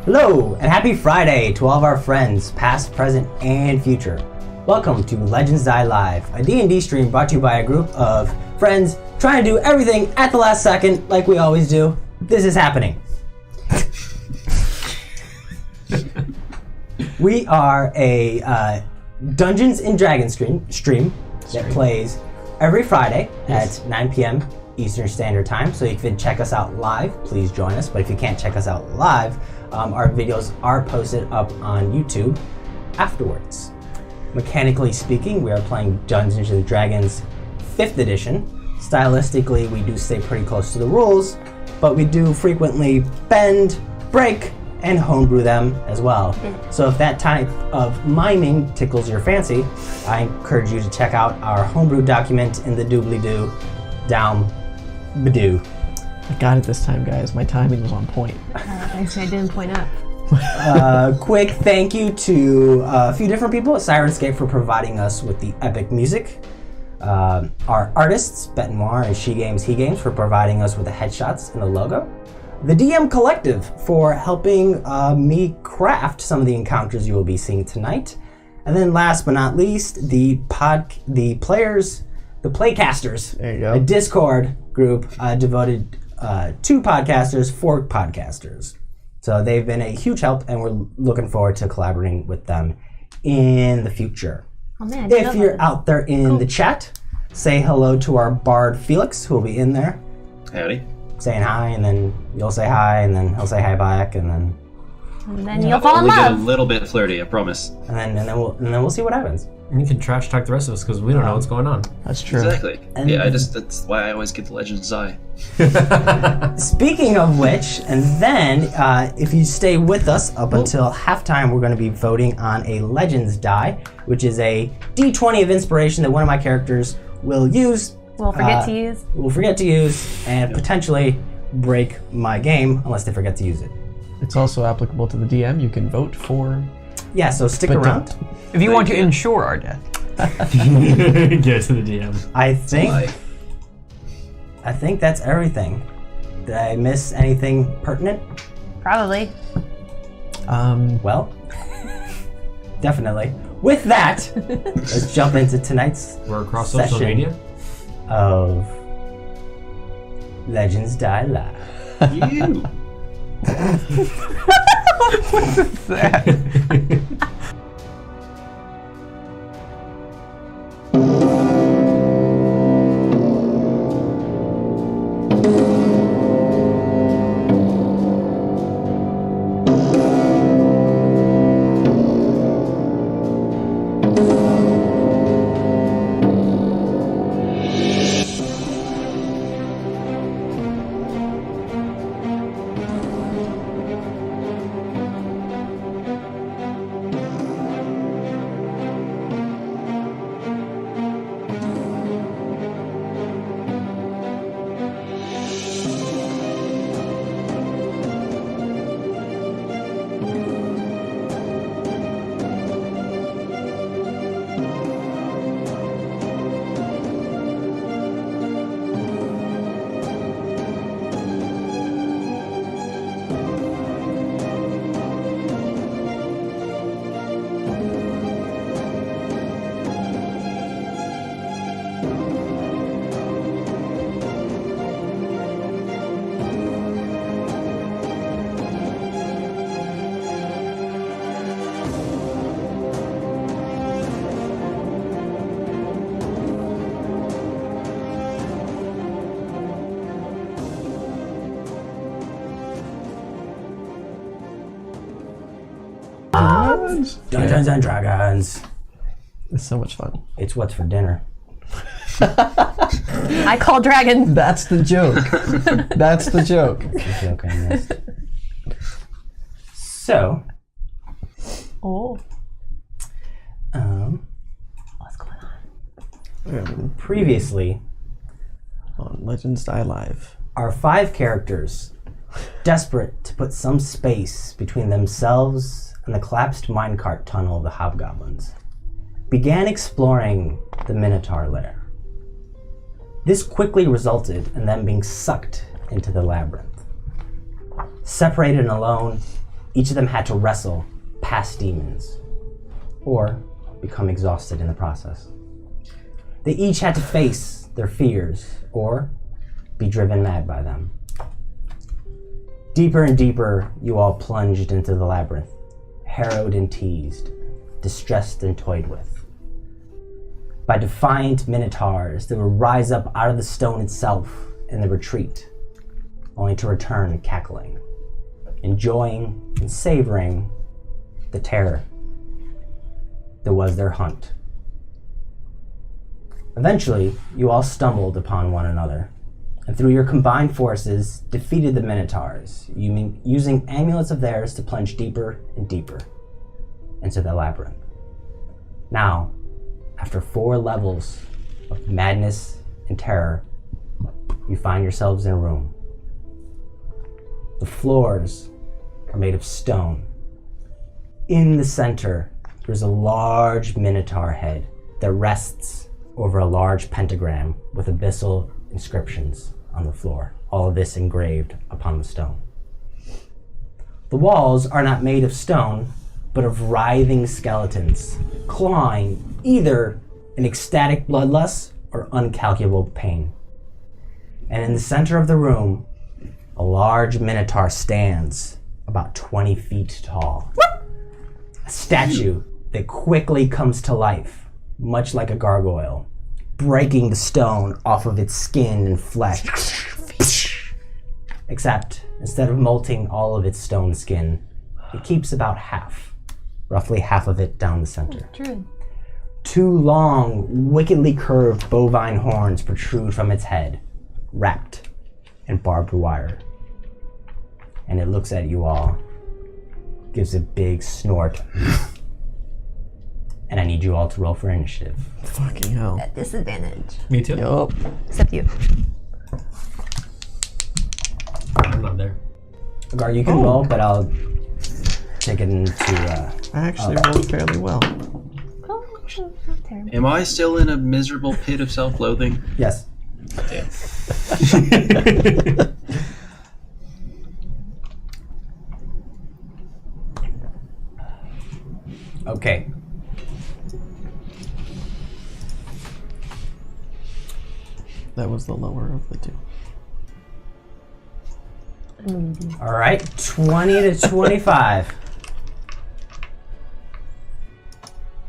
Hello, and happy Friday to all of our friends, past, present, and future. Welcome to Legends Die Live, a D&D stream brought to you by a group of friends trying to do everything at the last second, like we always do. This is happening. We are a Dungeons & Dragons stream that plays every Friday at 9 p.m. Eastern Standard Time. So you can check us out live, please join us. But if you can't check us out live, our videos are posted up on YouTube afterwards. Mechanically speaking, we are playing Dungeons & Dragons 5th edition. Stylistically, we do stay pretty close to the rules, but we do frequently bend, break, and homebrew them as well. So if that type of miming tickles your fancy, I encourage you to check out our homebrew document in the doobly-doo down badoo. I got it this time, guys. My timing was on point. Actually, I didn't point up. Quick thank you to a few different people at Sirenscape for providing us with the epic music. Our artists, Bet Noir and She Games, He Games, for providing us with the headshots and the logo. The DM Collective for helping me craft some of the encounters you will be seeing tonight. And then last but not least, the playcasters, there you go. a Discord group devoted to podcasters for podcasters. So they've been a huge help, and we're looking forward to collaborating with them in the future. Oh man! If you're out there in the chat, say hello to our bard Felix, who will be in there. Howdy. Saying hi, and then you'll say hi, and then he'll say hi back, and then you'll fall in We'll get a love. little bit flirty, I promise. and then we'll see what happens. And you can trash talk the rest of us because we don't know what's going on. That's true. Exactly. And- Yeah, that's why I always get the Legends Die. Speaking of which, and then if you stay with us up until halftime, we're going to be voting on a Legends die, which is a D20 of inspiration that one of my characters will use. We'll forget to use. Will forget to use and potentially break my game unless they forget to use it. It's also applicable to the DM. You can vote for... Yeah, so stick But around. don't. If you want to ensure our death. Get it to the DM. I think Like, I think that's everything. Did I miss anything pertinent? Probably. Well, definitely. With that, let's jump into tonight's We're across social session media. of Legends Die Live. you. Dungeons and Dragons. It's so much fun. It's what's for dinner. I call dragon. That's the joke. That's the joke. That's the joke I missed. So, Oh. what's going on? Previously, On Legends Die Live. our 5 characters, desperate to put some space between themselves and the collapsed minecart tunnel of the hobgoblins, began exploring the minotaur lair. This quickly resulted in them being sucked into the labyrinth. Separated and alone, Each of them had to wrestle past demons, or become exhausted in the process. They each had to face their fears, or be driven mad by them. Deeper and deeper, you all plunged into the labyrinth, harrowed and teased, distressed and toyed with. By defiant minotaurs that would rise up out of the stone itself in the retreat, only to return cackling, enjoying and savoring the terror that was their hunt. Eventually, you all stumbled upon one another, and through your combined forces, defeated the minotaurs, using amulets of theirs to plunge deeper and deeper into the labyrinth. Now, after 4 levels of madness and terror, you find yourselves in a room. The floors are made of stone. In the center, there's a large minotaur head that rests over a large pentagram with abyssal inscriptions on the floor. All of this engraved upon the stone. The walls are not made of stone, but of writhing skeletons, clawing either in ecstatic bloodlust or uncalculable pain. And in the center of the room, a large minotaur stands about 20 feet tall. A statue that quickly comes to life, much like a gargoyle, breaking the stone off of its skin and flesh. Except, instead of molting all of its stone skin, it keeps about half, roughly half of it down the center. True. 2 long, wickedly curved bovine horns protrude from its head, wrapped in barbed wire. And it looks at you all, gives a big snort, and I need you all to roll for initiative. Fucking hell. At disadvantage. Me too. Yup. Except you. I'm not there. Gar, you can roll, but I'll take it into. I actually rolled fairly well. Oh, not terrible. Am I still in a miserable pit of self-loathing? Yes. Damn. Okay. That was the lower of the 2. All right. 20 to 25.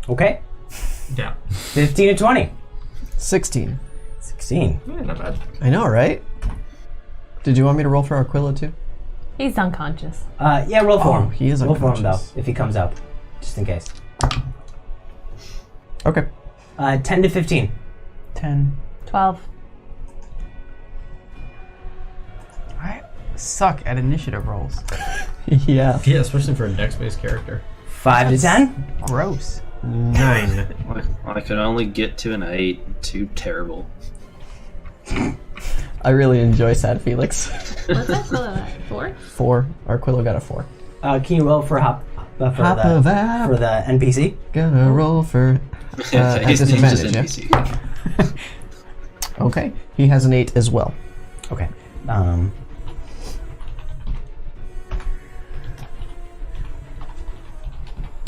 Okay. Yeah. 15 to 20. 16. 16. Yeah, not bad. I know, right? Did you want me to roll for Aquila too? He's unconscious. Yeah, roll for Oh, him. he is roll for him, though, unconscious. if he comes up, just in case. Okay. 10 to 15. 10. 12. I suck at initiative rolls. Yeah. Yeah, especially for a dex-based character. 5 to 10. Gross. 9. I could only get to an 8. Too terrible. I really enjoy Sad Felix. What's that spell at? 4? 4. Aquila got a 4. Can you roll for Hop of app. for the NPC? Gonna roll for at He's just disadvantage, yeah? NPC. Okay. He has an 8 as well. Okay.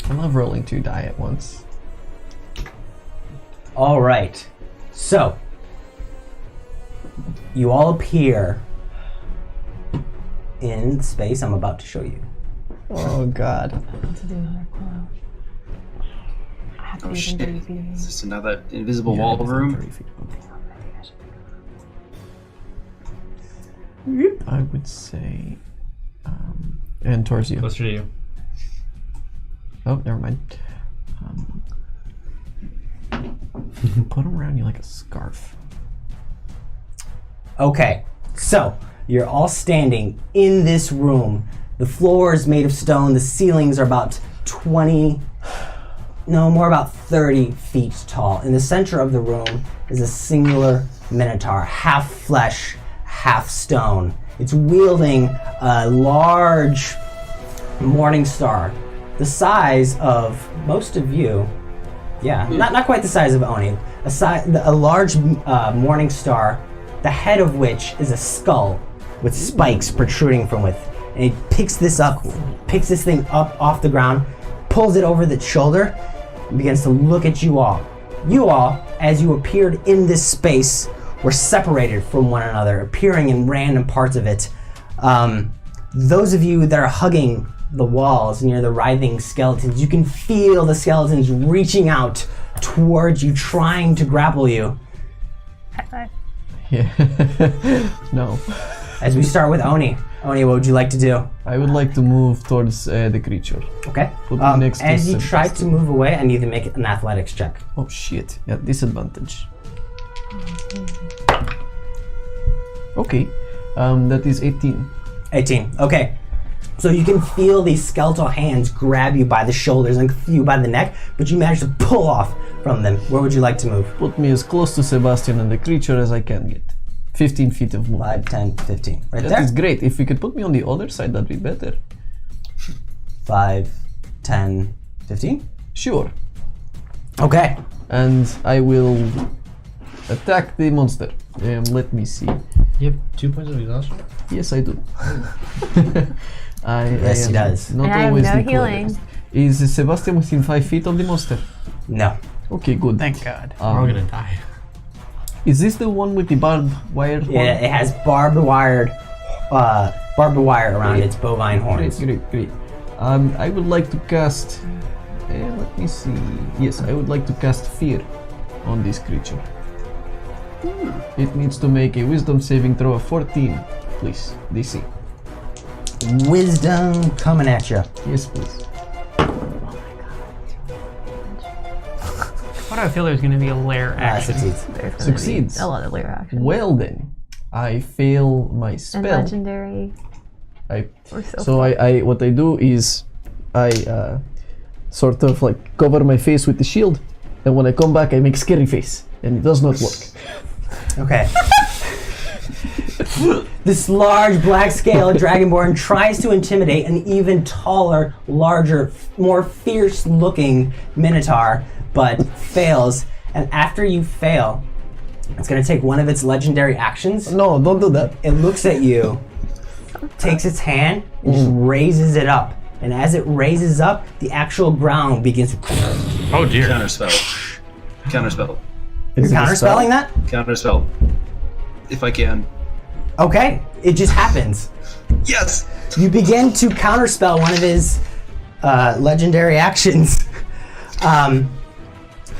I love rolling 2 die at once. All right. So, you all appear in the space I'm about to show you. Oh god. To do another quote. I have to Oh be shit. within 30 feet. Is this another invisible wall room? 30 feet. I would say, and towards you. Closer to you. Oh, never mind. Put them around you like a scarf. Okay, so you're all standing in this room. The floor is made of stone. The ceilings are about 20, no, more about 30 feet tall. In the center of the room is a singular minotaur, half flesh, half stone. It's wielding a large morning star, the size of most of you. Yeah, not quite the size of Oni. A large morning star, the head of which is a skull with spikes protruding from and he picks this thing up off the ground, pulls it over the shoulder, and begins to look at you all. You all, as you appeared in this space, were separated from one another, appearing in random parts of it. Those of you that are hugging the walls near the writhing skeletons, you can feel the skeletons reaching out towards you, trying to grapple you. High five. Yeah. No. As we start with Oni. Oni, what would you like to do? I would like to move towards the creature. Okay. Put me next to as you try Sebastian. to move away, I need to make an athletics check. Oh shit. Yeah, disadvantage. Okay. That is 18. 18. Okay. So you can feel these skeletal hands grab you by the shoulders and you by the neck, but you manage to pull off from them. Where would you like to move? Put me as close to Sebastian and the creature as I can get. 15 feet of movement. 5, 10, 15. Right That there. is great. If you could put me on the other side, that'd be better. 5, 10, 15. Sure. Okay. And I will attack the monster. Let me see. You have 2 points of exhaustion? Yes, I do. Yes, he does. Not And I have always no the healing. cleverest. Is Sebastian within 5 feet of the monster? No. Okay, good. Thank God. We're all gonna die. Is this the one with the barbed wire? Yeah, it has barbed wire around its bovine horns. Great. I would like to cast. Let me see. Yes, I would like to cast fear on this creature. It needs to make a wisdom saving throw of 14, please. DC. Wisdom coming at you. Yes, please. Why do I feel there's gonna be a lair action? Succeeds. There's gonna Succeeds. be a lot of layer action. Well then, I fail my And spell. legendary. I We're So I what I do is I sort of like cover my face with the shield, and when I come back I make scary face, and it does not work. Okay. This large black scaled dragonborn tries to intimidate an even taller, larger, more fierce looking minotaur, but fails. And after you fail, it's going to take one of its legendary actions. No, don't do that. It looks at you, takes its hand, and just raises it up. And as it raises up, the actual ground begins to. Oh dear. Counterspell. Counterspell. You're counterspelling that? Counterspell. If I can. Okay, it just happens. Yes! You begin to counterspell one of his legendary actions. And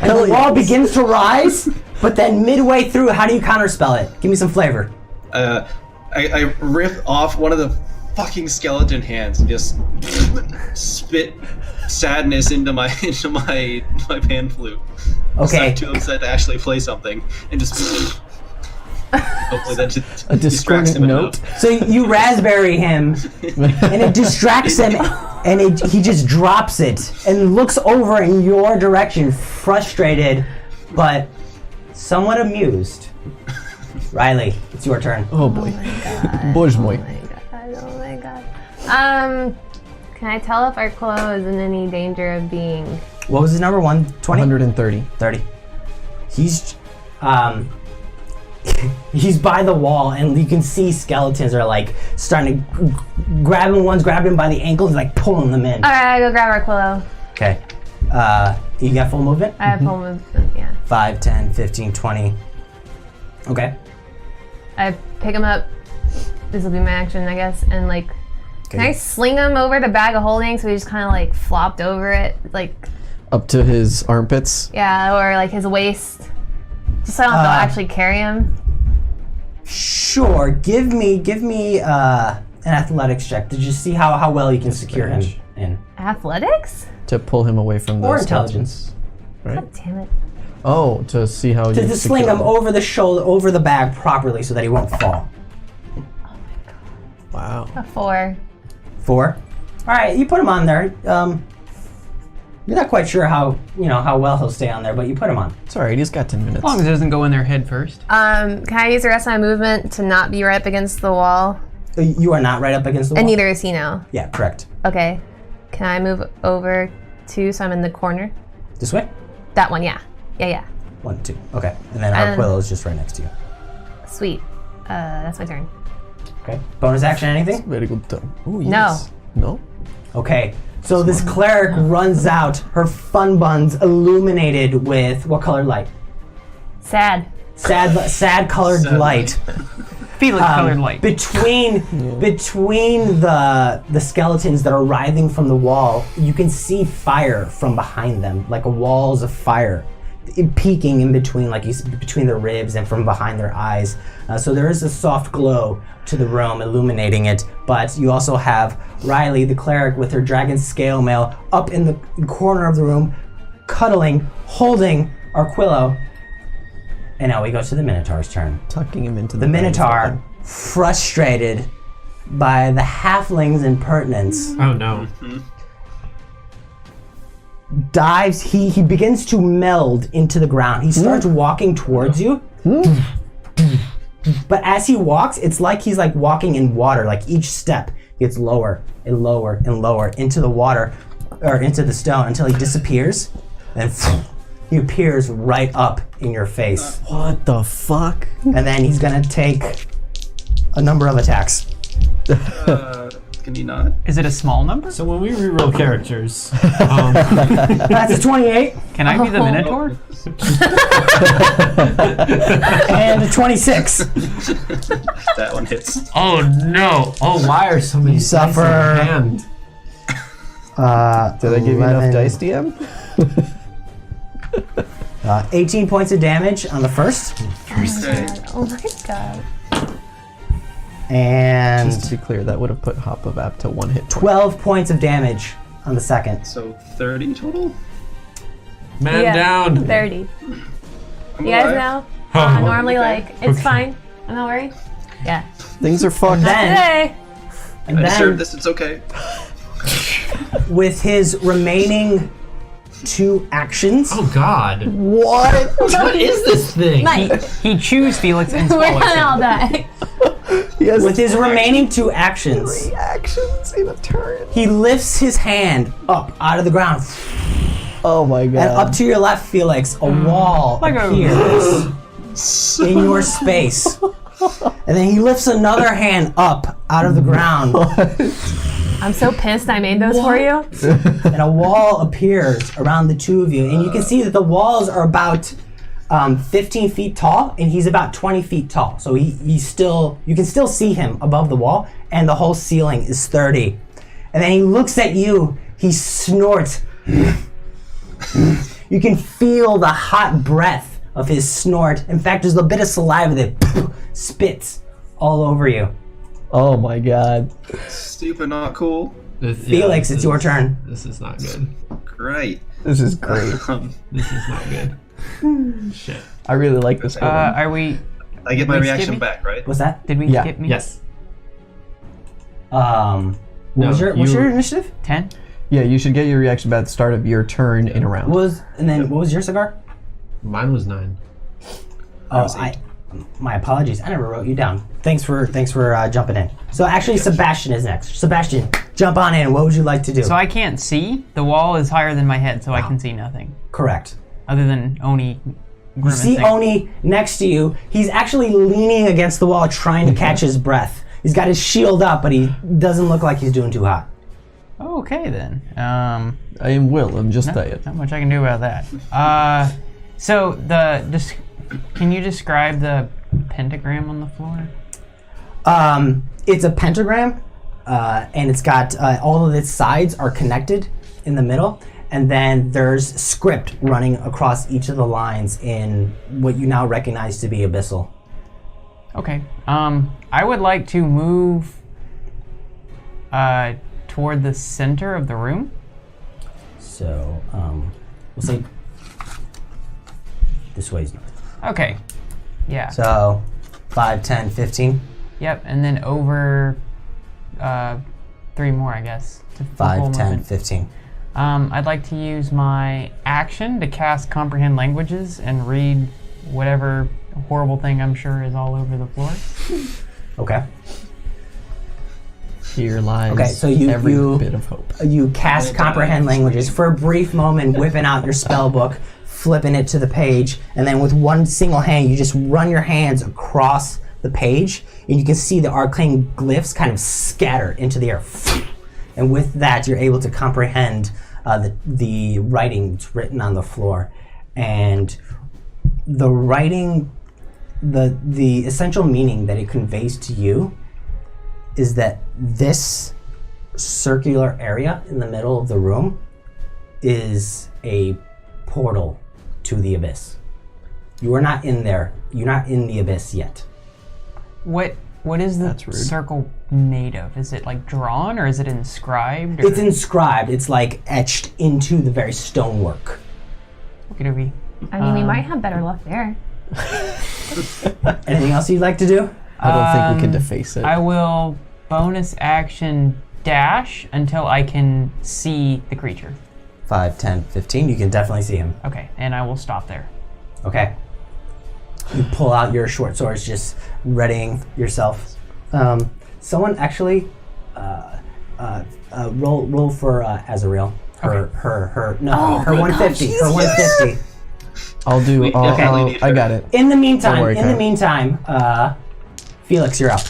the wall begins to rise, but then midway through, how do you counterspell it? Give me some flavor. I rip off one of the fucking skeleton hands and just spit sadness into my pan flute. Okay. I'm too upset to actually play something, and just hopefully that just A distracts discordant him note. enough. So you raspberry him, and it distracts him, and he just drops it and looks over in your direction, frustrated, but somewhat amused. Riley, it's your turn. Oh boy. Oh Bož moj. my god. Can I tell if our Arquillo is in any danger of being... What was his number? 120? 130. 30. He's by the wall, and you can see skeletons are like starting to one's grabbing him by the ankles and like pulling them in. Alright, I go grab Arquillo. Okay. You got full movement? I have full movement, yeah. 5, 10, 15, 20. Okay. I pick him up. This will be my action, I guess, and like... Can I sling him over the bag of holding so he just kind of like flopped over it? Like... Up to his armpits. Yeah, or like his waist. Just so I don't have to actually carry him. Sure. Give me an athletics check to just see how well you can secure him in. Athletics? To pull him away from the Or skeletons. Right? God damn it. Oh, to see how you To sling him over the shoulder, over the bag properly so that he won't fall. Wow. A 4. 4. All right, you put him on there. You're not quite sure how well he'll stay on there, but you put him on. It's alright, he's got 10 minutes. As long as it doesn't go in their head first. Can I use the rest of my movement to not be right up against the wall? You are not right up against the wall. And neither is he now. Yeah, correct. Okay. Can I move over so I'm in the corner? This way. That one, yeah. Yeah. 1, 2. Okay, and then And- Arquillo is just right next to you. Sweet. That's my turn. Okay. Bonus action, anything? Very good turn. Oh, yes. No? Okay. So this cleric runs out, her fun buns illuminated with what colored light? Sad. Sad colored Sad light. Felix colored light. Between the skeletons that are writhing from the wall, you can see fire from behind them, like walls of fire, peeking in between, like between their ribs and from behind their eyes. So there is a soft glow to the room, illuminating it. But you also have Riley, the cleric, with her dragon scale mail up in the corner of the room, cuddling, holding Arquillo. And now we go to the Minotaur's turn. Tucking him into The Minotaur, frustrated by the halfling's impertinence, Oh no. dives. He begins to meld into the ground. He starts walking towards you. But as he walks, it's like he's like walking in water. Like each step gets lower and lower and lower into the water, or into the stone, until he disappears. Then he appears right up in your face. What the fuck? And then he's gonna take a number of attacks. Can you not? Is it a small number? So when we reroll characters, That's a 28 Can I be the Minotaur? and a 26. That one hits. oh no! Oh, why are so many You dice suffer. in your hand? Did I give you 11, enough dice, DM? 18 points of damage on the first, Okay. Oh my god. and Just to be clear, that would have put Hop-of-Ap to 1 hit point. 12 points of damage on the second. So 30 total? Man down. 30. I'm You guys alive. know? Oh, Normally, okay. like, it's fine. I'm not worried. Yeah. Things are fucked. Then, Today. and I deserve then this, it's okay. with his remaining 2 actions, Oh god. What? What is this thing? He chews Felix and We're swallows gonna all him. die. He has with his remaining 2 actions, 3 actions in a turn. he lifts his hand up out of the ground, Oh my god. and up to your left, Felix, a wall Like a- appears in your space. And then he lifts another hand up out of the ground, I'm so pissed I made those for you. and a wall appears around the 2 of you. And you can see that the walls are about 15 feet tall, and he's about 20 feet tall. So you can still see him above the wall, and the whole ceiling is 30. And then he looks at you, he snorts. You can feel the hot breath of his snort. In fact, there's a bit of saliva that spits all over you. Oh my god. Stupid, not cool. Felix, it's your turn. This is not good. Great. This is great. This is not good. Shit. I really like this one. Are we? I get my Wait, reaction skip me? back, right? What's that? Did we Yeah. skip me? Yes. What's No, your initiative? 10. Yeah, you should get your reaction back at the start of your turn in a round. What was your cigar? Mine was 9. Oh, my apologies. I never wrote you down. Thanks for jumping in. So actually, Sebastian is next. Sebastian, jump on in. What would you like to do? So I can't see. The wall is higher than my head, so I can see nothing Correct. other than Oni You grimacing. see Oni next to you. He's actually leaning against the wall, trying to catch his breath. He's got his shield up, but he doesn't look like he's doing too hot. Okay then. I am Will, I'm just tired. Not much I can do about that. So can you describe the pentagram on the floor? It's a pentagram, and it's got all of its sides are connected in the middle, and then there's script running across each of the lines in what you now recognize to be abyssal. Okay. I would like to move toward the center of the room. So, we'll say this way is north. Okay. Yeah. So, 5, 10, 15. Yep. And then over 3 more, I guess. To full 5, 10, movement. 15. I'd like to use my action to cast Comprehend Languages and read whatever horrible thing I'm sure is all over the floor. Okay. Here lies Okay, so you- every you- bit of hope. You cast Comprehend Languages for a brief moment, whipping out your spell book, flipping it to the page, and then with one single hand, you just run your hands across the page, and you can see the arcane glyphs kind of scatter into the air. And with that, you're able to comprehend the writing that's written on the floor. And the writing, the essential meaning that it conveys to you is that this circular area in the middle of the room is a portal to the abyss. You are not in there. You're not in the abyss yet. What is the That's rude. circle made of? Is it like drawn or is it inscribed? Or? It's inscribed. It's like etched into the very stonework. Okey-dokey. I mean, we might have better luck there. Anything else you'd like to do? I don't think we can deface it. I will bonus action dash until I can see the creature. 5, 10, 15. You can definitely see him. Okay, and I will stop there. Okay. You pull out your short swords, just readying yourself. Someone actually roll for Azrael. Her 150. Her 150. I'll do. We I'll, definitely I'll, need I her. got it. In the meantime, worry, Kyle. Felix, you're up.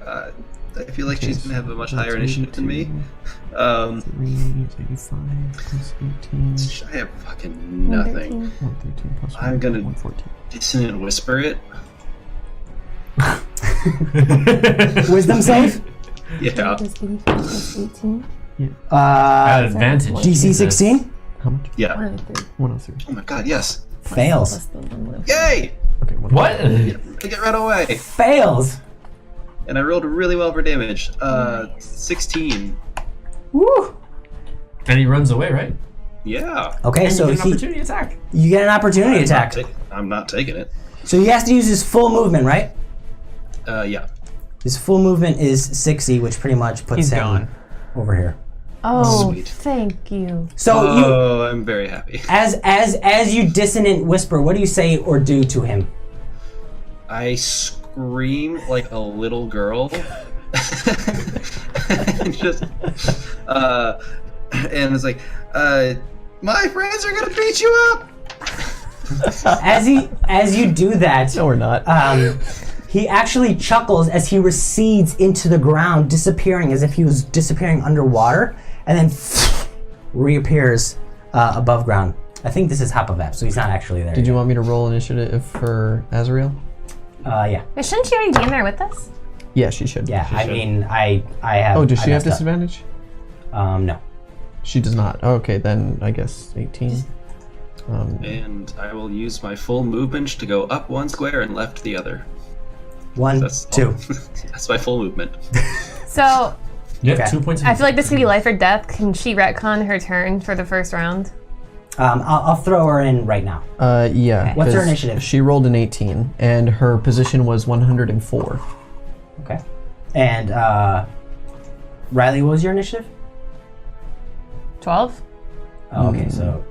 I feel like she's gonna have a much higher initiative than me. 3 is 85 plus 18. I have fucking nothing. 113 plus I'm gonna 114. dissonant whisper it. Wisdom save. Yeah. Plus 85 plus 18. At advantage. DC 16 How much? Yeah. 103. 103. Oh my god, yes. fails. Plus the 104. Yay! Okay. What? I get right away. Fails. And I rolled really well for damage. 16. Woo. And he runs away, right? Yeah. Okay, And so you get an opportunity attack. you get an opportunity attack. I'm not taking it. So he has to use his full movement, right? Yeah. His full movement is 60, which pretty much puts He's him gone. over here. Oh, Sweet. thank you. So you, Oh, I'm very happy. as you dissonant whisper, what do you say or do to him? I scream like a little girl. and just and it's like, my friends are gonna beat you up. As you do that, No, we're not. he actually chuckles as he recedes into the ground, disappearing as if he was disappearing underwater, and then reappears above ground. I think this is Hapavep, so he's not actually there. Did you want me to roll initiative for Azrael? Yeah. But shouldn't she already be in there with us? Yeah, she should. Yeah, I should. mean, I have... Oh, does I she have messed up. disadvantage? No. She does not. Oh, okay, then I guess 18. And I will use my full movement to go up one square and left the other. 1, That's 2. That's my full movement. So, You have Okay. 2 points. I feel like this could be life or death. Can she retcon her turn for the first round? I'll throw her in right now. Yeah. What's her 'cause initiative? She rolled an 18, and her position was 104. Okay. And Riley, what was your initiative? 12? Oh, okay, so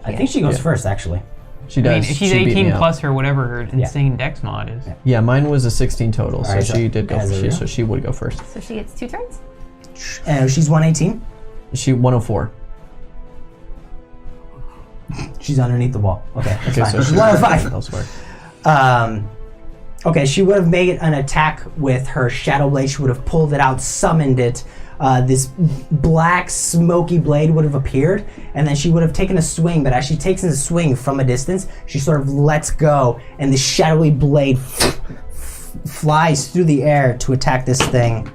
I think she goes Yeah. first, actually. She I does. mean, she's she beat 18 me out. plus or whatever her insane dex mod is. Yeah, mine was a 16 total, so Alright, so she did go. Azrael? So she would go first. So she gets 2 turns? And she's 118. She 104. She's underneath the wall. Okay, that's Okay, fine. so She's she 105. elsewhere. Okay, she would have made an attack with her Shadow Blade. She would have pulled it out, summoned it. This black, smoky blade would have appeared, and then she would have taken a swing, but as she takes a swing from a distance, she sort of lets go, and the shadowy blade flies through the air to attack this thing.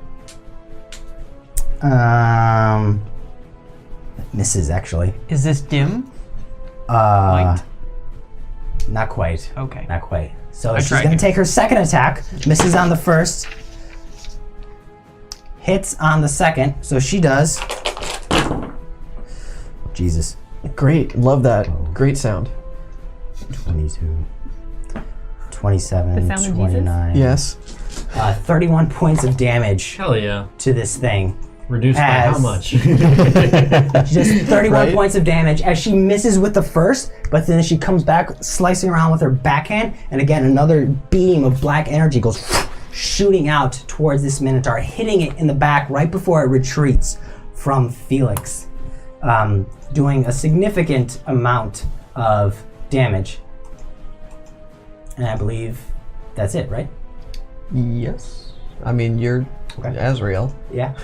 Misses, actually. Is this dim? Light. Not quite. Okay. Not quite. So I she's tried going to to. take her second attack. Misses on the first. Hits on the second. So she does. Jesus. Great, love that. Great sound. 22. 27. The sound of Jesus? 29. Yes. 31 points of damage Hell yeah. to this thing. Reduced by how As- much? Just 31 Right? points of damage as she misses with the first, but then she comes back slicing around with her backhand, and again another beam of black energy goes shooting out towards this minotaur, hitting it in the back right before it retreats from Felix, doing a significant amount of damage. And I believe that's it, right? Yes. I mean, you're Azrael. Yeah.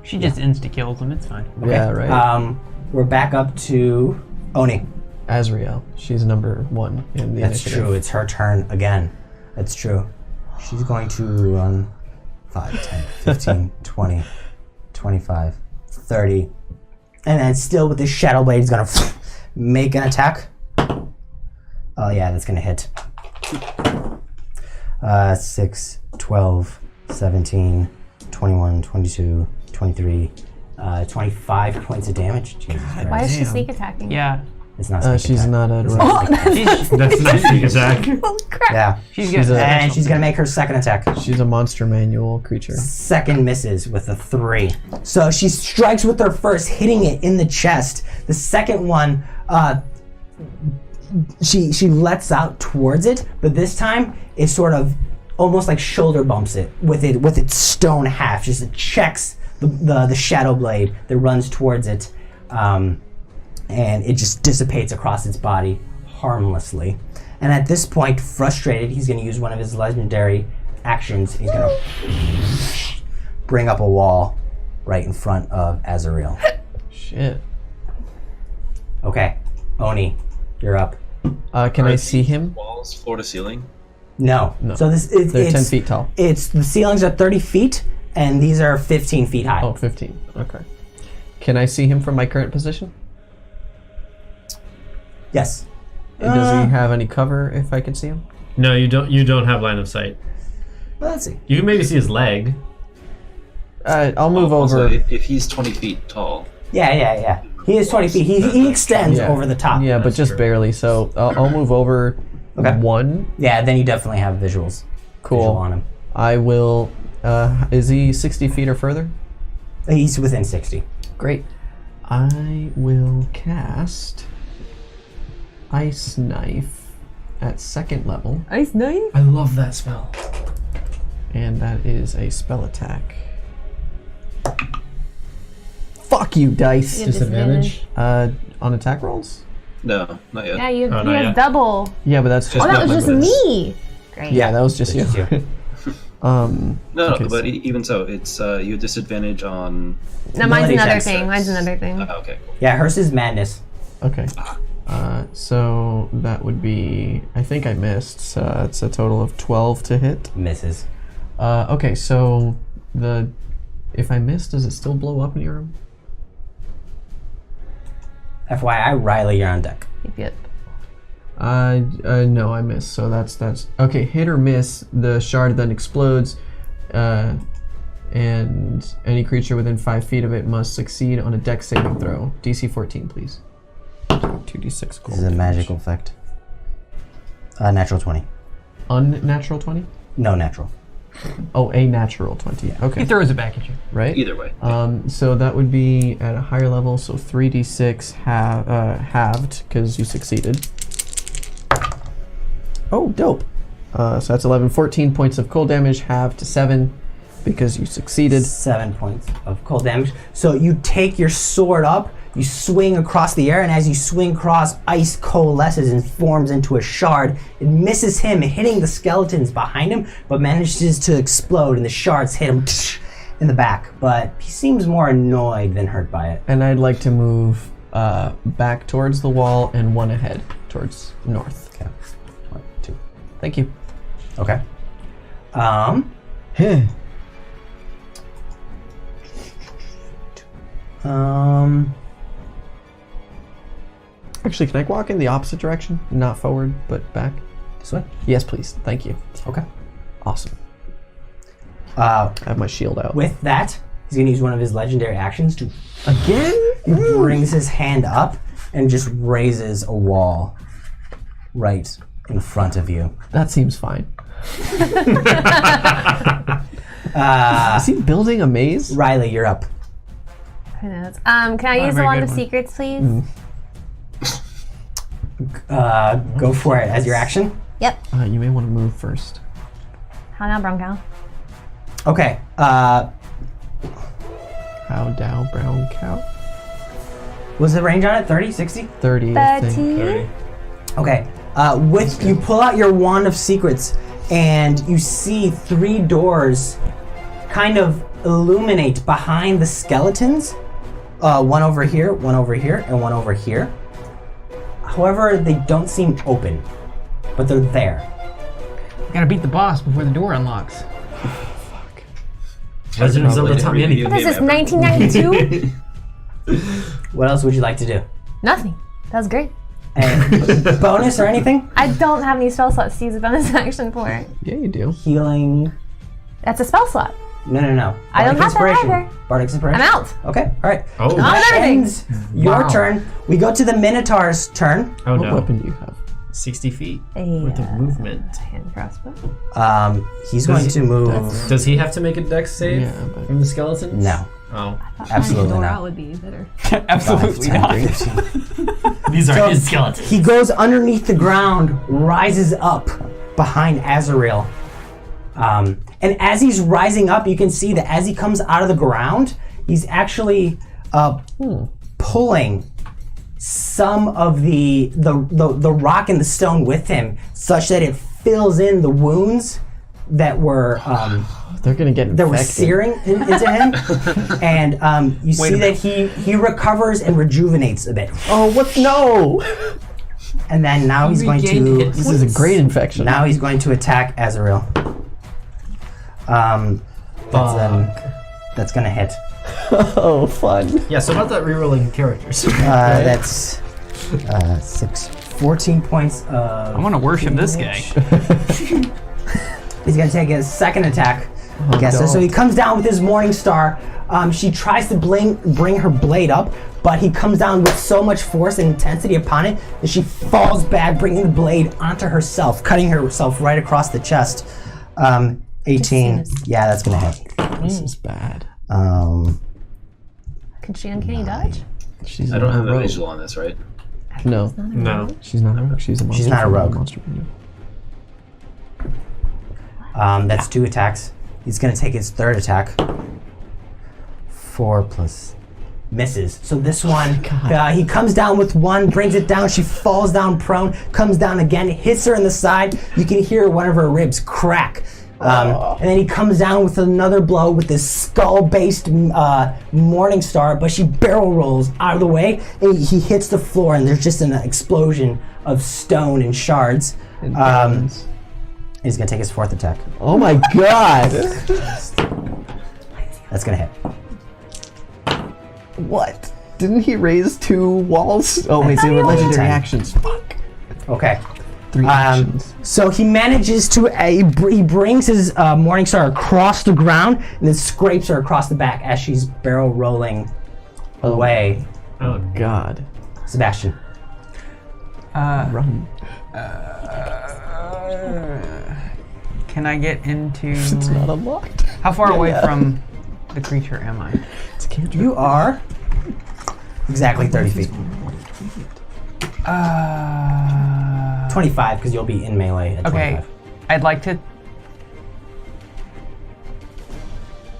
She just insta-kills him, it's fine. Yeah, right. We're back up to Oni. Azrael. She's number 1 in the That's initiative. true. It's her turn again. That's true. She's going to run 5, 10, 15, 20, 25, 30. And then still with the Shadow Blade, he's going to make an attack. Oh, yeah, that's going to hit. 6, 12, 17, 21, 22, 23, 25 points of damage. Jesus Christ. Why is she sneak attacking? Yeah. It's not sneak She's attack. not a It's rogue. not sneak attack. That's not sneak attack. Holy crap. Yeah. She's She's good. a- And she's going to make her second attack. She's a monster manual creature. Second misses with a 3. So she strikes with her first, hitting it in the chest. The second one, she lets out towards it, but this time it sort of almost like shoulder bumps it with its stone haft. Just it checks the Shadow Blade that runs towards it, and it just dissipates across its body harmlessly. And at this point, frustrated, he's going to use one of his legendary actions. He's going to bring up a wall right in front of Azrael. Shit. Okay, Oni, you're up. Can I see him? Walls, floor to ceiling. No. No. So this They're 10 it's feet tall. It's the ceilings are 30 feet, and these are 15 feet high. Oh, 15. Okay. Can I see him from my current position? Yes. Does he have any cover if I can see him? No, you don't. You don't have line of sight. Well, let's see. You can maybe see his leg. I'll move Also, over. if he's 20 feet tall. Yeah. He is 20 feet. He extends Yeah. over the top. Yeah, but That's just true. barely. So I'll move over Okay. 1. Yeah, then you definitely have visuals. Visual Cool. on him. I will. Is he 60 feet or further? He's within 60. Great. I will cast Ice Knife at 2nd level, Ice knife? I love that spell. and that is a spell attack. Fuck you, dice. You have disadvantage. On attack rolls? No, not yet. Yeah, you Oh, he not has yet. double. Yeah, but that's just Oh, that not was my just bonus. me. Great. yeah, that was just you. Just you. Um, No, okay, but even so, it's you have disadvantage on. No, mine's Ability another checks. thing. Mine's another thing. Okay, cool. Yeah, hers is madness. okay. So that would be. I think I missed. So it's a total of 12 to hit. Misses. Okay, so if I miss, does it still blow up near him? FYI, Riley, you're on deck. Yep. No, I missed. So that's okay. Hit or miss, the shard then explodes, and any creature within 5 feet of it must succeed on a dex saving throw. DC 14, please. 2d6 gold. This is a magical effect. Natural 20. Unnatural 20? No, natural. Oh, a natural 20. He Okay, throws it back at you. right. Either way. So that would be at a higher level. So 3d6 halved because you succeeded. Oh, dope. So that's 11, 14 points of cold damage, halved to 7 because you succeeded. 7 points of cold damage. So you take your sword up, you swing across the air, and as you swing across, ice coalesces and forms into a shard. It misses him, hitting the skeletons behind him, but manages to explode, and the shards hit him in the back. But he seems more annoyed than hurt by it. And I'd like to move back towards the wall and 1 ahead towards north. Okay. 1, 2. Thank you. Okay. Actually, can I walk in the opposite direction? Not forward, but back? This way. Yes, please. Thank you. Okay. Awesome. I have my shield out. With that, he's going to use one of his legendary actions to Again? He brings his hand up and just raises a wall right in front of you. That seems fine. Is he building a maze? Riley, you're up. Who knows? Can I use the very Wand good of one. Secrets, please? Go for it as your action. Yep. You may want to move first. How now, Bronco? Okay. How dow brown cow? Was the range on it 30, 60? 30, I think. 30. Okay. With you pull out your Wand of Secrets, and you see 3 doors kind of illuminate behind the skeletons. One over here, and one over here. However, they don't seem open, but they're there. Gotta beat the boss before the door unlocks. Legend of Zelda taught me anything. What is this, 1992? What else would you like to do? Nothing. That was great. And bonus or anything? I don't have any spell slots to use a bonus action for. Yeah, you do. Healing. That's a spell slot. No. I don't have that Inspiration. either. Bardic Inspiration. I'm out. Okay, all right. Oh. Not That everything. ends your turn. We go to the Minotaur's turn. Oh What no. weapon do you have? 60 feet worth of movement. Hand crossbow. He's going to move. Does he have to make a dex save Yeah, but from the skeletons? No, Oh. absolutely not. would be better. Absolutely 5, 10, not. 15. These are So, his skeletons. He goes underneath the ground, rises up behind Azrael. And as he's rising up, you can see that as he comes out of the ground, he's actually pulling some of the rock and the stone with him, such that it fills in the wounds that were they're gonna get infected. searing into him. And you see that he recovers and rejuvenates a bit. Oh, what? No! And then now he's going to. This is a great infection. Now he's going to attack Azrael. That's gonna hit. Oh, fun. Yeah, so about that rerolling characters. That's 14 points of. I want to worship this guy. He's gonna take his second attack against her. So he comes down with his Morning Star. She tries to bring her blade up, but he comes down with so much force and intensity upon it that she falls back, bringing the blade onto herself, cutting herself right across the chest. 18. Yeah, that's gonna hit. This is bad. Can she uncanny dodge? She's I don't have a the rogue. visual on this, right? No, No. she's not a rogue. She's a monster. She's not a from the rogue. Monster Menu. That's 2 attacks. He's gonna take his third attack. 4 plus misses. So this one, he comes down with 1, brings it down. She falls down prone, comes down again, hits her in the side. You can hear one of her ribs crack. And then he comes down with another blow with this skull-based Morning Star, but she barrel rolls out of the way, and he hits the floor, and there's just an explosion of stone and shards. He's gonna take his 4th attack. Oh my god! That's gonna hit. What? Didn't he raise 2 walls? Oh wait, they were legendary 10. actions. Fuck. Okay. 3 actions. So he manages to, he brings his Morning Star across the ground and then scrapes her across the back as she's barrel rolling away. Oh, God. Sebastian. Run. Can I get into? It's not unlocked. How far away Yeah. from the creature am I? It's a cantrip. You are exactly 30 feet. 25 because you'll be in melee at Okay, 25. I'd like to.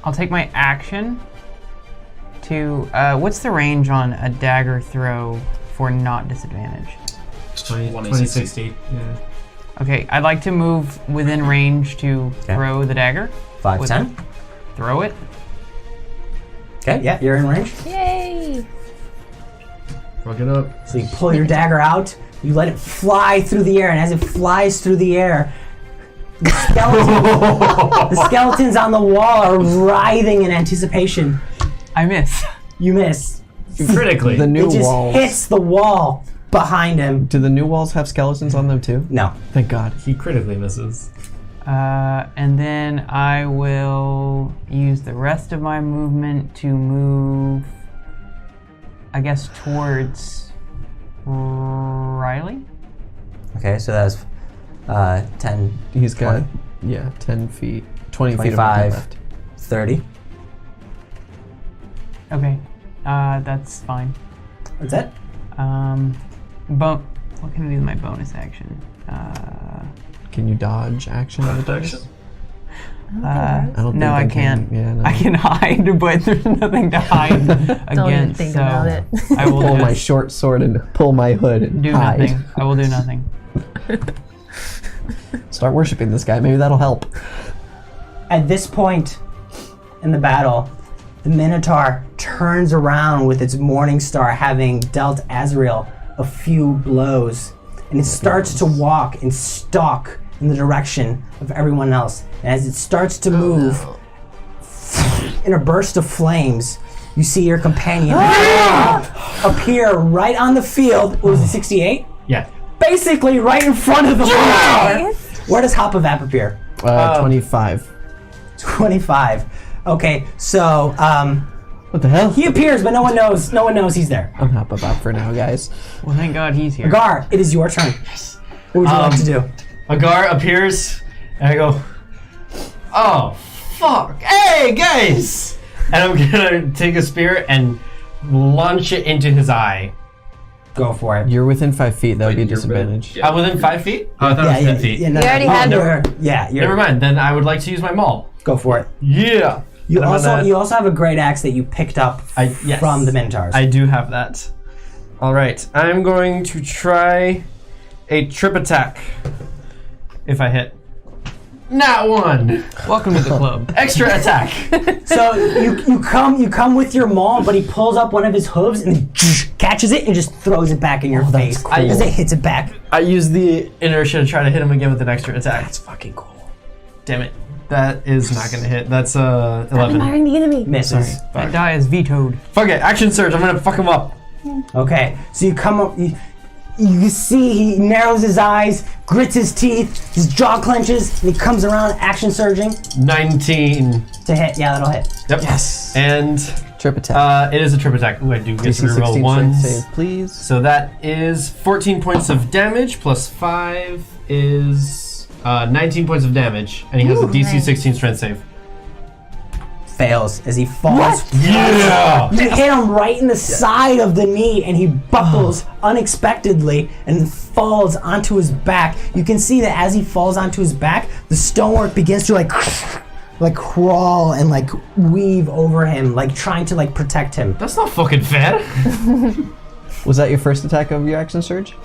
I'll take my action to. What's the range on a dagger throw for not disadvantage? 2060. Yeah. Okay, I'd like to move within range to throw the dagger. 5, With 10. Throw it. Okay, yeah, you're in range. Yay! Fuck it up. So you pull your dagger out, you let it fly through the air, and as it flies through the air, the skeletons on the wall are writhing in anticipation. I miss. You miss. Critically. The new It just walls. hits the wall behind him. Do the new walls have skeletons on them too? No. Thank God. He critically misses. And then I will use the rest of my movement to move, I guess, towards Riley. Okay, so that's 10, He's got 20. 10 feet, 20 feet of 25. movement left. 30. Okay, that's fine. That's it? What can I do with my bonus action? Can you dodge action? Protection. I don't no, I think can't. Yeah, no. I can hide, but there's nothing to hide Don't even against. think so about it. I will pull just my short sword and pull my hood and do hide. nothing. I will do nothing. Start worshiping this guy. Maybe that'll help. At this point in the battle, the Minotaur turns around with its morning star, having dealt Azrael a few blows, and it starts to walk and stalk in the direction of everyone else. And as it starts to move in a burst of flames, you see your companion appear right on the field. What was it, 68? Yeah. Basically right in front of the Minotaur. Where does Hop-a-Vap appear? 25. 25. Okay, so What the hell? he appears, but no one knows he's there. I'm Hop-a-Vap for now, guys. Well, thank God he's here. Gar, it is your turn. What would you like to do? Agar appears, and I go, oh, fuck. Hey, guys! And I'm gonna take a spear and launch it into his eye. Go for it. You're within 5 feet. That would be a You're disadvantage. Yeah. I'm within 5 feet? Oh, I thought it was 10 feet. no, You already had you're, you're, Never mind, then I would like to use my maul. Go for it. Yeah! You And I'm also gonna- you also have a great axe that you picked up yes. from the Minotaurs. I do have that. Alright, I'm going to try a trip attack. If I hit. Not one! Welcome to the club. Extra attack! So you come with your maul, but he pulls up one of his hooves and catches it and just throws it back in your face cool. as it hits it back. I use the inertia to try to hit him again with an extra attack. That's fucking cool. Damn it. That is not gonna hit. That's 11. Admiring the enemy. Misses. That die is vetoed. Fuck it, action surge, I'm gonna fuck him up. Okay, so you come up. You see he narrows his eyes, grits his teeth, his jaw clenches, and he comes around, action surging 19. to hit. Yeah, that'll hit. Yep. Yes. And Trip attack. it is a trip attack. Ooh, I do get to DC reroll 16 strength ones. save, please. So that is 14 points of damage plus 5 is 19 points of damage, and he has a DC nice. 16 strength save. Fails as he falls. Yeah! You hit him right in the side of the knee, and he buckles unexpectedly and falls onto his back. You can see that as he falls onto his back, the stonework begins to like crawl and like weave over him, like trying to like protect him. That's not fucking fair. Was that your first attack of your action surge?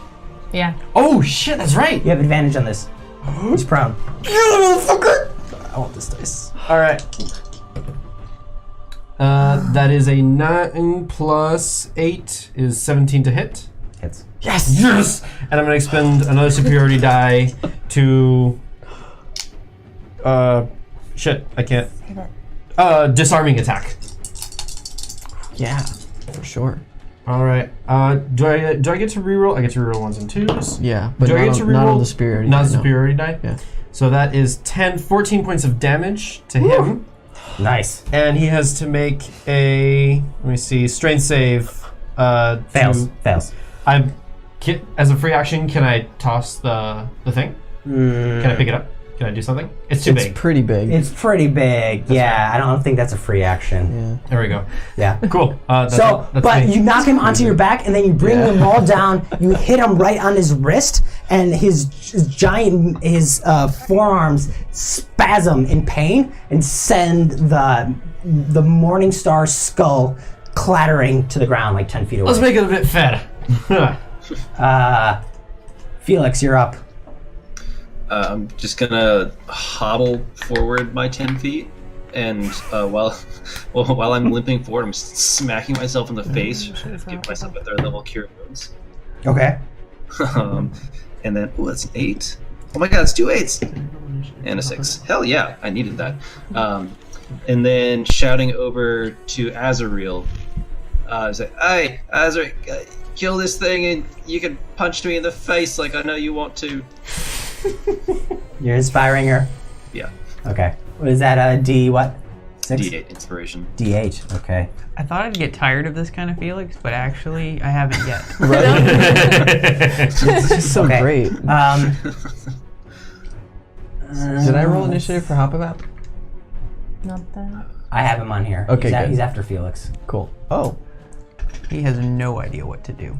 Yeah. Oh shit, that's right. You have advantage on this. He's prone. I want this dice. Alright. That is a 9 plus 8 is 17 to hit. Hits. Yes! Yes! And I'm gonna expend another superiority die to... shit, I can't. Disarming attack. Yeah, for sure. Alright, do I get to reroll? I get to reroll 1s and 2s. Yeah, but Do I not, get to on, not on reroll? the superiority. Not die, the no. superiority die? Yeah. So that is 14 points of damage to him. Nice. And he has to make a, let me see, strength save. Fails. Fails. As a free action, can I toss the thing? Can I pick it up? Can I do something? It's too It's big. pretty big. It's pretty big. Yeah, I don't think that's a free action. Yeah. There we go. Yeah. Cool. That's But me. you knock him onto your back, and then you bring the maul down. You hit him right on his wrist, and his forearms spasm in pain and send the Morning Star skull clattering to the ground like 10 feet away. Let's make it a bit fair. Felix, you're up. I'm just gonna hobble forward my 10 feet, and while I'm limping forward, I'm smacking myself in the face, give myself a 3rd level cure wounds. Okay. And then, that's an 8. Oh my god, it's 2 8s! And a 6. Hell yeah, I needed that. And then shouting over to Azrael, say, "Hey, Azrael, kill this thing and you can punch me in the face like I know you want to." You're inspiring her. Yeah. Okay. What is that? D what? 6? D8 inspiration. D8. Okay. I thought I'd get tired of this kind of Felix, but actually I haven't yet. It's just so Okay. great. Did I roll initiative for Hop-a-Vap? Not that. I have him on here. Okay, good. He's after Felix. Cool. Oh, He has no idea what to do.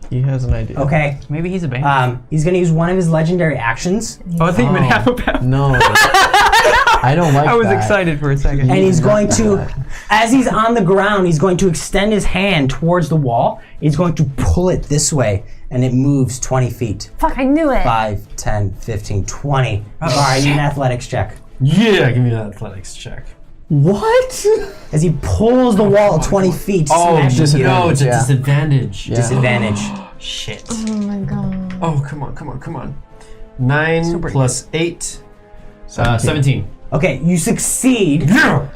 he has an idea. Okay. Maybe he's a bandit. He's gonna use one of his legendary actions, Oh, I think you meant half a pound. No. I don't like I was that. excited for a second. and he's going to, that. as he's on the ground, he's going to extend his hand towards the wall. He's going to pull it this way, and it moves 20 feet. Fuck, I knew it. 5, 10, 15, 20. Alright, you need an athletics check. Yeah, give me that athletics check. What? As he pulls the wall 20 feet, smashes you. No, it's a Yeah. disadvantage. Yeah. Disadvantage. Shit. Oh my god. Oh, come on. 9 plus 8. 17. Okay, you succeed, Yeah!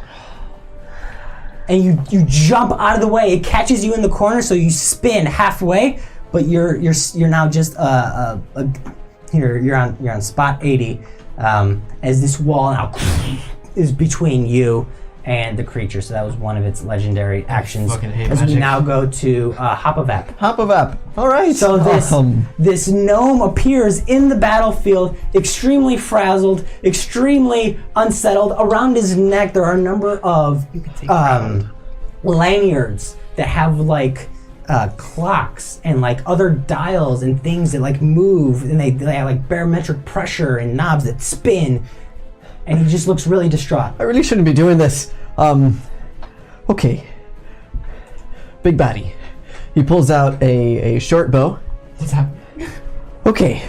and you jump out of the way. It catches you in the corner, so you spin halfway, but you're now just you're on spot 80, as this wall now is between you and the creature. So that was one of its legendary actions. Fucking hate as we magic. now go to Hop-a-Vap. Hop-a-vap. All right. So this gnome appears in the battlefield, extremely frazzled, extremely unsettled. Around his neck, there are a number of lanyards that have like clocks and like other dials and things that like move, and they have like barometric pressure and knobs that spin. And he just looks really distraught. I really shouldn't be doing this. Okay. Big baddie. He pulls out a short bow. What's happening? Okay.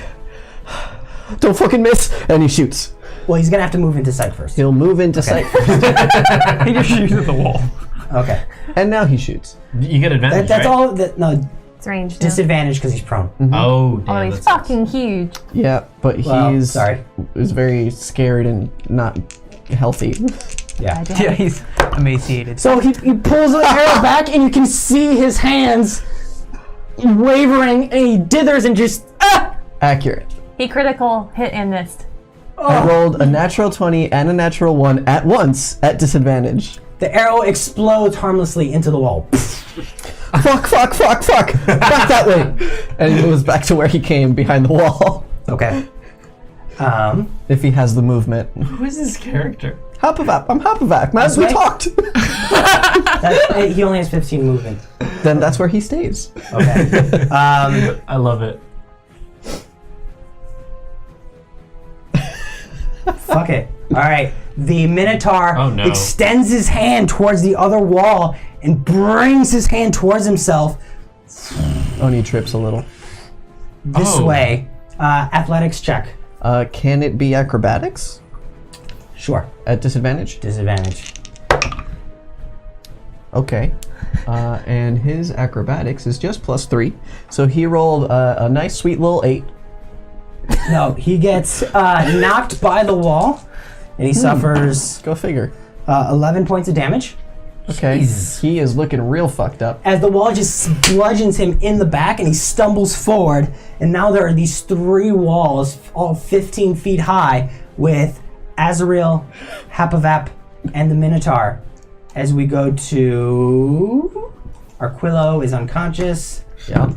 Don't fucking miss. And he shoots. Well, he's gonna have to move into sight first. He'll move into sight. He just shoots at the wall. Okay. And now he shoots. You get advantage, That's right? all. No, It's ranged. disadvantage because he's prone. Oh, damn. Oh, he's that's- fucking huge. Yeah, but Well, he's sorry. is very scared and not healthy. Yeah. Yeah, he's emaciated. So he pulls the arrow back, and you can see his hands wavering, and he dithers and just Accurate. He critical hit and missed. I rolled a natural 20 and a natural 1 at once at disadvantage. The arrow explodes harmlessly into the wall. Fuck. Back that way. And he moves back to where he came, behind the wall. Okay. If he has the movement. Who is this character? Hop-a-vap. I'm Hop-a-vap. Man, we Okay. talked. He only has 15 movement. Then that's where he stays. Okay. I love it. Fuck it. All right. The Minotaur Oh, no. extends his hand towards the other wall and brings his hand towards himself Oh, and he trips a little. this Oh. way. Athletics check. Can it be acrobatics Sure. at disadvantage? Disadvantage. Okay. And his acrobatics is just +3. So he rolled a nice, sweet little 8. No, he gets knocked by the wall, and he suffers Go figure. 11 points of damage. Okay. He is looking real fucked up. As the wall just bludgeons him in the back, and he stumbles forward, and now there are these 3 walls, all 15 feet high, with Azrael, Hop-a-Vap, and the Minotaur. As we go to... Arquillo is unconscious. Yeah.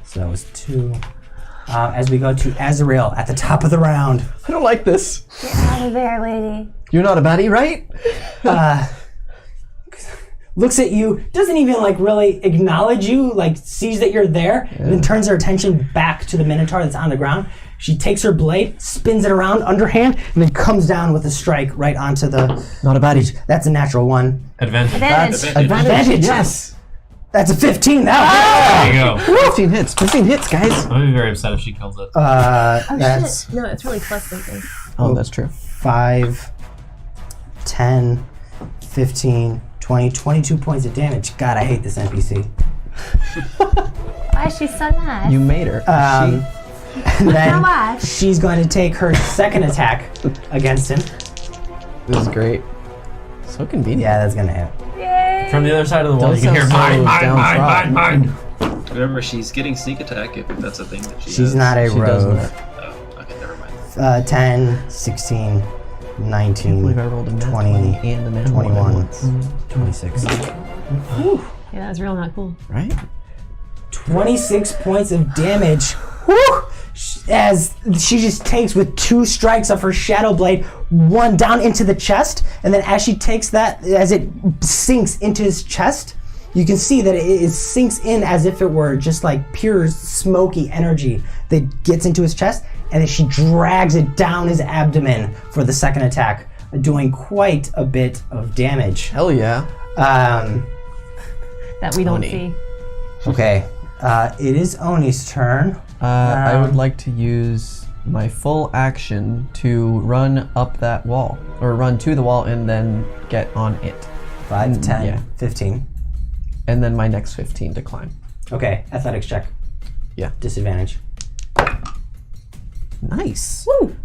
So that was 2. As we go to Azrael at the top of the round. I don't like this. Get out of there, lady. You're not a baddie, right? Looks at you, doesn't even like really acknowledge you, like sees that you're there, and then turns her attention back to the Minotaur that's on the ground. She takes her blade, spins it around underhand, and then comes down with a strike right onto the... Not a baddie. That's a natural 1. Advantage. Advantage. Advantage. Yes. That's a 15. That There you go. 15 hits. 15 hits, guys. I'm gonna be very upset if she kills it. that's No, it's really plus something. Oh, that's true. 5, 10, 15, 20, 22 points of damage. God, I hate this NPC. Why is she so nice? You made her. And then How much? she's going to take her second attack against him. This is great. So convenient. Yeah, that's going to hit. Yay! From the other side of the wall, Does you can hear sound mine, so mine, mine, mine, downtrodden. mine. Remember, she's getting sneak attack if that's a thing that she She's has. not a She does rogue. not. Oh, okay, never mind. 10, 16, 19, I believe I rolled a nat 20, 20 and a nat 1 at 21, once. 26. Yeah, that's real not cool. Right? 26 points of damage. Woo! As she just takes with 2 strikes of her shadow blade, one down into the chest, and then as she takes that, as it sinks into his chest, you can see that it sinks in as if it were just like pure smoky energy that gets into his chest, and then she drags it down his abdomen for the second attack, doing quite a bit of damage. Hell yeah. That we don't Tony. see. Okay. It is Oni's turn. I would like to use my full action to run up that wall, or run to the wall and then get on it. 5, 10, yeah. 15. And then my next 15 to climb. Okay, athletics check. Yeah. Disadvantage. Nice. Woo!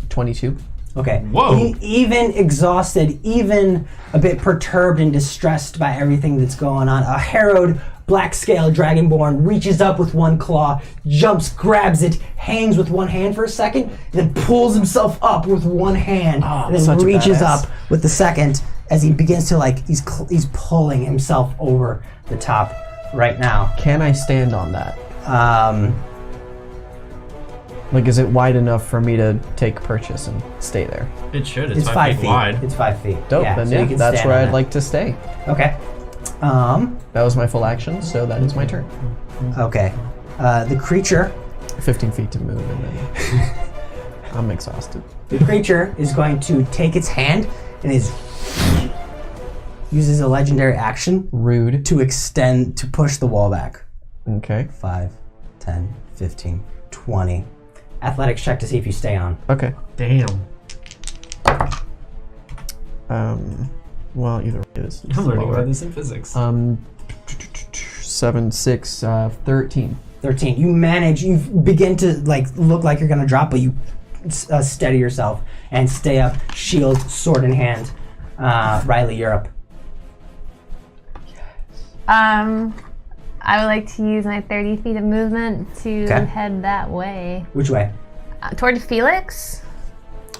22. Okay. Whoa. Even exhausted, even a bit perturbed and distressed by everything that's going on, a harrowed black-scaled dragonborn reaches up with one claw, jumps, grabs it, hangs with one hand for a second, then pulls himself up with one hand, and then such a reaches badass. up with the second as he begins to he's pulling himself over the top right now. Can I stand on that? Like, is it wide enough for me to take purchase and stay there? It should. It's, it's 5 feet feet wide. It's 5 feet. Dope. Yeah, then so you yeah, can that's stand where on I'd that. like to stay. Okay. That was my full action, so that is my turn. Okay. The creature 15 feet to move, and then I'm exhausted. The creature is going to take its hand and uses a legendary action Rude. to push the wall back. Okay. 5, 10, 15, 20. Athletics check to see if you stay on. Okay. Damn. Well, either way it is. I'm learning lower. about this in physics. 7, 6, 13. 13. You begin to look like you're gonna drop, but you steady yourself and stay up, shield, sword in hand. Riley, you're up. I would like to use my 30 feet of movement to Okay. head that way. Which way? Toward Felix.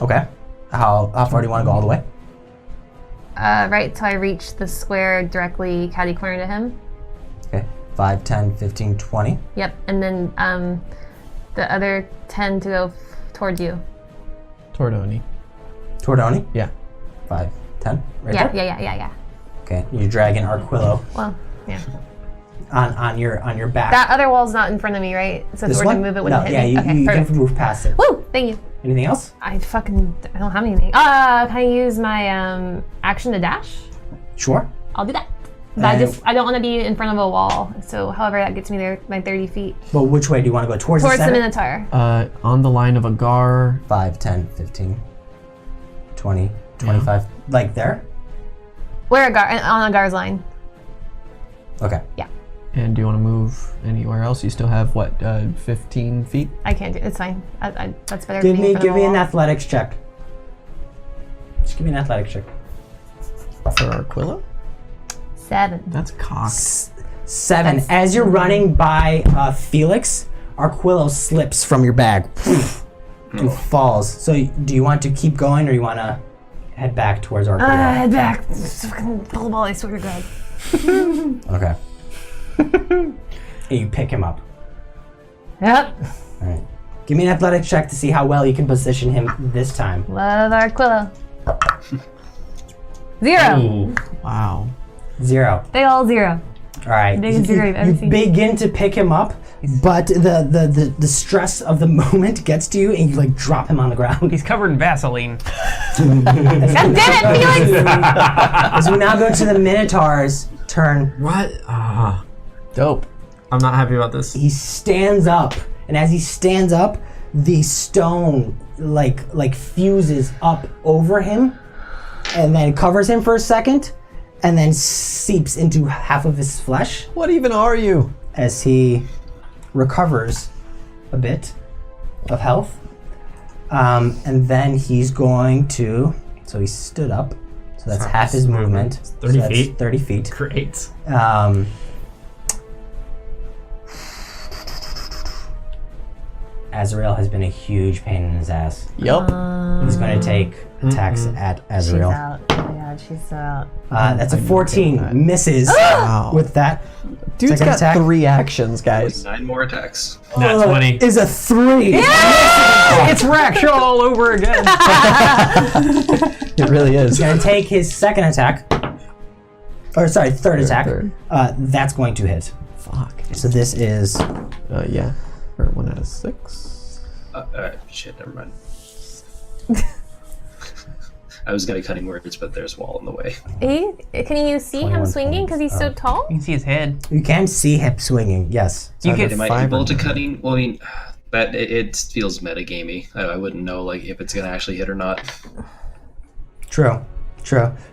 Okay. How far do you want to go all the way? Right till I reach the square directly catty corner to him. Okay. 5, 10, 15, 20. Yep, and then the other 10 to go toward you. Tordoni. Tordoni? Yeah. 5, 10. Right Yeah, there? yeah. Okay. You're dragging Arquillo Well, yeah. on your back. That other wall's not in front of me, right? So if This we were one? to move, it wouldn't No, hit yeah, me. you Okay, perfect. can move past it. Woo! Thank you. Anything else? I don't have anything. Can I use my action to dash? Sure. I'll do that. But I don't want to be in front of a wall. So however that gets me there, my 30 feet. But which way do you want to go? Towards Towards the the center? Minotaur. On the line of a gar. 5, 10, 15, 20, 25. Like there? Where on a Gar's line. Okay. Yeah. And do you want to move anywhere else? You still have, 15 feet? I can't do it. It's fine. That's better Give than being me in front of a an wall. athletics check. Just give me an athletics check. For Arquilla? 7. That's cocked. 7. That's- As you're running by Felix, Arquillo slips from your bag. and falls. So do you want to keep going or you want to head back towards Arquillo? Head back. Fucking pull the ball, I swear to God. Okay. And you pick him up. Yep. All right. Give me an athletics check to see how well you can position him this time. Love Arquilla. 0. Ooh. Wow. 0. Big ol' 0. All right. Biggest zero I've ever You seen. begin to pick him up, but the stress of the moment gets to you, and you drop him on the ground. He's covered in Vaseline. God damn it, Felix! As we now go to the Minotaur's turn, What? Dope. I'm not happy about this. he stands up, and as he stands up, the stone like fuses up over him, and then covers him for a second, and then seeps into half of his flesh What even are you? as he recovers a bit of health. And then he's going to, so he stood up, so that's half his movement. 30 So that's feet. 30 feet. Great. Azrael has been a huge pain in his ass. Yup. He's going to take attacks at She's Azrael. out. Oh my God, she's so out. That's a I knew 14. that. Misses Wow. with that. Dude's second got attack. 3 actions, guys. 9 more attacks. Nat 20. Is a 3. It's Rakshaw all over again. It really is. He's going to take his second attack. Or sorry, third attack. third. That's going to hit. Fuck. So this is Yeah. Or 1 out of 6. Shit, never mind. I was gonna cutting words, but there's wall in the way. Can you see him 21 swinging because he's so tall? You can see his head. You can see him swinging. Yes. You get Am I able to cutting? Well, I mean, that it feels metagamey. I wouldn't know like if it's gonna actually hit or not. True.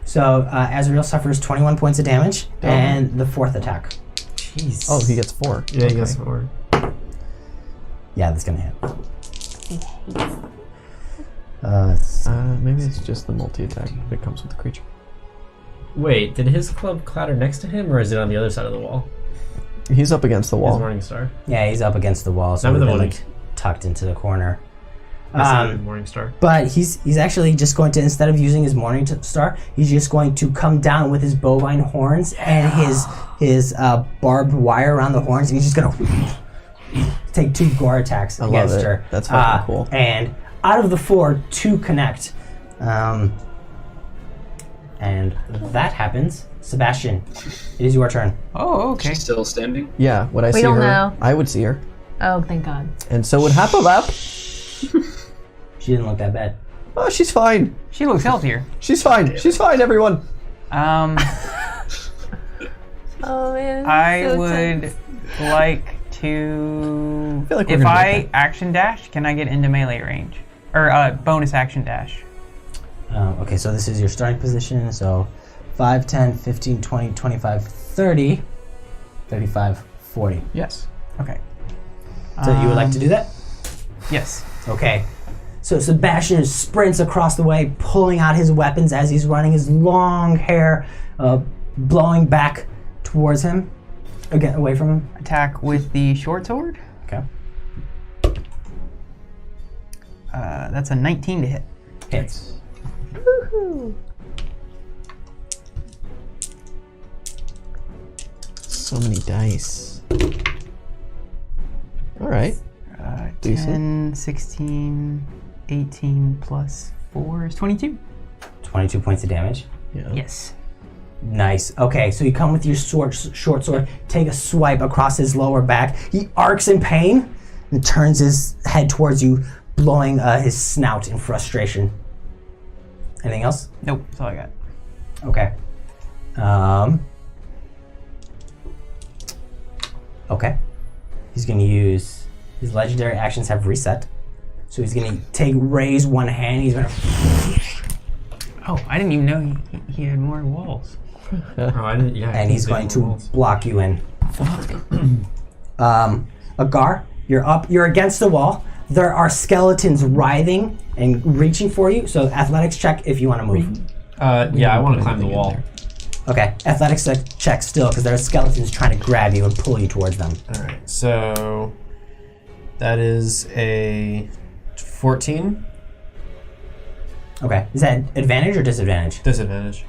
So Azrael suffers 21 points of damage, and the fourth attack. Jeez. Oh, he gets 4. Yeah, he gets 4. Yeah, that's gonna hit. Maybe it's just the multi-attack that comes with the creature. Wait, did his club clatter next to him, or is it on the other side of the wall? He's up against the His wall. Morning Star. Yeah, he's up against the wall, so Remember he's the like tucked into the corner. Morning Star. But he's actually just going to, instead of using his Morning Star, he's just going to come down with his bovine horns and his barbed wire around the horns, and he's just gonna take 2 gore attacks I love against it. her. That's fucking cool. And out of the 4, 2 connect. And that happens. Sebastian, it is your turn. Oh, okay. She's still standing. Yeah, would I see don't her? know. I would see her. Oh, thank God. And so would Hapalap. She didn't look that bad. Oh, she's fine. She looks healthier. She's fine. She's fine, everyone. Um, Oh man. I so would tense. like to. I feel like we're if gonna I make action dash, can I get into melee range? Or bonus action dash? Okay, so this is your starting position. So 5, 10, 15, 20, 25, 30, 35, 40. Yes. Okay. So you would like to do that? Yes. Okay. So Sebastian sprints across the way, pulling out his weapons as he's running, his long hair blowing back towards him, again away from him. Attack with the short sword. Okay. That's a 19 to hit. Hits. So many dice. All right. Decent. 10, 16, 18 plus 4 is 22. 22 points of damage. Yeah. Yes. Nice. Okay, so you come with your short sword, take a swipe across his lower back. He arcs in pain and turns his head towards you, blowing his snout in frustration. Anything else? Nope, that's all I got. Okay. Okay. He's going to use his legendary actions have reset. So he's going to raise one hand. He's going to. Oh, I didn't even know he had more walls. Oh, I didn't. Yeah. And he's going to block you in. Agar, you're up. You're against the wall. There are skeletons writhing and reaching for you. So athletics check if you want to move. Yeah, I want to climb the wall. Okay, athletics check still because there are skeletons trying to grab you and pull you towards them. All right, so that is a 14. Okay, is that advantage or disadvantage? Disadvantage.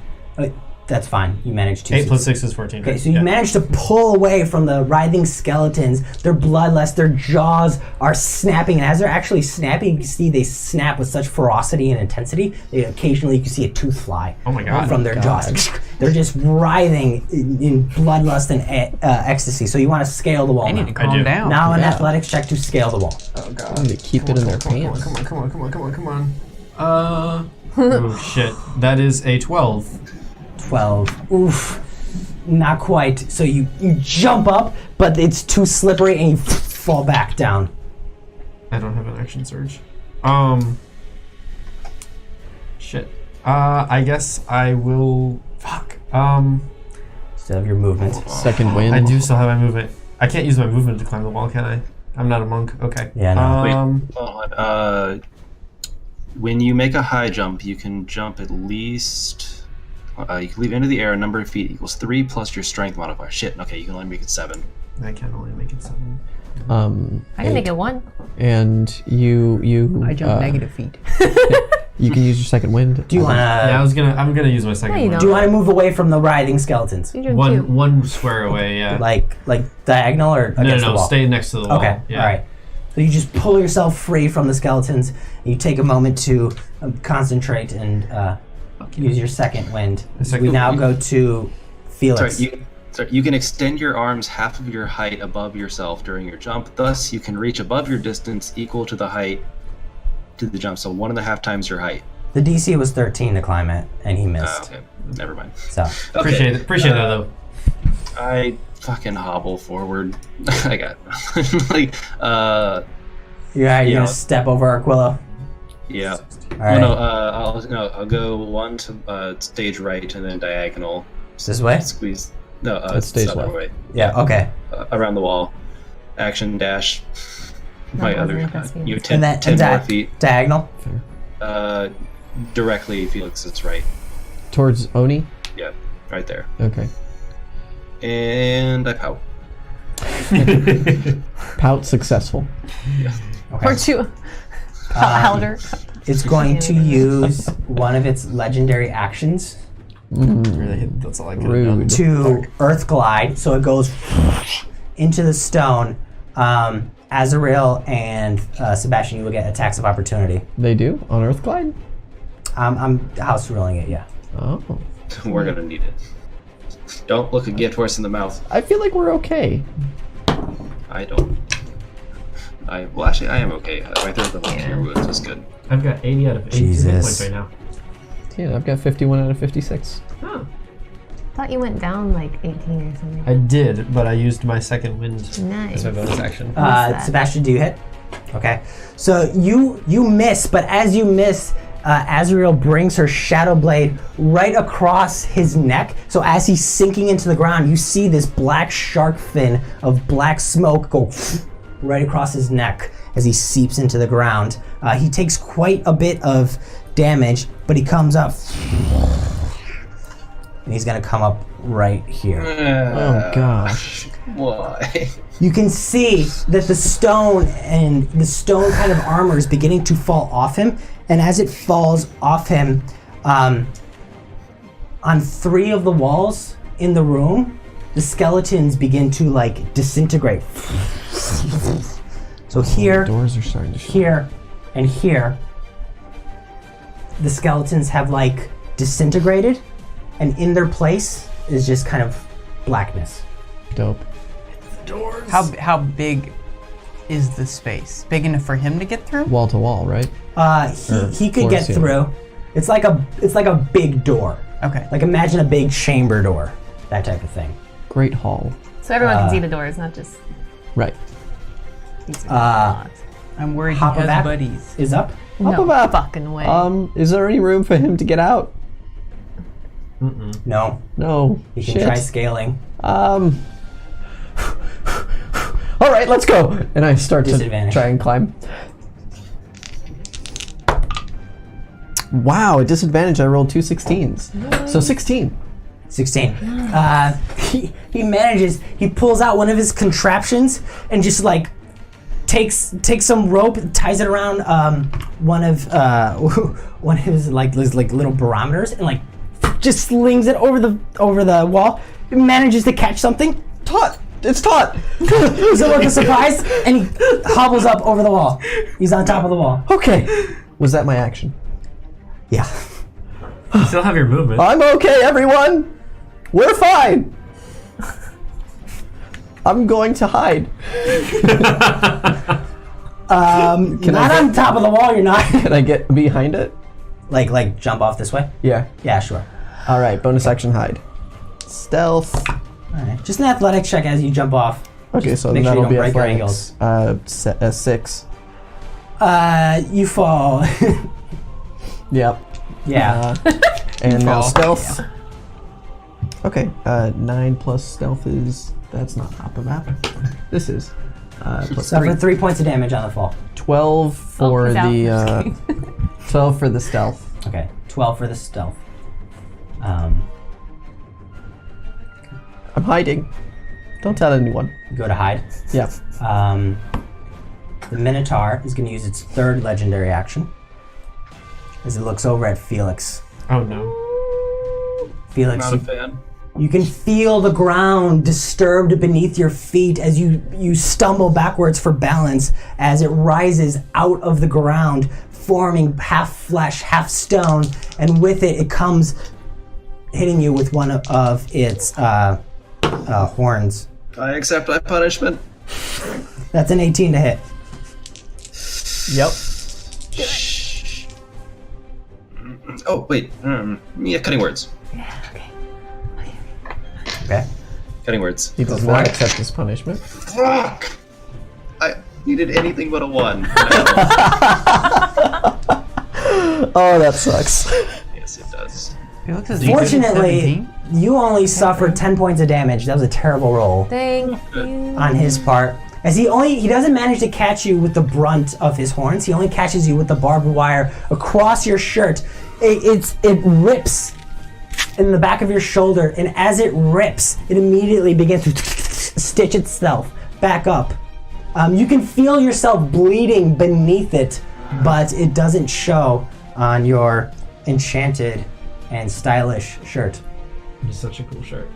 That's fine. You managed to. 8 plus 6 is 14. Okay, right? so you Yeah. managed to pull away from the writhing skeletons. They're bloodless. Their jaws are snapping, and as they're actually snapping, you can see they snap with such ferocity and intensity. Occasionally, you can see a tooth fly Oh my god. from their jaws. They're just writhing in bloodlust and ecstasy. So you want to scale the wall I need to now. calm do. down. Now an athletics check to scale the wall. Oh god. They keep it in their pants. Come on. Oh shit. That is a 12. 12. Oof. Not quite. So you jump up, but it's too slippery and you fall back down. I don't have an action surge. Shit. I guess I will. Fuck. Still have your movement. Second wind. I do still have my movement. I can't use my movement to climb the wall, can I? I'm not a monk. Okay. Yeah, no. Wait, hold on. When you make a high jump, you can jump at least. You can leap into the air. A number of feet equals 3 plus your strength modifier. Shit. Okay, you can only make it 7. I can only make it 7. I can make it 1. And you I jump negative feet. You can use your second wind. Do you want Yeah, to? I'm gonna use my second No, you one. Do you want to move away from the writhing skeletons? You doing 2. One square away, yeah. Like diagonal or against the No, wall? stay next to the wall. Okay. Yeah. All right. So you just pull yourself free from the skeletons. And you take a moment to concentrate and use your second wind. We now go to Felix. You can extend your arms half of your height above yourself during your jump. Thus, you can reach above your distance equal to the height to the jump. So 1.5 times your height. The DC was 13 to climb it, and he missed. Okay, never mind. So Okay. Appreciate that though. I fucking hobble forward. I got like you're Yeah. gonna step over Aquilo. yeah. All right. I'll go one to stage right and then diagonal. This way. Squeeze. No, That's stage other left. way. Yeah. Okay. Around the wall. Action dash. My That other. wasn't the best view. You And 10 then 10 more feet. diagonal. Directly, Felix. It's right. Towards Oni? Yeah, right there. Okay. And I pout. Pout successful. Okay. Aren't you? Elder. It's going to use one of its legendary actions Really, that's all I could have done. Rude. to Earth Glide. So it goes into the stone. Azrael and Sebastian, you will get attacks of opportunity. They do? On Earthglide? I'm house ruling it, yeah. Oh. We're gonna need it. Don't look a gift horse in the mouth. I feel like we're okay. I don't. Well, actually, I am okay. My third level cure wounds is good. I've got 80 out of 82 hit Jesus. points right now. Yeah, I've got 51 out of 56. Oh. I thought you went down like 18 or something. I did, but I used my second wind Nice. as my bonus action. that? Sebastian, do you hit? Okay. So you miss, but as you miss, Azrael brings her shadow blade right across his neck. So as he's sinking into the ground, you see this black shark fin of black smoke go right across his neck as he seeps into the ground. He takes quite a bit of damage, but he comes up. And he's gonna come up right here. Oh gosh. Why? You can see that the stone kind of armor is beginning to fall off him, and as it falls off him, on 3 of the walls in the room, the skeletons begin to like disintegrate. So here, Doors are starting to shut. here, and here, the skeletons have like disintegrated, and in their place is just kind of blackness. Dope. How big is the space? Big enough for him to get through? Wall to wall, right? He could floor get ceiling. through. It's like a big door. Okay. Like imagine a big chamber door, that type of thing. Great hall. So everyone can see the doors, not just Right. these are I'm worried he Hop has back buddies. is up. Up about. fucking way. Is there any room for him to get out? No, No. you can Shit. try scaling. All right, let's go. And I start to Disadvantage. try and climb. Wow, at disadvantage, I rolled 2 16s. So 16. 16. He manages. He pulls out one of his contraptions and just like takes some rope, ties it around one of his like little barometers, and like just slings it over the wall. He manages to catch something. Taut! It's taut! He's a look of surprise, and he hobbles up over the wall. He's on top of the wall. Okay. Was that my action? Yeah. You still have your movement. I'm okay, everyone! We're fine! I'm going to hide. Not on top of the wall. You're not. Can I get behind it? like jump off this way. Yeah. Yeah, sure. All right, bonus action hide. Stealth. All right. Just an athletics check as you jump off. Okay, so make sure you that'll don't be break your athletics. ankles. 6. You fall. Yep. Yeah. And now fall. stealth. Okay, 9 plus stealth is... That's not map of map. This is. Plus Suffer 3. 3 points of damage on the fall. 12 for he's out. the... 12 for the stealth. Okay. 12 for the stealth. I'm hiding. Don't tell anyone. Go to hide. Yep. The Minotaur is going to use its 3rd legendary action as it looks over at Felix. Oh no. Felix, Not a fan. you can feel the ground disturbed beneath your feet as you stumble backwards for balance as it rises out of the ground, forming half flesh, half stone, and with it, it comes hitting you with one of its horns. I accept my punishment. That's an 18 to hit. Yep. Oh, wait. Yeah, cutting words. Okay. Cutting words. He does not accept his punishment. Fuck! I needed anything but a 1. No. Oh, that sucks. Yes, it does. It looks as Fortunately, you only suffered 10 points of damage. That was a terrible roll Thank you. on his part. As he doesn't manage to catch you with the brunt of his horns. He only catches you with the barbed wire across your shirt. It rips in the back of your shoulder, and as it rips, it immediately begins to stitch itself back up. You can feel yourself bleeding beneath it, but it doesn't show on your enchanted and stylish shirt. It's such a cool shirt.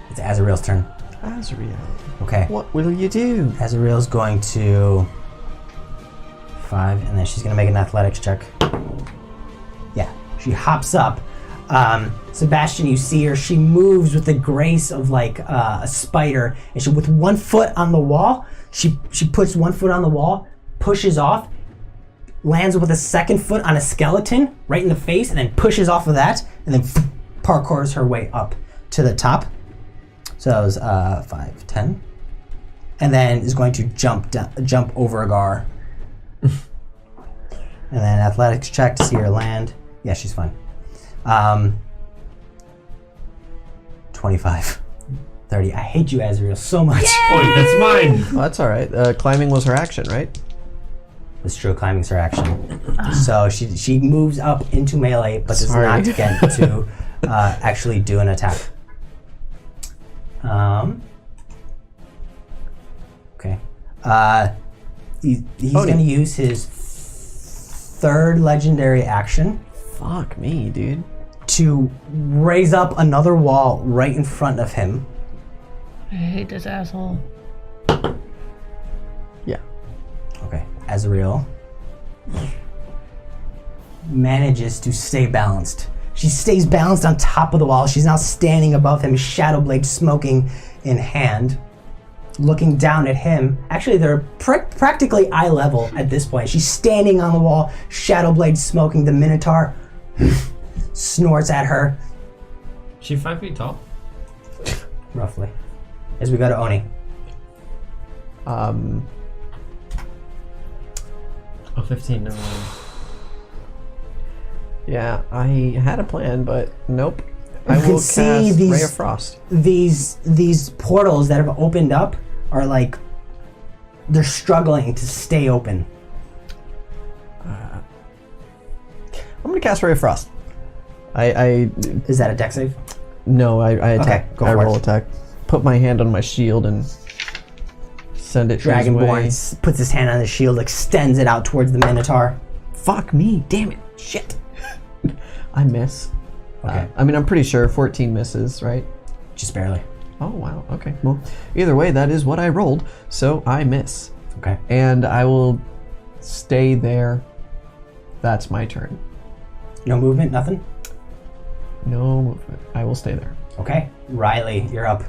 It's Azrael's turn. Azrael, Okay. what will you do? Azrael's going to 5, and then she's going to make an athletics check. Yeah, she hops up. Sebastian, you see her. She moves with the grace of like a spider, and she, with one foot on the wall, she puts one foot on the wall, pushes off, lands with a second foot on a skeleton right in the face, and then pushes off of that, and then parkours her way up to the top. So that was 5, 10. And then is going to jump over Agar. And then athletics check to see her land. Yeah, she's fine. 25. 30. I hate you, Azrael, so much. Oi, that's mine! Oh, that's all right. Climbing was her action, right? It's true, climbing's her action. So she moves up into melee, but does Sorry. not get to actually do an attack. Okay. He's going to use his third legendary action Fuck me, dude. to raise up another wall right in front of him. I hate this asshole. Yeah. Okay. Azrael manages to stay balanced. She stays balanced on top of the wall. She's now standing above him, shadow blade smoking in hand, looking down at him. Actually, they're practically eye level at this point. She's standing on the wall, shadow blade smoking. The minotaur snorts at her, She 5 feet tall? roughly. As we go to Oni. Oh, 15, no. Yeah, I had a plan, but nope. I You can will see cast these- Ray of Frost. These portals that have opened up are like, they're struggling to stay open. I'm gonna cast Ray of Frost. I Is that a dex save? no, I attack. Okay, go I for roll it. attack. Put my hand on my shield and send it his way. Dragonborn puts his hand on the shield, extends it out towards the minotaur. Fuck me, damn it, shit. I miss. Okay. I mean, I'm pretty sure 14 misses, right? Just barely. Oh wow. Okay. Well, either way, that is what I rolled, so I miss, Okay. and I will stay there. That's my turn. No movement, nothing? No movement. I will stay there. Okay. Riley, you're up.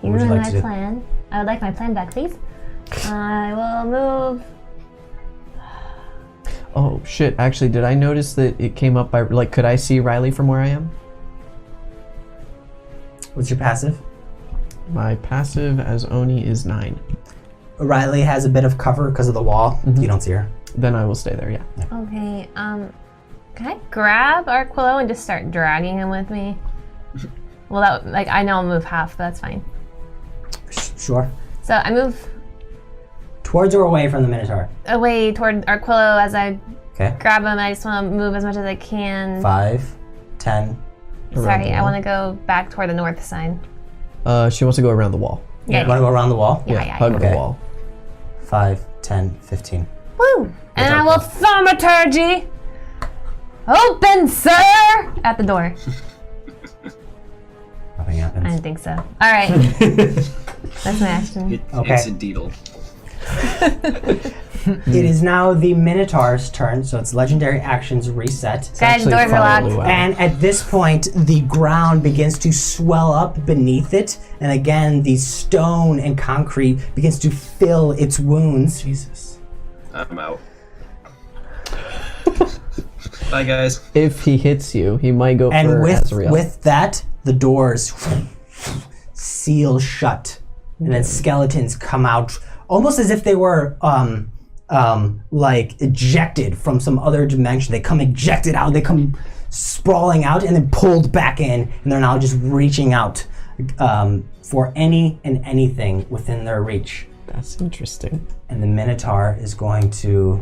You would you ruined like to my do? plan. I would like my plan back, please. I will move. Oh shit! Actually, did I notice that it came up by like? Could I see Riley from where I am? What's your passive? My passive as Oni is 9. Riley has a bit of cover because of the wall. You don't see her. Then I will stay there. Yeah. Okay, can I grab Arquillo and just start dragging him with me? Well, that, like, I know I'll move half, but that's fine. Sure. So I move Towards or away from the minotaur? away toward Arquillo as I Okay. grab him. I just want to move as much as I can. 5, 10. Sorry, the I wall. want to go back toward the north side. She wants to go around the wall. Yeah, You want to go around the wall? yeah. Hug Okay. the wall. 5, 10, 15. Woo! And I will thaumaturgy. Open, sir! At the door. Nothing I happens. didn't think so. All right. That's my action. It's Okay. a deedle. It is now the Minotaur's turn, so its legendary actions reset. Guys, doors are locked. And at this point, the ground begins to swell up beneath it, and again, the stone and concrete begins to fill its wounds. Jesus. I'm out. Bye, guys. If he hits you, he might go And for with Azrael. that, the doors seal shut, and then skeletons come out, almost as if they were like ejected from some other dimension. They come ejected out, they come sprawling out, and then pulled back in, and they're now just reaching out for any and anything within their reach. That's interesting. And the Minotaur is going to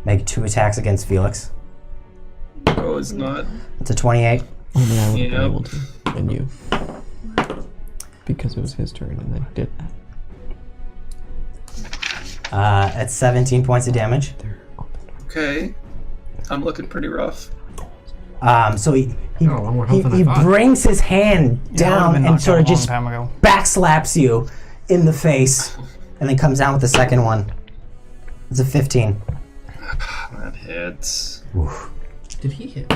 make 2 attacks against Felix. Oh, it's not. It's a 28. Only I would have Yep. been able to, and you. Because it was his turn and then he did that. At 17 points of damage. Okay. I'm looking pretty rough. So he one more health than I he thought. brings his hand down and sort of just time ago. backslaps you in the face, and then comes down with the second one. It's a 15. That hits. Did he hit?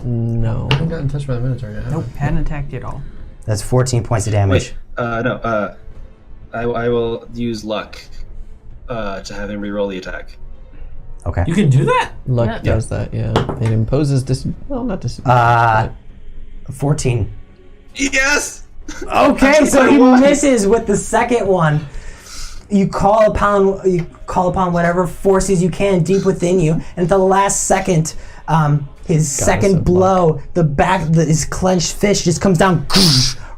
No. I haven't gotten touched by the Minotaur yet. Nope, hadn't attacked you at all. That's 14 points of damage. Wait, no. I will use luck to have him reroll the attack. Okay. You can do that? Luck Yeah. does that, yeah. It imposes not 14. Yes! Okay, so he misses with the second one. You call upon whatever forces you can deep within you, and at the last second, his second some blow, his clenched fist just comes down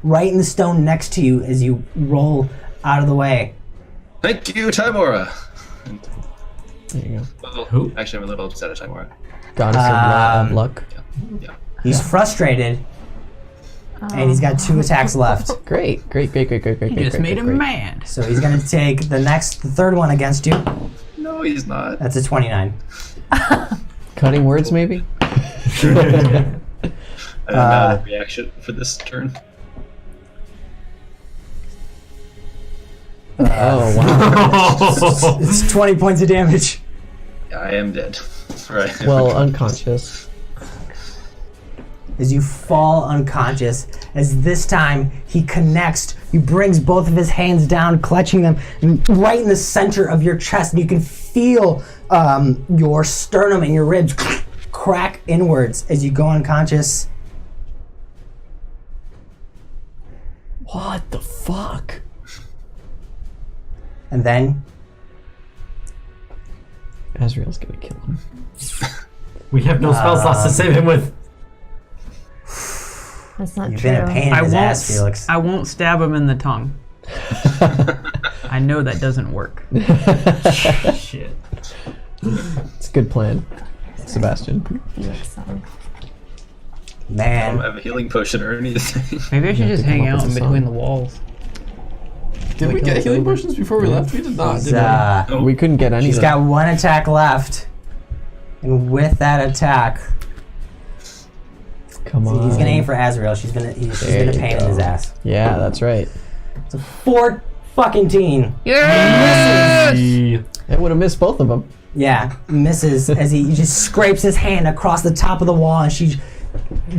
right in the stone next to you as you roll out of the way. Thank you, Timora. There you go. Well, Who? Actually, I'm a little upset at Timora. Goddess of luck. Yeah. He's frustrated, and he's got 2 attacks left. Great. You just made him mad. So he's going to take the third one against you. No, he's not. That's a 29. Cutting words, maybe? I don't know the reaction for this turn. Oh, wow. It's 20 points of damage. I am dead. Right. Well, unconscious. As you fall unconscious, as this time he brings both of his hands down, clutching them right in the center of your chest, and you can feel your sternum and your ribs crack inwards as you go unconscious. What the fuck? And then Azrael's gonna kill him. We have no spell slots to save him with. That's not you've true. been a pain in his ass, Felix. I won't stab him in the tongue. I know that doesn't work. Shit. It's a good plan, Sebastian. I Man, don't have a healing potion or anything. Maybe I should have just to come hang up out in with a between song. the walls. Did we get healing potions before we left? We did not, did we? We couldn't get any. he's got 1 attack left, and with that attack, Come on. he's gonna aim for Azrael. She's been a pain in his ass. Yeah, that's right. 4 fucking teen. Yes! It would have missed both of them. Yeah, misses as he just scrapes his hand across the top of the wall, and she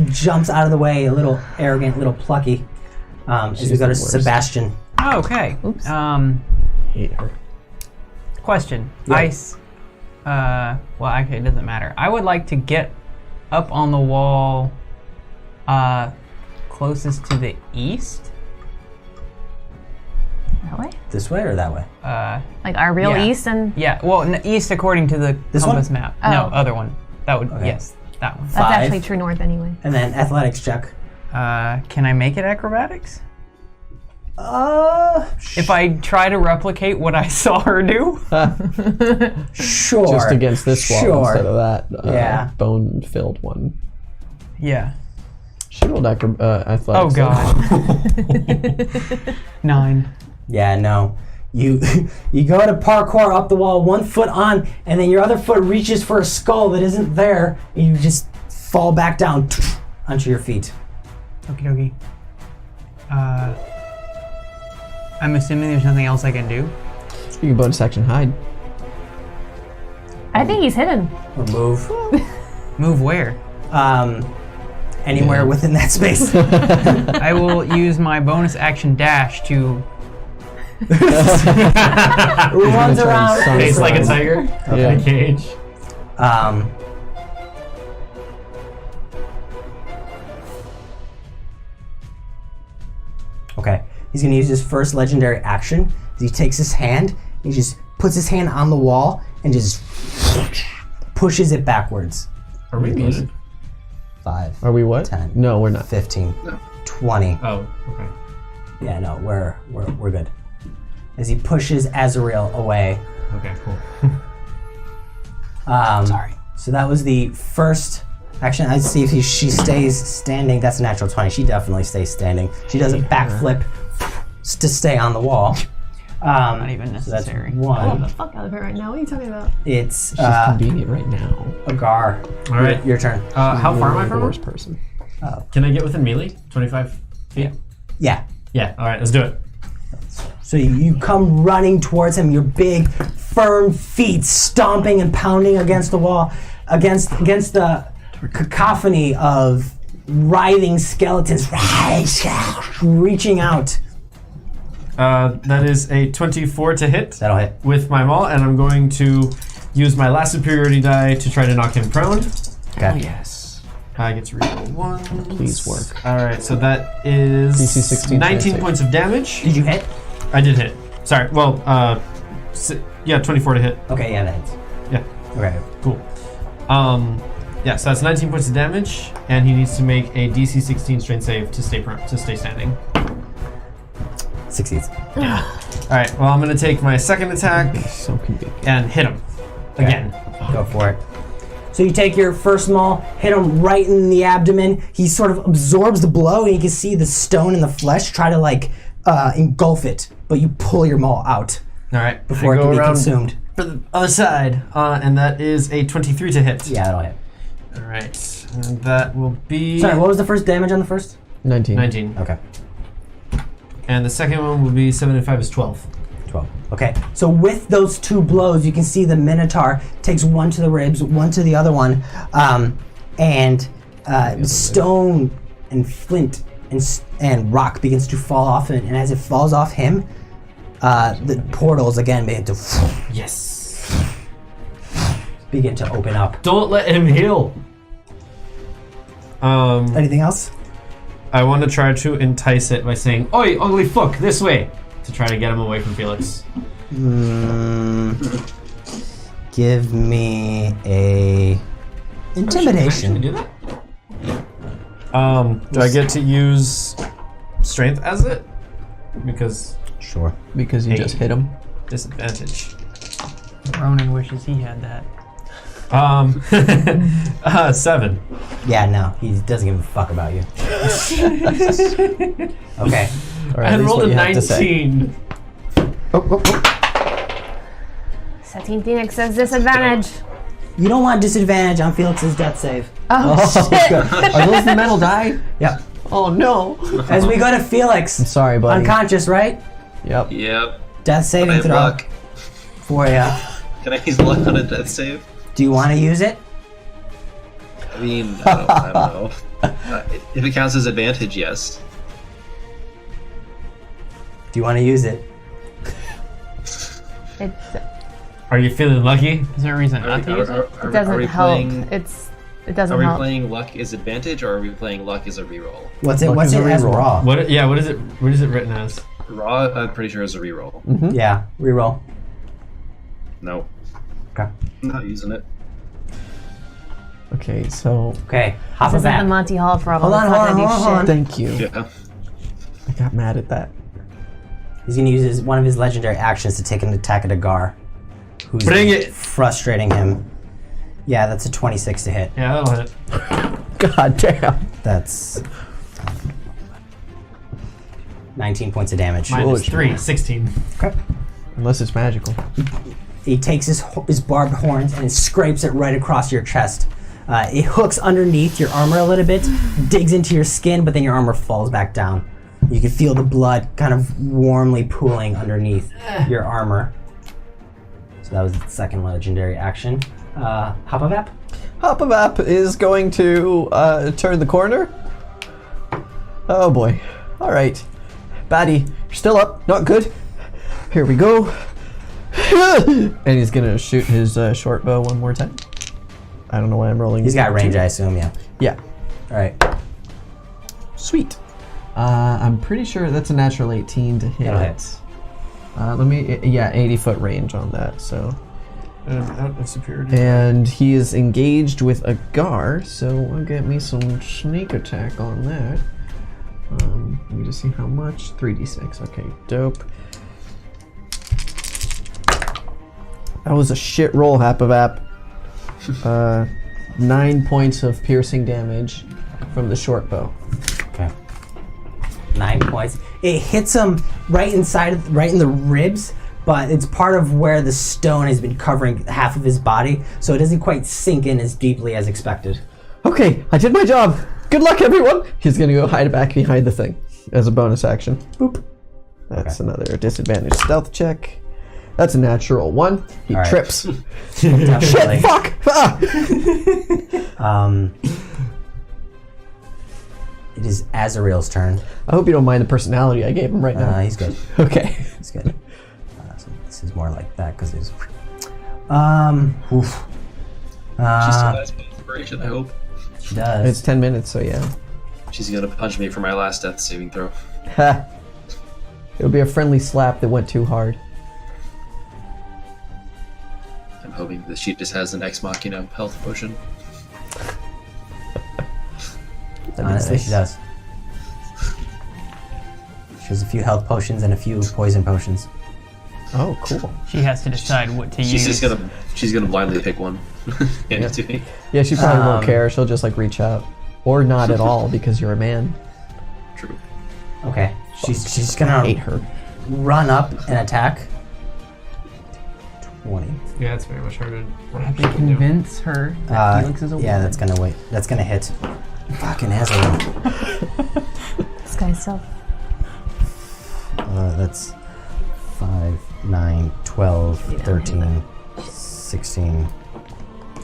jumps out of the way, a little arrogant, little plucky. As we She's go to the worst. Sebastian. Oh, okay. Oops. Hate her. Question. Yeah. Ice. Well, actually, it doesn't matter. I would like to get up on the wall closest to the east. That way? This way or that way? Like our real Yeah. east and Yeah, well, east according to the This compass one? map. No, Oh. other one. That would, Okay. yes, that one. that's 5. actually true north anyway. And then athletics check. Can I make it acrobatics? Uh, If I try to replicate what I saw her do? sure. Just against this wall Sure. instead of that Yeah. bone-filled one. Yeah. She rolled athletics. Oh, God. 9. Yeah, no. You go to parkour up the wall, 1 foot on, and then your other foot reaches for a skull that isn't there, and you just fall back down onto your feet. Okie dokie. I'm assuming there's nothing else I can do. You can bonus action hide. I think he's hidden. Or move. Move where? Anywhere within that space. I will use my bonus action dash to. Runs around. Face like a tiger in a cage. Okay. He's gonna use his first legendary action. He takes his hand, he just puts his hand on the wall and just pushes it backwards. Are we muted? 5. Are we what? 10. No, we're not. 15. 20. Oh, okay. Yeah, no, we're good. As he pushes Azrael away. Okay, cool. Sorry. So that was the first action. I'd see if she stays standing. That's a natural 20. She definitely stays standing. She does a backflip to stay on the wall. Not even So that's necessary. one. the fuck out of it right now. What are you talking about? It's She's convenient right now. Agar. All right. Your turn. How far am I The from her? worst person. Can I get within melee? 25 feet? Yeah. Yeah, all right, let's do it. So you come running towards him, your big, firm feet stomping and pounding against the wall, against the cacophony of writhing skeletons reaching out. That is a 24 to hit That'll hit. with my maul, and I'm going to use my last superiority die to try to knock him prone. Okay. Oh, yes. I get to reroll 1. Please work. All right, so that is DC 16 19 save. points of damage. Did you hit? I did hit. Sorry, well, yeah, 24 to hit. Okay, yeah, that hits. Yeah, Okay. cool. Yeah, so that's 19 points of damage, and he needs to make a DC 16 strength save to stay standing. Succeeds. All right, well, I'm gonna take my second attack So convenient. and hit him again. Go for it. So you take your first maul, hit him right in the abdomen. He sort of absorbs the blow, and you can see the stone in the flesh try to engulf it, but you pull your maul out All right, before I it go can be around consumed. for the other side, and that is a 23 to hit. Yeah, that'll hit. All right, and that will be Sorry, what was the first damage on the first? 19. 19, Okay. and the second one will be 7 and 5 is 12. 12. Okay, so with those two blows, you can see the Minotaur takes one to the ribs, one to the other one, and stone and flint and rock begins to fall off, and as it falls off him, the portals again begin to Yes. begin to open up. Don't let him heal. Anything else? I want to try to entice it by saying, "Oi, ugly fuck, this way," to try to get him away from Felix. Give me a intimidation. Can I do that? Do I get to use strength as it? Because Sure. Because you Hey. just hit him. disadvantage. Ronan wishes he had that. 7. Yeah, no, he doesn't give a fuck about you. Okay. Or I at least rolled what a you have to say. 19. Setting Phoenix says disadvantage. You don't want disadvantage on Felix's death save. Oh, shit. Are those the metal die? Yep. Oh no. As we go to Felix, I'm sorry, buddy. unconscious, right? Yep. Yep. Death I saving have throw luck. for you. Can I use luck on a death save? Do you want to use it? I mean, I don't know. If it counts as advantage, yes. Do you want to use it? It's, Are you feeling lucky? Is there a reason not to use it? it doesn't help. Playing, It doesn't are we help. playing luck as advantage, or are we playing luck as a reroll? What's it? Luck What's is it a as reroll. raw? What? Yeah. What is it? What is it written as? Raw, I'm pretty sure is a reroll. Yeah, reroll. No, Okay. I'm not using it. Okay, so Okay. Hop This it isn't back. the Monty Hall problem. Hold on, It's not hold gonna on, do hold on. shit. thank you. Yeah. I got mad at that. He's gonna use one of his legendary actions to take an attack at Agar, who's Bring it. frustrating him. Yeah, that's a 26 to hit. Yeah, that'll hit. God damn. That's 19 points of damage. Minus 3, 16. Okay. Unless it's magical. He takes his barbed horns and scrapes it right across your chest. It hooks underneath your armor a little bit, digs into your skin, but then your armor falls back down. You can feel the blood kind of warmly pooling underneath your armor. that was its second legendary action. Hopavap? Hopavap is going to turn the corner. Oh boy. Alright. Baddie, you're still up. Not good. Here we go. And he's gonna shoot his short bow one more time. I don't know why I'm rolling. He's got range, I assume, yeah. Yeah. Alright. Sweet. I'm pretty sure that's a natural 18 to hit. That'll hit. Let me, 80-foot range on that, so. Out of superiority. And he is engaged with a Gar, so I'll get me some sneak attack on that. Let me just see how much. 3d6, okay, dope. That was a shit roll, Hapavap. 9 points of piercing damage from the short bow. Okay. 9 points. It hits him right in the ribs, but it's part of where the stone has been covering half of his body, so it doesn't quite sink in as deeply as expected. Okay, I did my job. Good luck, everyone. He's gonna go hide back behind the thing as a bonus action. Boop. That's another disadvantage stealth check. That's a natural 1. He All right. trips. Definitely. Shit, fuck! Ah! It is Azrael's turn. I hope you don't mind the personality I gave him right now. He's good. Okay. He's good. So this is more like that because it's. Oof. She still has inspiration, I hope. She does. It's 10 minutes, so yeah. She's gonna punch me for my last death saving throw. Ha! It'll be a friendly slap that went too hard. I'm hoping that she just has an Ex Machina health potion. Honestly, she does. She has a few health potions and a few poison potions. Oh, cool. She has to decide what to use. She's gonna blindly pick one. Hand it to me. Yeah, she probably won't care. She'll just like reach out. Or not at all because you're a man. True. Okay. She's I gonna hate her. run up and attack. 20. Yeah, it's very much harder. Have to convince her that Felix is a Yeah, woman. that's gonna wait. That's gonna hit. Fucking Azrael. This guy's so. That's 5, 9, 12, 13, 16,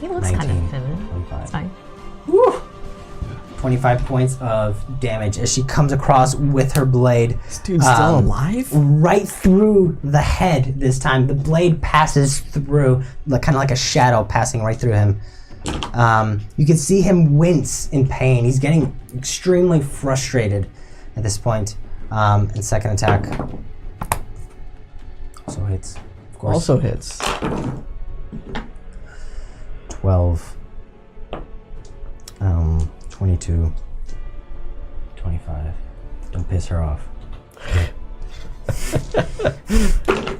He looks 19, kind of feminine. 25. It's fine. Woo! 25 points of damage as she comes across with her blade. This dude's still alive? Right through the head this time. The blade passes through, kind of like a shadow passing right through him. You can see him wince in pain. He's getting extremely frustrated at this point. And second attack also hits, of course. Also hits. 12, 22, 25. Don't piss her off.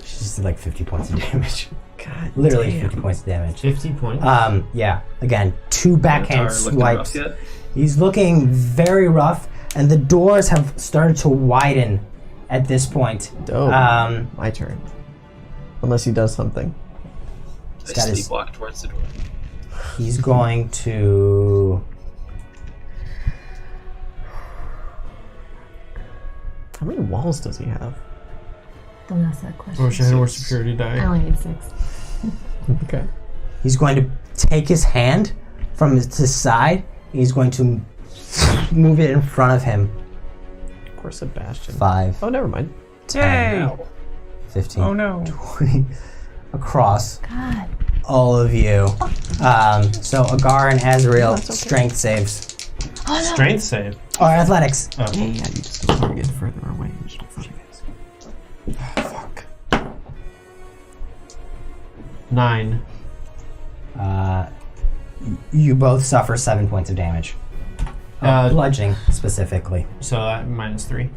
She's just like 50 points of damage. God Literally damn. 50 points of damage. 50 points. Yeah. Again, 2 backhand Minotaur looking rough swipes. yet? He's looking very rough, and the doors have started to widen at this point. Dope. My turn. Unless he does something. I got his- sleepwalk towards the door. He's going to. How many walls does he have? Don't ask that question. Or she had more security die. I only need 6. Okay. He's going to take his hand from his side. He's going to move it in front of him. Of course, Sebastian. 5, Oh, never mind. 10, 15, Oh no. 20, across God. all of you. So Agar and Azrael, strength saves. Strength save. Or athletics. Yeah, you just target further away. Which fuck. 9. You both suffer 7 points of damage. Bludgeoning, specifically. So -3.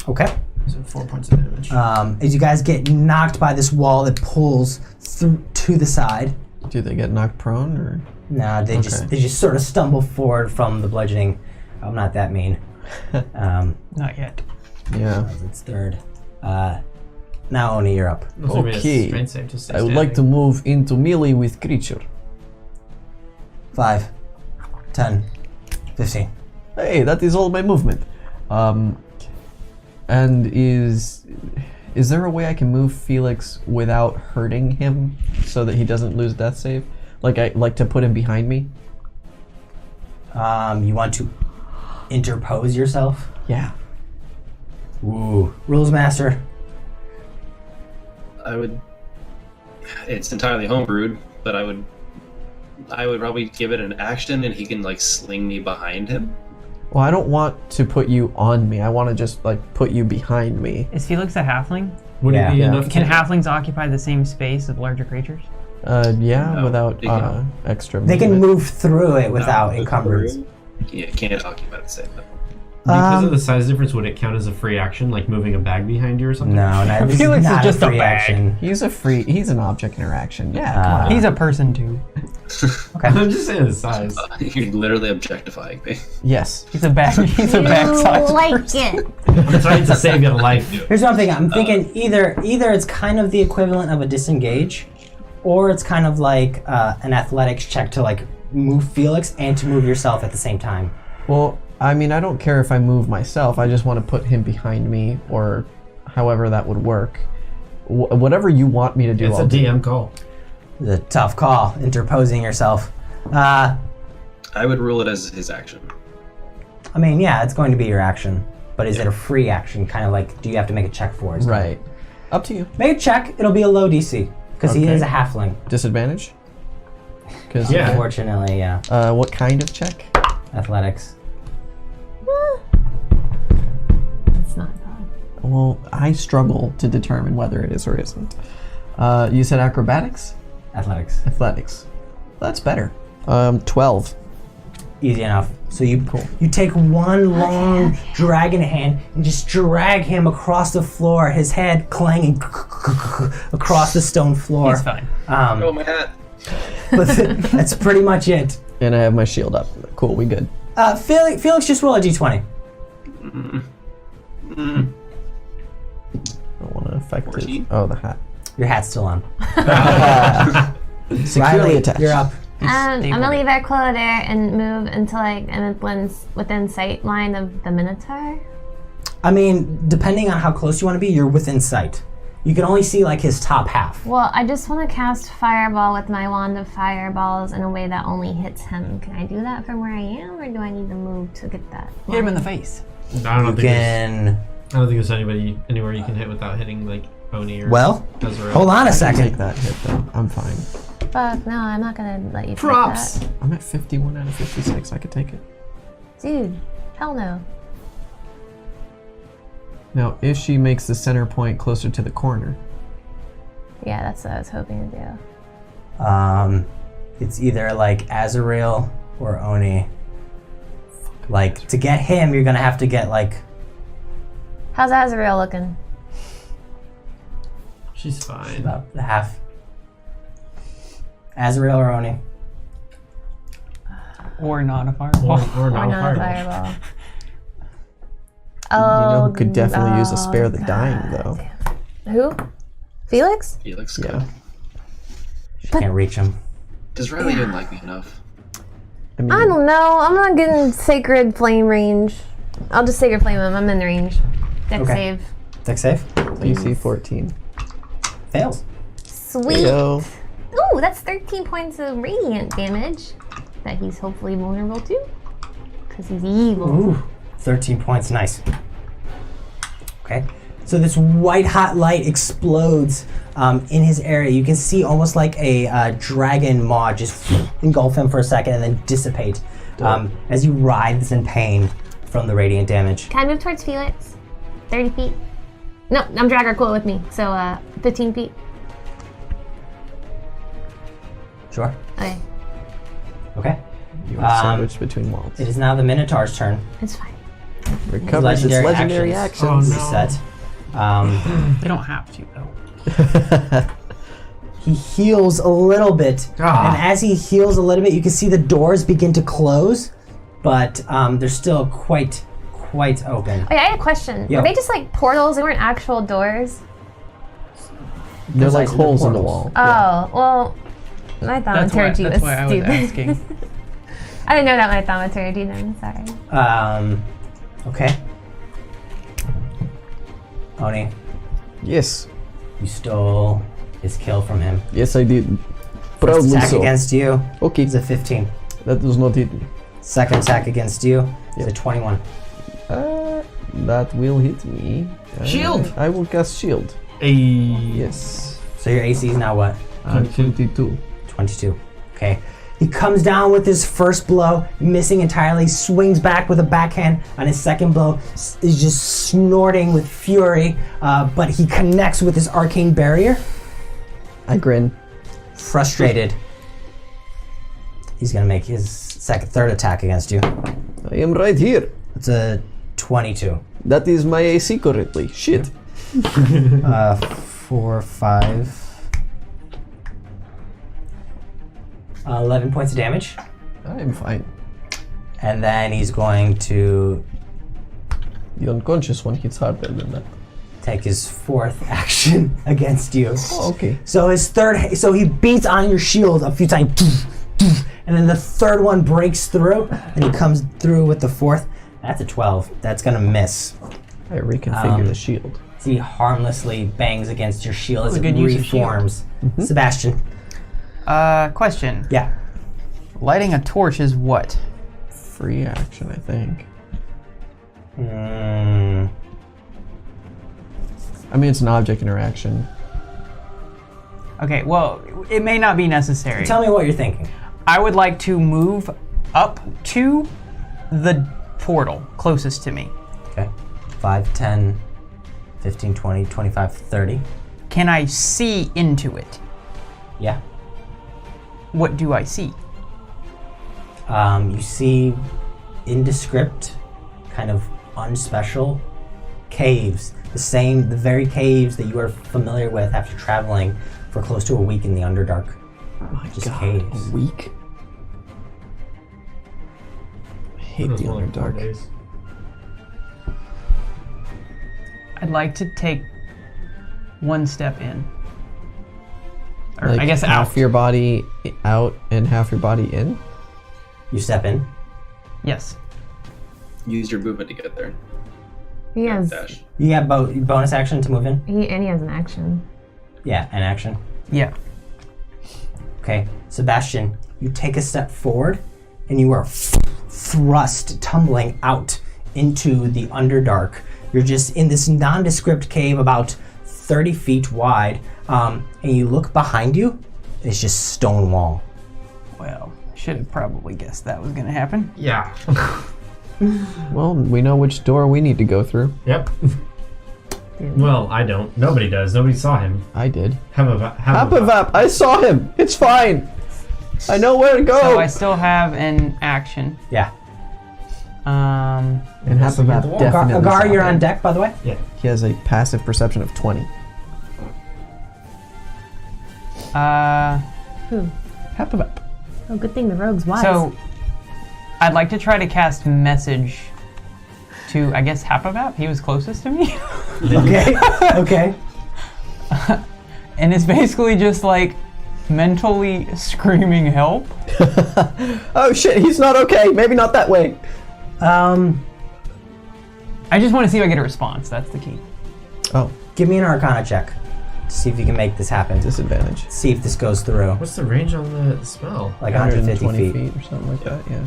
Okay. So 4 points of damage. As you guys get knocked by this wall that pulls through to the side. Do they get knocked prone or? No, they just sort of stumble forward from the bludgeoning. I'm not that mean. Not yet. Yeah. It's third. Now Oni, you're up. Also be a Okay. strength save to stay I would like to standing. move into melee with creature. 5, 10, 15. Hey, that is all my movement. And is Is there a way I can move Felix without hurting him so that he doesn't lose death save? Like to put him behind me? You want to interpose yourself? Yeah. Ooh. Rules master. It's entirely homebrewed, but I would probably give it an action, and he can like sling me behind him. Well, I don't want to put you on me. I want to just like put you behind me. Is Felix a halfling? Would it be Yeah. enough? Can halflings occupy the same space as larger creatures? Yeah, No, without they can- extra They can movement. move through it without No, encumbrance. Yeah, can't occupy the same level. Because of the size difference, would it count as a free action, like moving a bag behind you or something? No, this Felix is is not just a a free bag. action. He's an object interaction. Yeah, come on. He's a person too. Okay. I'm just saying the size. You're literally objectifying me. Yes. He's a bag. He's a bag size. like it. I'm trying to save your life. Here's what I'm thinking. I'm thinking either it's kind of the equivalent of a disengage, or it's kind of like an athletics check to like move Felix and to move yourself at the same time. Well, I mean, I don't care if I move myself. I just want to put him behind me, or however that would work. Whatever you want me to do, It's a I'll do. DM call. It's a tough call, interposing yourself. I would rule it as his action. I mean, yeah, it's going to be your action, but is it a free action? Kind of like, do you have to make a check for it? Right. Up to you. Make a check. It'll be a low DC because he Okay. is a halfling. Disadvantage? Because Yeah. Unfortunately, yeah. what kind of check? Athletics. It's not bad. Well, I struggle to determine whether it is or isn't. You said acrobatics? Athletics. Athletics. That's better. 12. Easy enough. So you take one long dragon hand and just drag him across the floor, his head clanging across the stone floor. He's fine. Oh, my hat. But that's pretty much it. And I have my shield up. Cool, we good. Felix, just roll a d20. I don't want to affect 14. it. Oh, the hat. Your hat's still on. Securely Riley, attached. you're up. I'm stable. gonna leave Aquila there and move until it blends within sight line of the Minotaur. I mean, depending on how close you want to be, you're within sight. You can only see like his top half. Well, I just want to cast Fireball with my wand of fireballs in a way that only hits him. Can I do that from where I am, or do I need to move to get that? Hit him in the face. I don't think Again. there's anywhere you can hit without hitting like Oni or Well, Azrael. hold on a Take second. that hit, though. I'm fine. Fuck, no, I'm not gonna let you take Props. that. I'm at 51 out of 56. I could take it. Dude, hell no. Now, if she makes the center point closer to the corner. Yeah, that's what I was hoping to do. It's either like Azrael or Oni. Like, to get him, you're gonna have to get like. How's Azrael looking? She's fine. About the half. Azrael or Oni? Or not a fireball. Or Or not not a fireball. fireball. You know Oh, who could definitely use a spare the God dying, though. damn. Who? Felix? Felix. Yeah. She can't reach him. Does Riley didn't like me enough? I mean, I don't know. I'm not getting Sacred Flame range. I'll just Sacred Flame him. I'm in the range. Deck Okay. save. Dex save? DC 14. Fails. Sweet. Yo. Ooh, that's 13 points of radiant damage that he's hopefully vulnerable to. Because he's evil. Ooh, 13 points. Nice. Okay. So this white hot light explodes in his area. You can see almost like a dragon maw just engulf him for a second and then dissipate as he writhes in pain from the radiant damage. Can I move towards Felix? 30 feet? No, I'm drag Aquila with me. So 15 feet. Sure. Okay, Okay. You are sandwiched between walls. It is now the Minotaur's turn. it's fine. Recovers its legendary actions. Reset. They don't have to though. He heals a little bit, Ah. and as he heals a little bit, you can see the doors begin to close, but they're still quite open. Oh yeah, I had a question. Yo. Were they just like portals? They weren't actual doors? They're like Precisely, the holes in the portals. wall. Oh, well, my thaumaturgy was That's why I was stupid. asking. I didn't know that my thaumaturgy then, sorry. Okay. Oni. Yes. You stole his kill from him. Yes, I did. First Proudly attack so. against you Okay. is a 15. That does not hit me. Second attack against you is a 21. That will hit me. Shield! I will cast shield. Yes. So your AC is now what? 22. 22. Okay. He comes down with his first blow, missing entirely, swings back with a backhand on his second blow, is just snorting with fury, but he connects with his arcane barrier. I grin. Frustrated. He's gonna make his third attack against you. I am right here. It's a 22. That is my AC currently. Shit. 4, 5. 11 points of damage. I am fine. And then he's going to The unconscious one hits harder than that. take his fourth action against you. Oh, okay. So so he beats on your shield a few times, and then the third one breaks through, and he comes through with the fourth. That's a 12. That's gonna miss. I reconfigure the shield. He harmlessly bangs against your shield as a it good use of shield. reforms. Sebastian. Question. Yeah. Lighting a torch is what? Free action, I think. I mean, it's an object interaction. Okay, well, it may not be necessary. Tell me what you're thinking. I would like to move up to the portal closest to me. Okay. 5, 10, 15, 20, 25, 30. Can I see into it? Yeah. What do I see? You see indescript, kind of unspecial caves. The very caves that you are familiar with after traveling for close to a week in the Underdark. My Just God, caves. a week? I hate the Underdark. I'd like to take one step in. Or Like I guess half out. your body out and half your body in? You step in. Yes. Use your movement to get there. He has Dash. You have bonus action to move in. he has an action. Yeah, an action. Yeah. Okay, Sebastian, you take a step forward, and you are thrust, tumbling out into the Underdark. You're just in this nondescript cave about 30 feet wide, and you look behind you, it's just stone wall. Well, should have probably guessed that was gonna happen. Yeah. Well, we know which door we need to go through. Yep. Well, I don't. Nobody does. Nobody saw him. I did. Have I saw him! It's fine! I know where to go! So I still have an action. Yeah. Um, And Hapavap the wall. definitely Agar, saw you're him. on deck, by the way. He has a passive perception of 20. Who? Hapavap. Oh, good thing the rogue's wise. so I'd like to try to cast message to, I guess, Hapavap. He was closest to me. Okay. Okay. And it's basically just like mentally screaming help. Oh shit, he's not okay. Maybe not that way. I just want to see if I get a response. That's the key. Oh, Give me an Arcana check to see if you can make this happen. disadvantage. See if this goes through. What's the range on the spell? Like 150 120 feet. or something like that, yeah.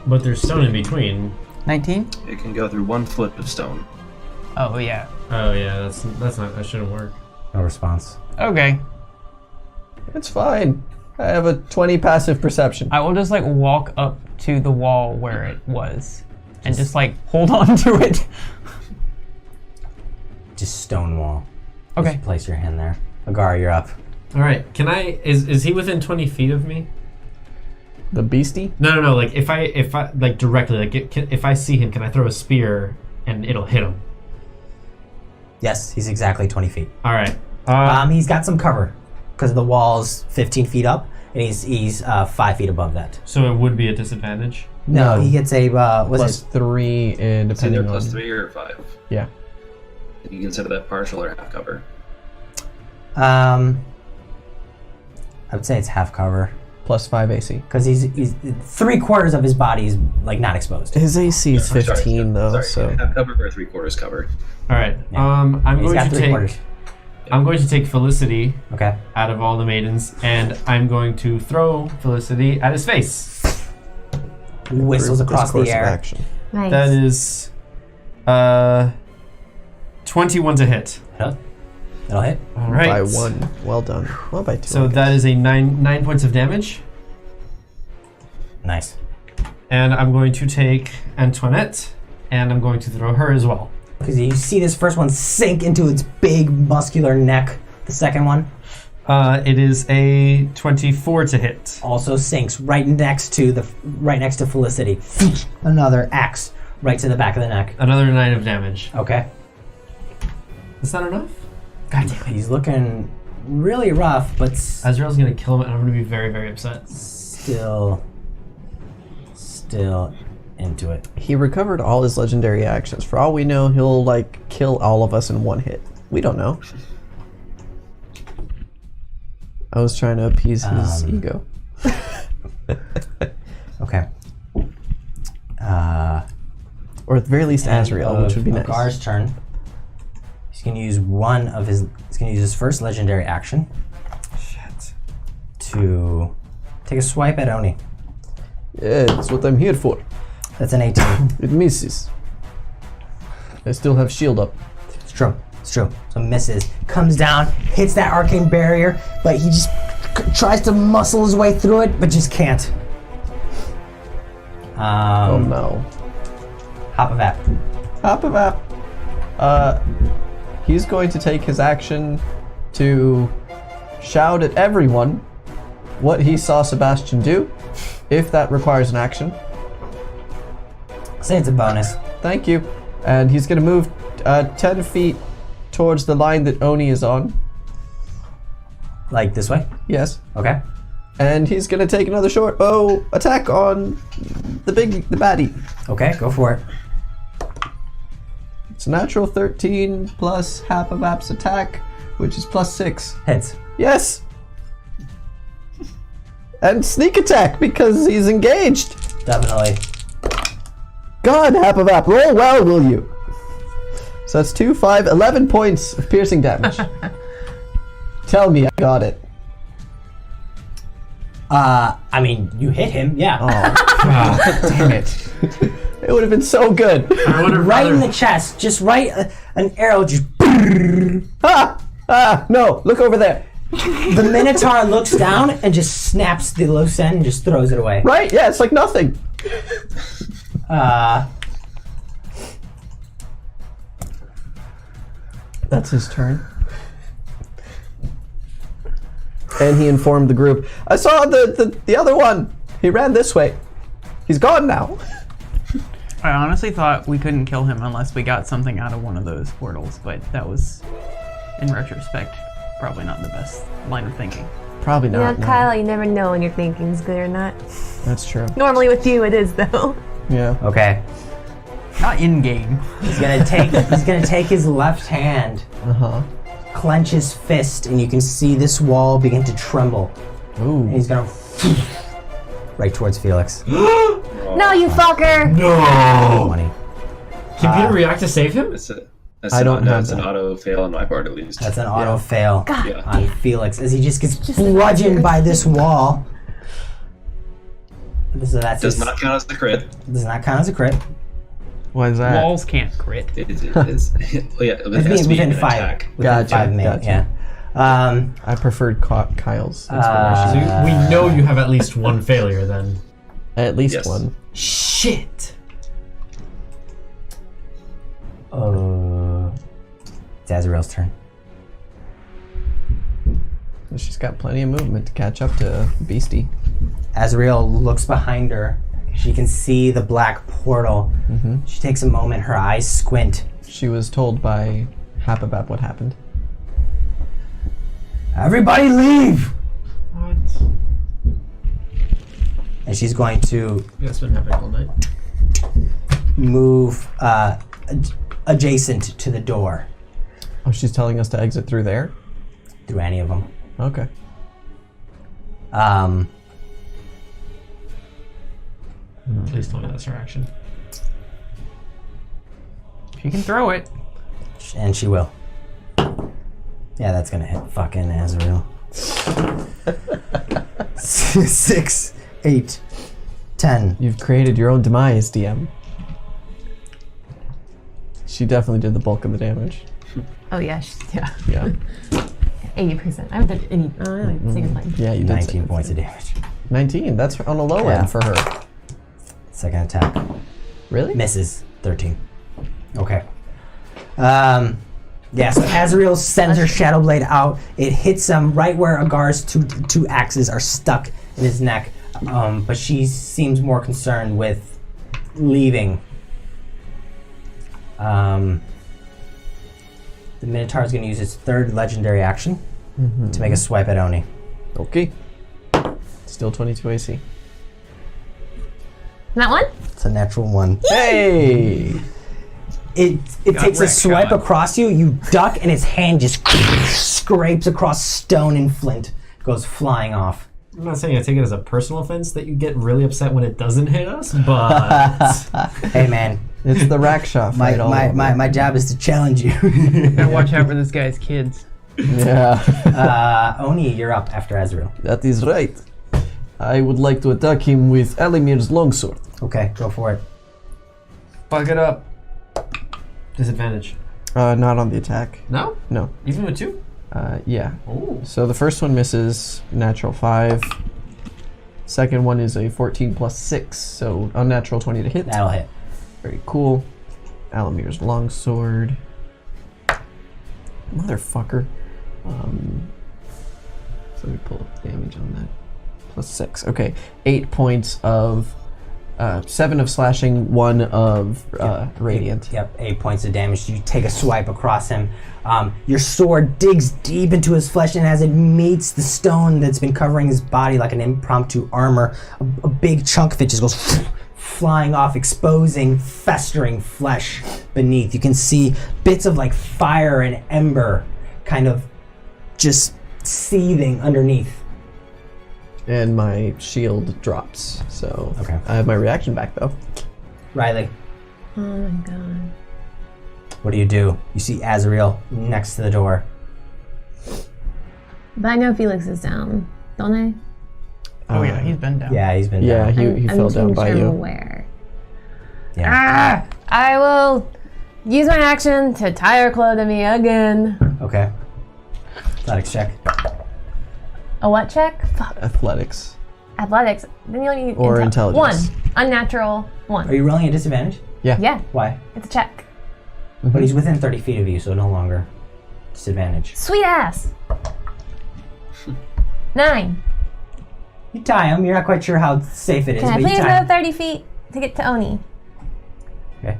But there's stone in between. 19? It can go through 1 foot of stone. Oh, yeah. Oh yeah, that's not. That shouldn't work. No response. Okay. It's fine. I have a 20 passive perception. I will just like walk up to the wall where it was and just like hold on to it. Just stone wall. Okay. Just place your hand there. Agar, you're up. All right. Can I? Is he within 20 feet of me? The beastie? No. Like if I like directly, like if I see him, can I throw a spear and it'll hit him? Yes, he's exactly 20 feet. All right. He's got some cover because the wall's 15 feet up, and he's 5 feet above that. So it would be a disadvantage. No, he gets a Plus 3 and It's either depending on... +3 or 5. Yeah. You consider that partial or half cover. I would say it's half cover. Plus 5 AC. Because he's 3/4 of his body is like not exposed. His AC is 15 though, Sorry, so half cover or 3/4 cover. All right. Yeah. I'm He's going got to 3/4. take. I'm going to take Felicity Okay. out of all the maidens, and I'm going to throw Felicity at his face. Whistles across course the of air. action. Nice. That is 21 to hit. It'll hit. All right. By 1. Well done. Well, by 2. So that is a 9 points of damage, Nice. and I'm going to take Antoinette, and I'm going to throw her as well. Because you see this first one sink into its big muscular neck. The second one It is a 24 to hit. also sinks right next to Felicity. Another axe right to the back of the neck. Another 9 of damage. Okay. Is that enough? God damn it. He's looking really rough, but Azrael's gonna kill him, and I'm gonna be very, very upset. still into it. He recovered all his legendary actions. For all we know, he'll like kill all of us in one hit. We don't know. I was trying to appease his ego. Okay. Or at the very least, Azrael, which would be nice. Gar's turn. He's gonna use He's gonna use his first legendary action. Shit. To take a swipe at Oni. Yeah, that's what I'm here for. That's an 18. It misses. I still have shield up. It's true. It's true. So misses. Comes down, hits that arcane barrier, but he just tries to muscle his way through it, but just can't. Oh no. Hop of App. Hop of app. He's going to take his action to shout at everyone what he saw Sebastian do, if that requires an action. Say it's a bonus. Thank you. And he's going to move 10 feet towards the line that Oni is on. Like this way? Yes. Okay. And he's going to take another short bow attack on the baddie. Okay, go for it. It's a natural 13 plus half of App's attack, which is plus 6. Hits. Yes! And sneak attack because he's engaged. Definitely. God, half of App, roll well, will you? So that's 2, 5, 11 points of piercing damage. Tell me I got it. I mean, you hit him, yeah. Oh, damn it. It would have been so good. I would have Right in rather. the chest, just right, an arrow just. No, look over there. The Minotaur looks down and just snaps the loose end and just throws it away. Right? Yeah, it's like nothing. That's his turn. And he informed the group, I saw the other one. He ran this way. He's gone now. I honestly thought we couldn't kill him unless we got something out of one of those portals, but that was, in retrospect, probably not the best line of thinking. Probably Yeah, not. no. Kyle, you never know when your thinking's good or not. That's true. Normally with you it is though. Yeah. Okay. Not in game. He's gonna take his left hand, Uh-huh. clench his fist, and you can see this wall begin to tremble. And Ooh. he's gonna right towards Felix. No, you fucker! No! 20. Can Peter react to save him? I don't have That's an that. auto fail on my part at least. That's an auto fail Yeah. on Felix as he just gets bludgeoned by this wall. So that's Does not count as a crit. does not count as a crit. Why is that? Walls can't crit. It is. Well, yeah, it It's has to be within an 5. attack. Within Gotcha, 5 made, gotcha. yeah. I preferred Kyle's. So Inspiration. we know you have at least one failure then. At least Yes. one. Shit! It's Azrael's turn. She's got plenty of movement to catch up to Beastie. Azrael looks behind her. She can see the black portal. She takes a moment, her eyes squint. She was told by Hapabab what happened. Everybody leave! What? And she's going to That's been happening all night. move adjacent to the door Oh, she's telling us to exit through there? through any of them. Okay. Please tell me that's her action. She can throw it. And she will. Yeah, that's gonna hit fucking Azrael. 6, 8, 10. You've created your own demise, DM. She definitely did the bulk of the damage. Oh yeah, yeah. Yeah. 80%. I haven't done any. Second line. Yeah, you did. 19 points of damage. 19. That's on the low Yeah. end for her. Second attack. Really? Misses. 13. Okay. Yeah, so Azrael sends her Shadow Blade out. It hits him right where Agar's two axes are stuck in his neck. But she seems more concerned with leaving. The Minotaur is going to use its third legendary action to make a swipe at Oni. Okay. Still 22 AC. That one? It's a natural 1. Hey! It takes a wrecked, swipe God. across you, you duck, and its hand just scrapes across stone and flint, goes flying off. I'm not saying I take it as a personal offense that you get really upset when it doesn't hit us, but Hey man, It's the rack shot fight all over. my job is to challenge you. Gotta watch out for this guy's kids. Yeah. Oni, you're up after Azrael. That is right. I would like to attack him with Alimir's longsword. Okay, go for it. fuck it up. Disadvantage. Not on the attack. No? No. Even with 2? Yeah. Oh. So the first one misses, natural 5. Second one is a 14 plus 6, so unnatural 20 to hit. That'll hit. Very cool. Alamir's longsword. Motherfucker. So we pull up damage on that. Plus 6. Okay. 8 points of 7 of slashing, 1 of radiant. Yep, 8 points of damage. You take a swipe across him. Your sword digs deep into his flesh, and as it meets the stone that's been covering his body like an impromptu armor, a big chunk of it just goes flying off, exposing festering flesh beneath. You can see bits of like fire and ember kind of just seething underneath. And my shield drops, so Okay. I have my reaction back though. Riley, Oh my god. what do? You see Azrael next to the door. But I know Felix is down, don't I? Oh yeah, he's been down. Yeah, he's been Yeah, down. he I'm fell just down making by sure I'm you. aware. Yeah. I will use my action to tie her clothes to me again. Okay. Athletics check. A what check? Fuck. Athletics. Athletics. Then you only need Or intelligence. 1. Unnatural 1. Are you rolling a disadvantage? Yeah, Why? it's a check. But he's within 30 feet of you, so no longer disadvantage. Sweet ass. 9. You tie him. You're not quite sure how safe it is, Can I but you please tie move 30 feet to get to Oni? Okay.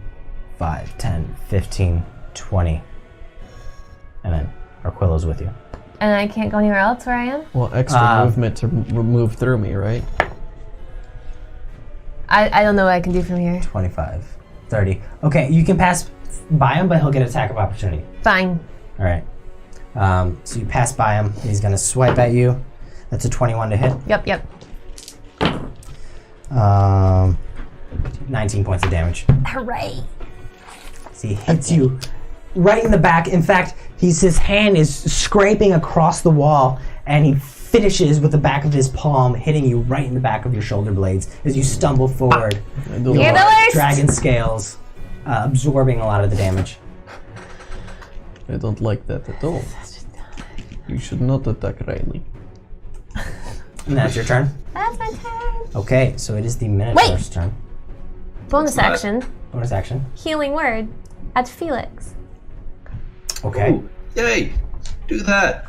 5, 10, 15, 20. And then Arquillo's with you. And I can't go anywhere else where I am? Well, extra movement to move through me, right? I don't know what I can do from here. 25, 30. Okay, you can pass by him, but he'll get attack of opportunity. Fine. All right. So you pass by him. He's going to swipe at you. That's a 21 to hit. Yep. 19 points of damage. Hooray. So he hits you right in the back. In fact, his hand is scraping across the wall, and he finishes with the back of his palm, hitting you right in the back of your shoulder blades as you stumble forward. You're the worst. Dragon scales absorbing a lot of the damage. I don't like that at all. You should not attack Riley. And that's your turn. That's my turn. Okay, so it is the Minotaur's turn. Bonus not. action. Bonus action. Healing word at Felix. Okay. Ooh, yay! Do that.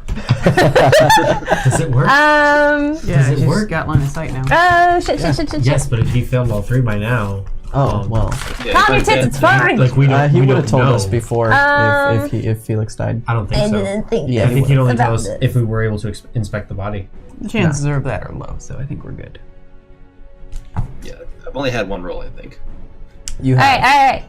Does it work? Yeah, Does it she's work? got line of sight now. Oh, shit. Yes, but if he failed all 3 by now, Oh, well. Yeah, Calm your but tits, it's then- fine. like we don't. He we would have don't told know. us before if Felix died. I don't think I so. didn't think Yeah, I think he'd only tell about us this. if we were able to inspect the body. The chances of that are low, so I think we're good. Yeah, I've only had 1 roll, I think. You have. Alright.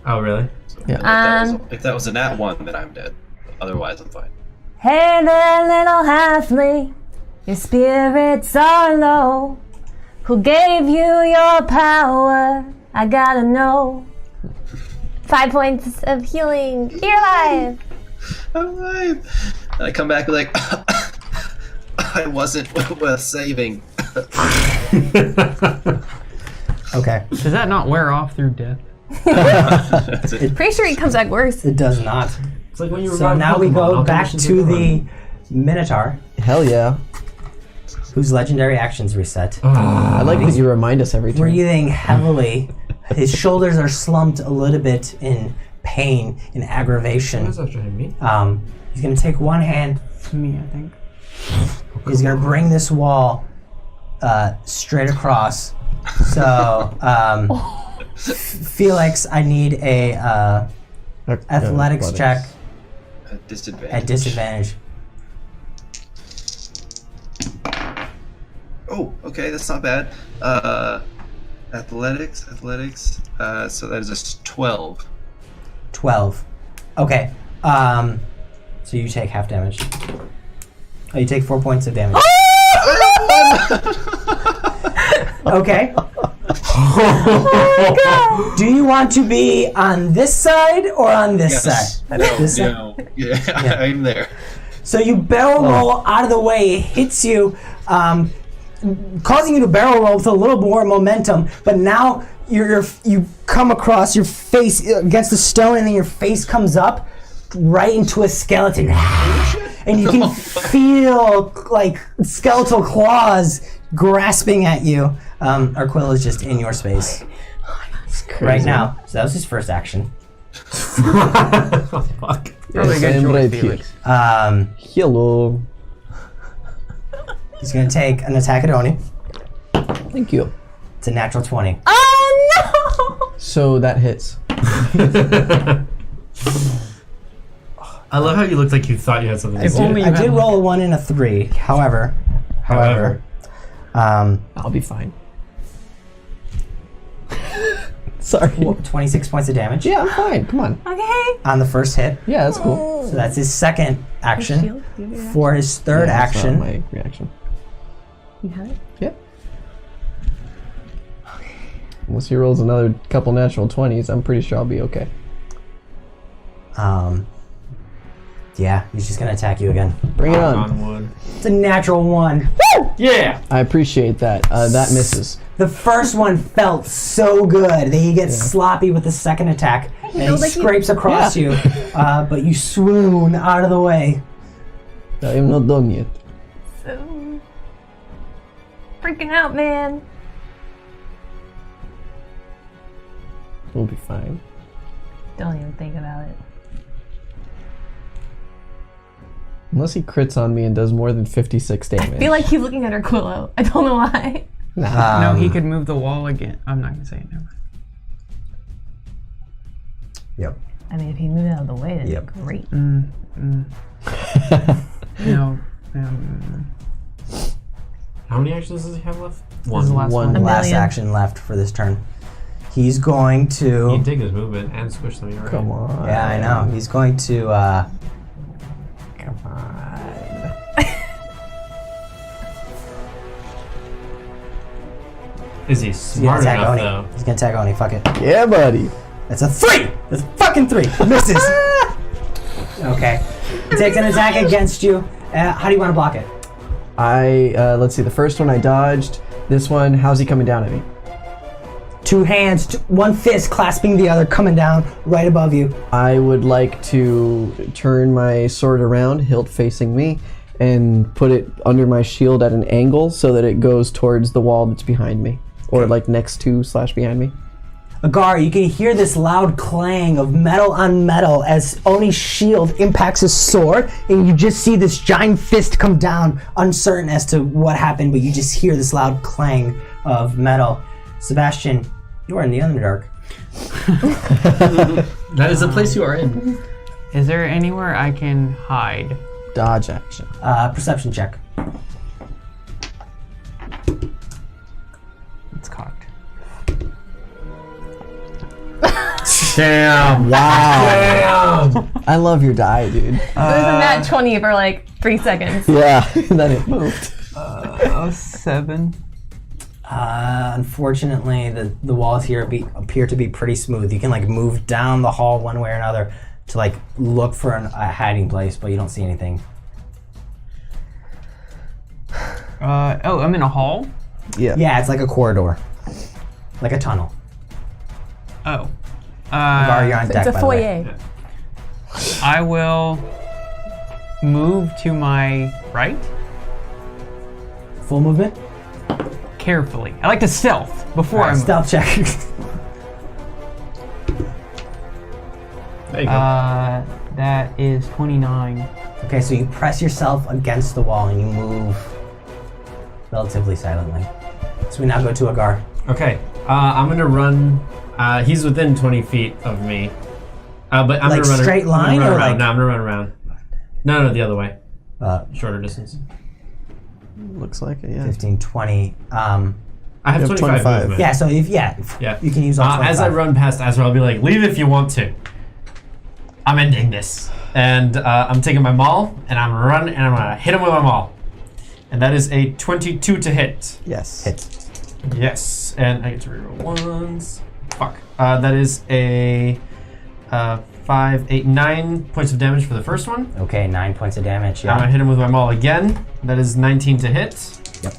Oh, really? So Yeah. if that was a nat 1, then I'm dead. Otherwise, I'm fine. Hey there, little halfling. Your spirits are low. Who gave you your power? I gotta know. 5 points of healing. You're alive. I'm alive. And I come back like, I wasn't worth saving. Okay. Does that not wear off through death? That's it. Pretty sure he comes back worse. It does not. It's like when you So revive now we Pokemon, go all back conditions to are the gone. Minotaur, Hell yeah. whose legendary actions reset. I like that you remind us every time. Breathing heavily. His shoulders are slumped a little bit in pain, in aggravation. Who's after him? Me? He's going to take one hand. Me, I think. He's going to bring this wall straight across. So, Felix, I need a athletics check At disadvantage. at disadvantage. Oh, okay, that's not bad. Athletics. So that is a 12. 12. Okay. So you take half damage. Oh, you take 4 points of damage. Okay. Do you want to be on this side or on this Yes. side? No, This side? no. Yeah, I'm there. So you barrel roll out of the way. It hits you, causing you to barrel roll with a little more momentum. But now you come across your face against the stone, and then your face comes up right into a skeleton, and you can feel like skeletal claws grasping at you. Arquill is just in your space right now. So that was his first action. Oh, fuck. Probably Yes, good I am choice, right here. Felix. Hello. He's going to take an attack at Oni. Thank you. It's a natural 20. Oh no! So that hits. I love how you looked like you thought you had something to If say. only- I did roll a 1 and a 3. However, I'll be fine. Sorry. 26 points of damage Yeah, I'm fine. Come on. Okay. on the first hit. Yeah, that's cool. So that's his second action. Shield, do you have For his third Yeah, that's not action, my reaction. You have it? Yep. Unless he rolls another couple natural 20s, I'm pretty sure I'll be okay. yeah, he's just gonna attack you again. Bring it on. On wood. It's a natural 1. Yeah! I appreciate that. That misses. The first one felt so good that he gets sloppy with the second attack, and he like you- scrapes across you, but you swoon out of the way. I am not done yet. So freaking out, man. We'll be fine. Don't even think about it. Unless he crits on me and does more than 56 damage. I feel like he's looking at Arquillo. I don't know why. No, he could move the wall again. I'm not gonna say it. Never mind. Yep. I mean, if he moved out of the way, that'd Yep. be great. No. How many actions does he have left? This is the last One. one. Last million. action left for this turn. He's going He to. can take his movement and switch them, right? Come on. Yeah, I know. He's going to. Come on. Is he He's gonna smart attack enough, Oni. though? He's gonna attack Oni. Fuck it. Yeah, buddy. That's a 3! That's a fucking 3! Misses! Okay. He takes an attack against you. How do you want to block it? Let's see. The first one I dodged. This one, how's he coming down at me? 2 hands, one fist clasping the other, coming down right above you. I would like to turn my sword around, hilt facing me, and put it under my shield at an angle so that it goes towards the wall that's behind me. Or like next to / behind me. Agar, you can hear this loud clang of metal on metal as Oni's shield impacts his sword, and you just see this giant fist come down, uncertain as to what happened, but you just hear this loud clang of metal. Sebastian, you are in the Underdark. That is the place you are in. Is there anywhere I can hide? Dodge action. Perception check. It's cocked. Damn! Wow. Damn! I love your die, dude. It was a nat 20 for like 3 seconds. Yeah, and then it moved. 7. Unfortunately, the walls here appear to be pretty smooth. You can like move down the hall one way or another to like look for a hiding place, but you don't see anything. I'm in a hall? Yeah. Yeah, it's like a corridor, like a tunnel. Oh. Gar, you're on deck, It's a by the way. foyer. I will move to my right Full movement. carefully. I like to stealth before All right, I move. stealth check. There you go. That is 29. Okay, so you press yourself against the wall and you move relatively silently. So we now go to Agar. Okay, I'm gonna run. He's within 20 feet of me. But I'm Like gonna run straight line I'm gonna or run around. like- No, I'm gonna run around. No, the other way. Shorter distance. Looks like it, yeah. 15, 20. I have You have 25 25. movement. Yeah, so if Yeah. you can use all 25. As I run past Azra, I'll be like, leave if you want to. I'm ending this. And I'm taking my maul, and I'm running, and I'm gonna hit him with my maul. And that is a 22 to hit. Yes. Hit. Yes, and I get to reroll ones. Fuck. That is a 5, 8, 9 points of damage for the first one. Okay, 9 points of damage. I'm gonna Yeah. hit him with my maul again. That is 19 to hit. Yep.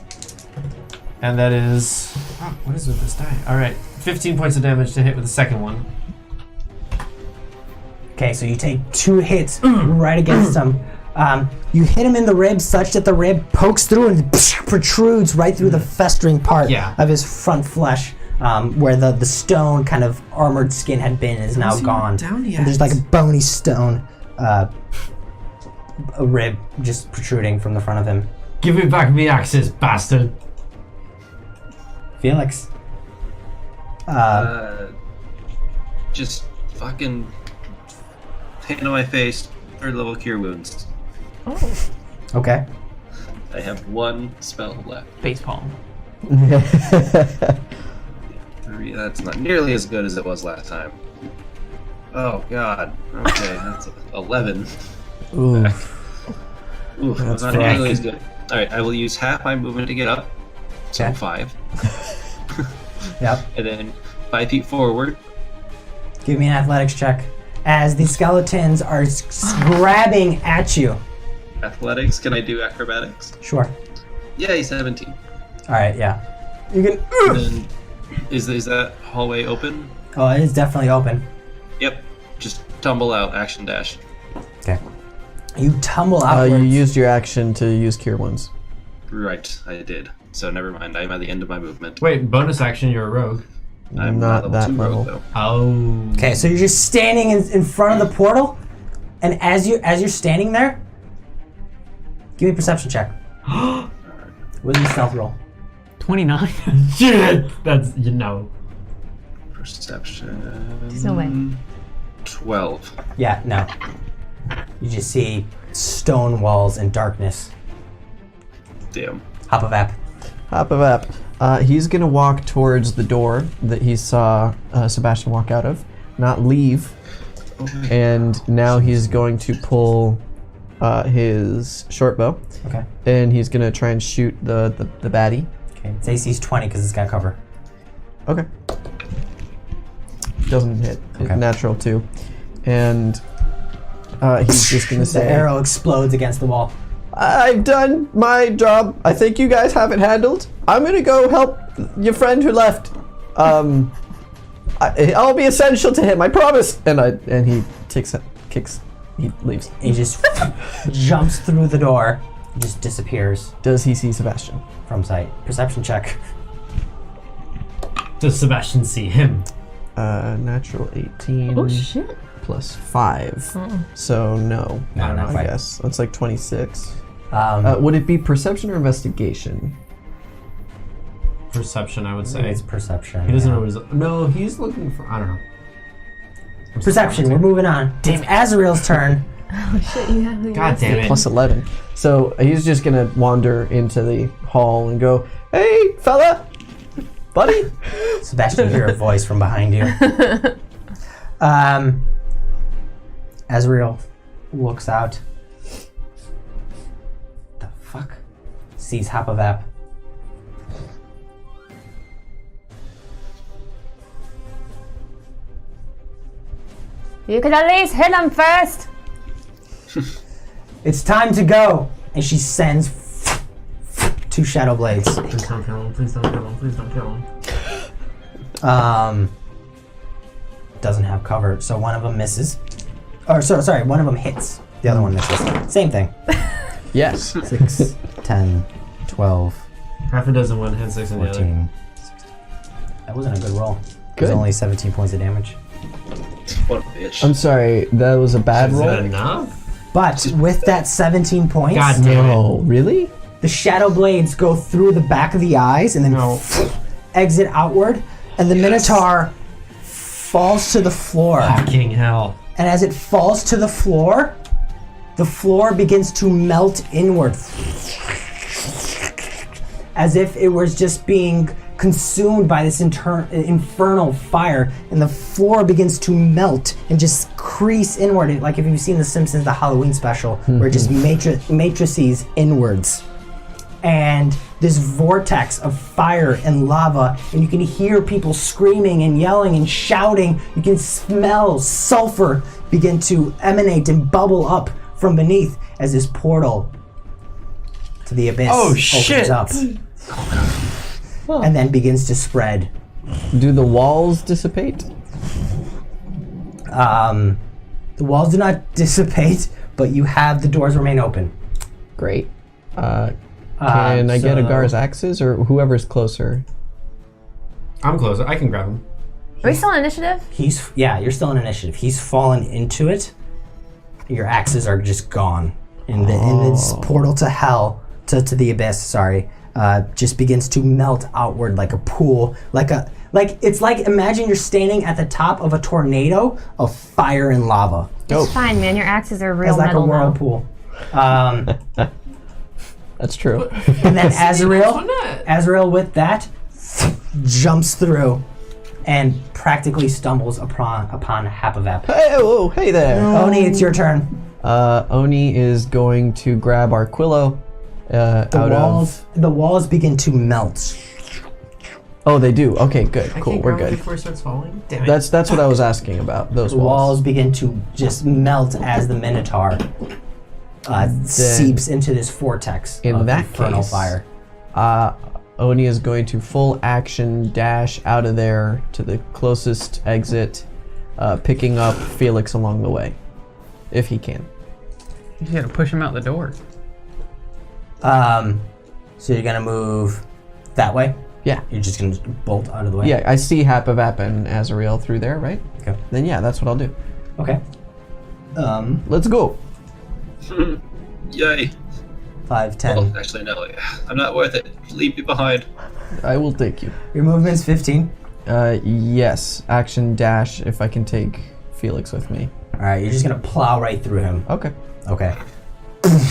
And that is... Fuck, what is with this die? Alright, 15 points of damage to hit with the second one. Okay, so you take 2 hits right against him. You hit him in the rib such that the rib pokes through and protrudes right through the festering part Yeah. of his front flesh, where the stone kind of armored skin had been is now gone. down yet. And there's like a bony stone, a rib just protruding from the front of him. Give me back me axes, bastard. Felix. Just fucking hand on my face, 3rd level cure wounds. Okay. I have 1 spell left. Facepalm. 3, that's not nearly as good as it was last time. Oh god. Okay, that's 11. Ooh. Oof, That's not rough. nearly as good. Alright, I will use half my movement to get up. So Okay. 5. Yep. And then 5 feet forward. Give me an athletics check as the skeletons are grabbing at you. Athletics, can I do acrobatics? Sure. Yay, 17. All right. Yeah. You can. And then, is that hallway open? Oh, it is definitely open. Yep. Just tumble out, action dash. Okay. You tumble You outwards. used your action to use cure wounds. Right, I did. So never mind, I'm at the end of my movement. Wait, bonus action, you're a rogue. I'm Not that 2 level. rogue, though. Oh. Okay, so you're just standing in front of the portal, and as you're standing there, give me a perception check. With your stealth roll. 29. Shit! That's, you know. Perception. There's no way. 12. Yeah, no. You just see stone walls and darkness. Damn. Hop of app. Hop of app. He's gonna walk towards the door that he saw Sebastian walk out of, not leave. And now he's going to pull his short bow, Okay. and he's gonna try and shoot the baddie. Okay. Its AC's 20 because it's got cover. Okay. Doesn't hit. Okay. Natural 2. And he's just gonna The say, arrow explodes against the wall. I've done my job. I think you guys have it handled. I'm gonna go help your friend who left. I'll be essential to him. I promise. And he kicks. He leaves. He just jumps through the door, just disappears Does he see Sebastian? from sight. Perception check. Does Sebastian see him? Natural 18 Oh shit. plus 5. So no. No, not I quite. guess that's like 26. Um, Would it be perception or investigation? Perception, I would say. it's perception. He doesn't yeah. know what his... No, he's looking for... I don't know. Perception. We're moving on. It's Azrael's turn. Oh shit, you have God damn it. Plus 11. So he's just gonna wander into the hall and go, "Hey, fella, buddy." Sebastian, you hear a voice from behind you. Azrael looks out. The fuck? Sees Hop of App. You could at least hit him first. It's time to go. And she sends 2 shadow blades. Please don't kill him. Please don't kill him. Please don't kill him. Doesn't have cover, so one of them misses. Or sorry, one of them hits. The other one misses. Same thing. Yes. 6, 10, 12, Half a dozen one hit, 6 in the other. 14. 16. That wasn't a good roll. It Good. was only 17 points of damage. What a bitch. I'm sorry, that was a bad Is that roll. enough? But with that 17 points, God damn it. No, really? the shadow blades go through the back of the eyes and then No. exit outward, and the Minotaur falls to the floor. Fucking hell. And as it falls to the floor begins to melt inward. As if it was just being consumed by this infernal fire, and the floor begins to melt and just crease inward. Like if you've seen The Simpsons, the Halloween special, where it just matrices inwards. And this vortex of fire and lava, and you can hear people screaming and yelling and shouting. You can smell sulfur begin to emanate and bubble up from beneath as this portal to the abyss opens up. And then begins to spread. Do the walls dissipate? The walls do not dissipate, but you have the doors remain open. Great. Can I get so- Agar's axes or whoever's closer? I'm closer. I can grab him. Are we still on initiative? You're still in initiative. He's fallen into it. Your axes are just gone. In this portal to hell, to the abyss, sorry, just begins to melt outward like a pool, it's like imagine you're standing at the top of a tornado of fire and lava. It's fine, man. Your axes are real It's like a metal now. whirlpool. That's true. And then Azrael with that jumps through and practically stumbles upon Hapavap. Hey there. Oni, it's your turn. Oni is going to grab Arquillo The walls begin to melt. Oh, they do. Okay, good. Cool. We're good. Before it starts falling? Damn it. That's what I was asking about. Those The walls begin to just melt as the Minotaur seeps into this vortex of that infernal case, fire. Oni is going to full action dash out of there to the closest exit, picking up Felix along the way, if he can. You just gotta push him out the door. So you're gonna move that way? Yeah. You're just gonna bolt out of the way? Yeah, I see Hapavap and Azrael through there, right? Okay. Then yeah, that's what I'll do. Okay. Let's go. Yay. 5, 10. Well, actually, no. I'm not worth it. Leave me behind. I will take you. Your movement's 15. Yes. Action dash if I can take Felix with me. Alright, you're just gonna plow right through him. Okay. Okay.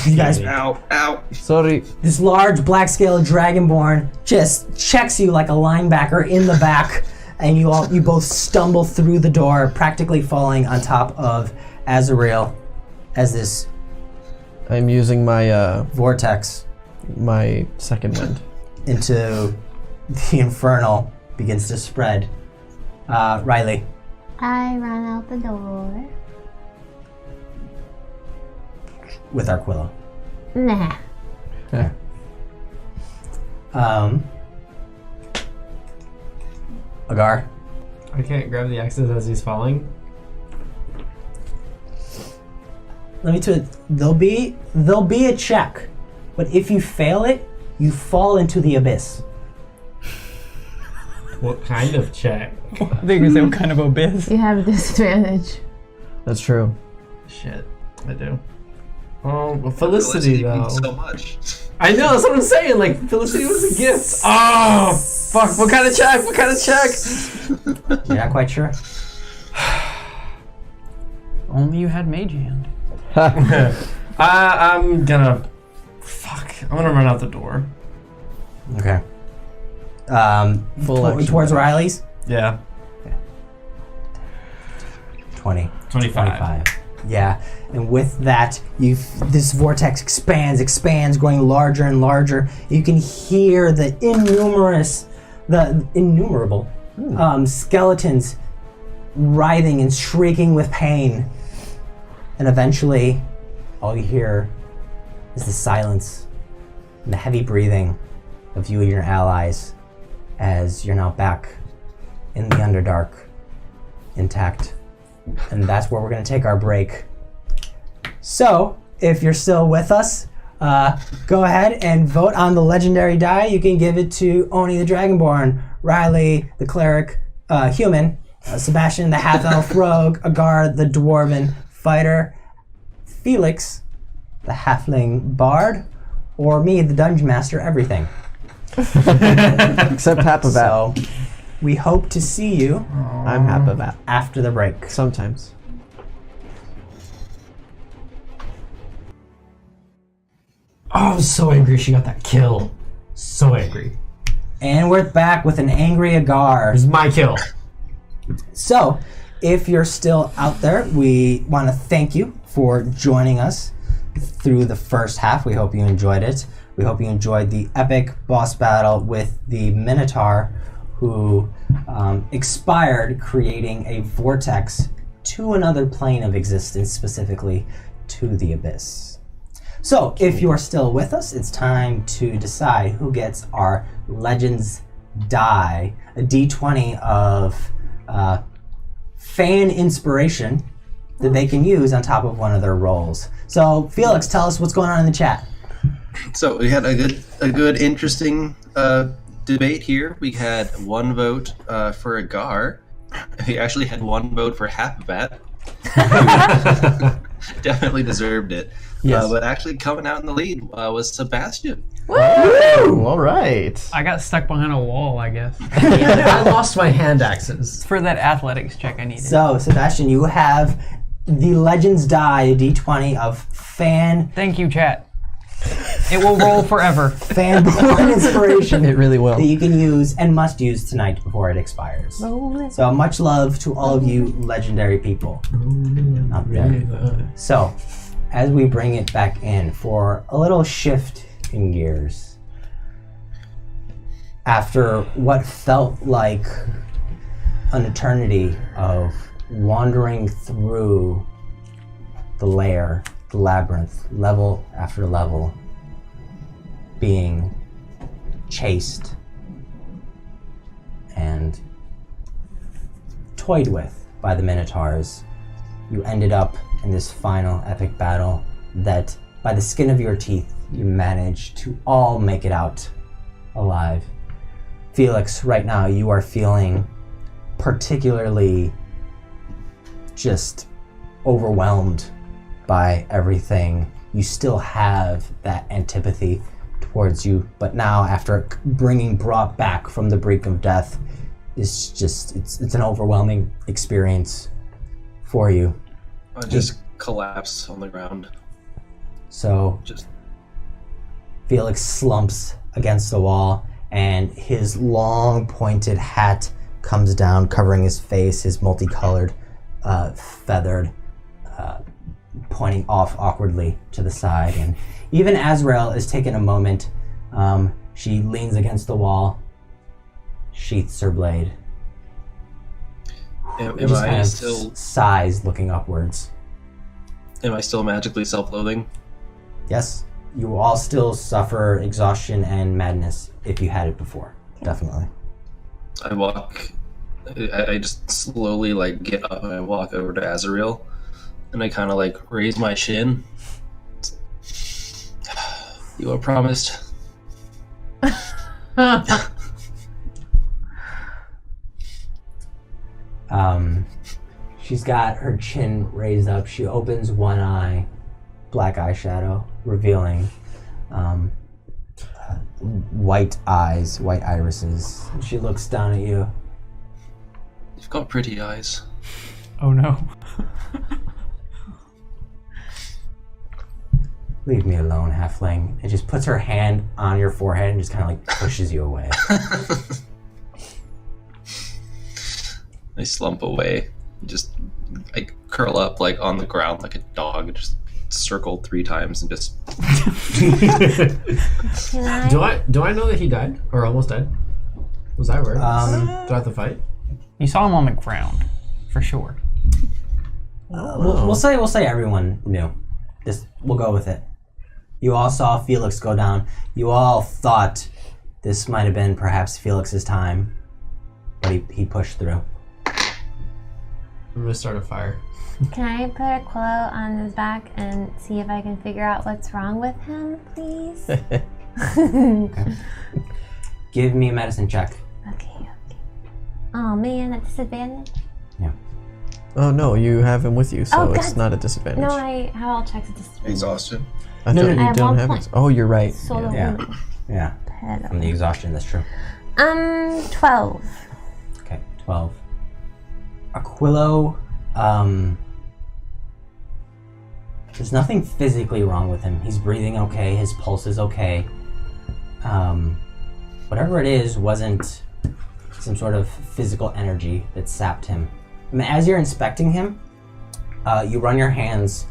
You guys, Ow, ow. Sorry. this large black scaled dragonborn just checks you like a linebacker in the back, and you both stumble through the door, practically falling on top of Azrael as this I'm using my vortex my second wind. into the infernal begins to spread. Riley. I ran out the door. With Arquillo. Nah. Agar. I can't grab the axes as he's falling. Let me tell you, there'll be a check, but if you fail it, you fall into the abyss. What kind of check? I think it's some kind of abyss. You have a disadvantage. That's true. Shit, I do. Well, Felicity though. means so much. I know, that's what I'm saying. Like, Felicity was a gift. Oh, fuck. What kind of check? What kind of check? You're not quite sure? Only you had mage hand. I'm gonna. Fuck. I'm gonna run out the door. Okay. Full action. Towards Riley's? Yeah. 20. 25. Yeah, and with that, this vortex expands, growing larger and larger. You can hear the innumerable skeletons writhing and shrieking with pain. And eventually, all you hear is the silence and the heavy breathing of you and your allies as you're now back in the Underdark, intact. And that's where we're going to take our break. So, if you're still with us, go ahead and vote on the legendary die. You can give it to Oni the Dragonborn, Riley the Cleric Human, Sebastian the Half-Elf Rogue, Agar the Dwarven Fighter, Felix the Halfling Bard, or me the Dungeon Master Everything. Except Hapabat. So, we hope to see you I'm Hapabat. after the break. Sometimes. Oh, I'm so angry she got that kill. So angry. And we're back with an angry Agar. It's my kill. So, if you're still out there, we want to thank you for joining us through the first half. We hope you enjoyed it. We hope you enjoyed the epic boss battle with the Minotaur, who expired, creating a vortex to another plane of existence, specifically to the Abyss. So, if you're still with us, it's time to decide who gets our Legends die, a d20 of fan inspiration that they can use on top of one of their rolls. So, Felix, tell us what's going on in the chat. So we had a good, interesting debate here. We had one vote for Agar. We actually had one vote for Hapabat. Definitely deserved it. Yes. But actually coming out in the lead was Sebastian. Ooh, all right. I got stuck behind a wall, I guess. I lost my hand axes. For that athletics check I needed. So, Sebastian, you have the Legends die, a d20 of fan Thank you, chat. It will roll forever. fan-born inspiration It really will. that you can use and must use tonight before it expires. So much love to all of you legendary people out there. So, as we bring it back in for a little shift in gears, after what felt like an eternity of wandering through the lair, the labyrinth, level after level, being chased and toyed with by the Minotaurs, you ended up in this final epic battle that, by the skin of your teeth, you managed to all make it out alive. Felix, right now you are feeling particularly just overwhelmed by everything. You still have that antipathy towards you, but now after bringing brought back from the brink of death, it's an overwhelming experience for you. I just collapse on the ground. So Just Felix slumps against the wall, and his long pointed hat comes down, covering his face, his multicolored, feathered, pointing off awkwardly to the side. And even Azrael is taking a moment. She leans against the wall, sheaths her blade, am just kind I of still sighs, looking upwards. magically self-loathing? Yes, you all still suffer exhaustion and madness if you had it before. Definitely. I just slowly get up and I walk over to Azrael, and I kind of raise my chin. You are promised. She's got her chin raised up. She opens one eye, black eyeshadow, revealing white eyes, white irises. She looks down at you. You've got pretty eyes. Oh no. Leave me alone, halfling. And just puts her hand on your forehead and just kind of pushes you away. I slump away. I curl up on the ground like a dog. Just circle 3 times and just. Do I know that he died or almost died? Was I right? Throughout the fight? You saw him on the ground. for sure. We'll say everyone knew. We'll go with it. You all saw Felix go down. You all thought this might have been perhaps Felix's time, but he pushed through. I'm gonna start a fire. Can I put Aquilo on his back and see if I can figure out what's wrong with him, please? Okay. Give me a medicine check. Okay. Oh man, at disadvantage? Yeah. Oh no, you have him with you, so Oh, it's God. not a disadvantage. No, I have all checks at disadvantage. Exhaustion. I No, thought no, you I have don't 1 have point. it. Oh, you're right. Solo Yeah. woman. Yeah. Pedo. From the exhaustion, that's true. 12. Okay, 12. Aquilo, there's nothing physically wrong with him. He's breathing okay, his pulse is okay. Whatever it is wasn't some sort of physical energy that sapped him. I mean, as you're inspecting him, you run your hands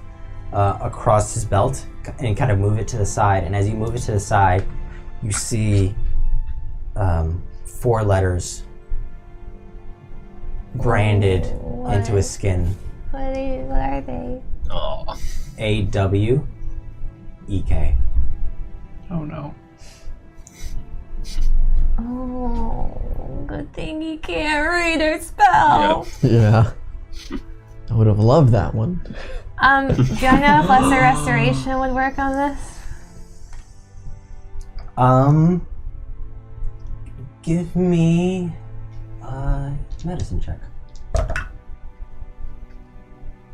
across his belt and kind of move it to the side. And as you move it to the side, you see 4 letters branded into his skin. What are they? Oh. AWEK. Oh no. Oh, good thing he can't read or spell. Yeah. I would have loved that one. Do I know if lesser restoration would work on this? Give me a medicine check.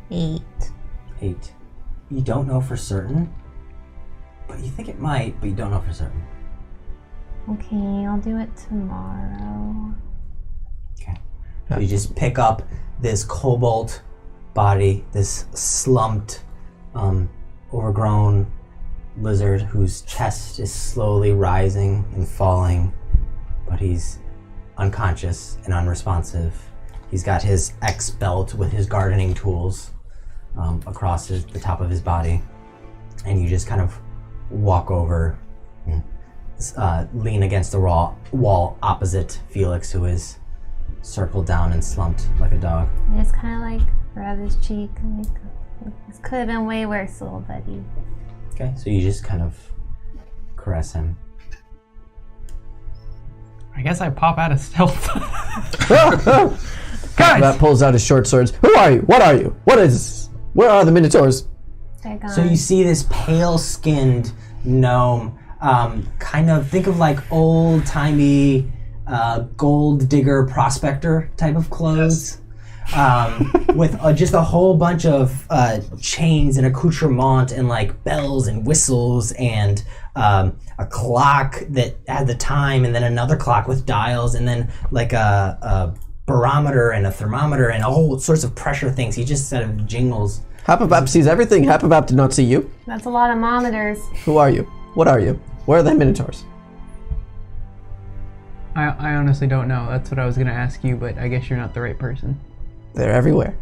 8. 8. You don't know for certain, but you think it might, but you don't know for certain. Okay, I'll do it tomorrow. Okay. So you just pick up this cobalt body, this slumped, overgrown lizard whose chest is slowly rising and falling, but he's unconscious and unresponsive. He's got his X belt with his gardening tools across the top of his body, and you just kind of walk over and lean against the wall opposite Felix, who is circled down and slumped like a dog. I just kind of like rub his cheek. And like, this could have been way worse, little buddy. Okay, so you just kind of caress him. I guess I pop out of stealth. That pulls out his short swords. Who are you? What are you? What is this? Where are the minotaurs? They're gone. So you see this pale-skinned gnome, kind of think of like old-timey gold digger prospector type of clothes, with just a whole bunch of chains and accoutrement and like bells and whistles and a clock that had the time, and then another clock with dials, and then like a barometer and a thermometer and all sorts of pressure things. He just sort of jingles. Hapabap sees everything. Hapabap did not see you. That's a lot of monitors. Who are you? What are you? Where are the minotaurs? I honestly don't know. That's what I was gonna ask you, but I guess you're not the right person. They're everywhere.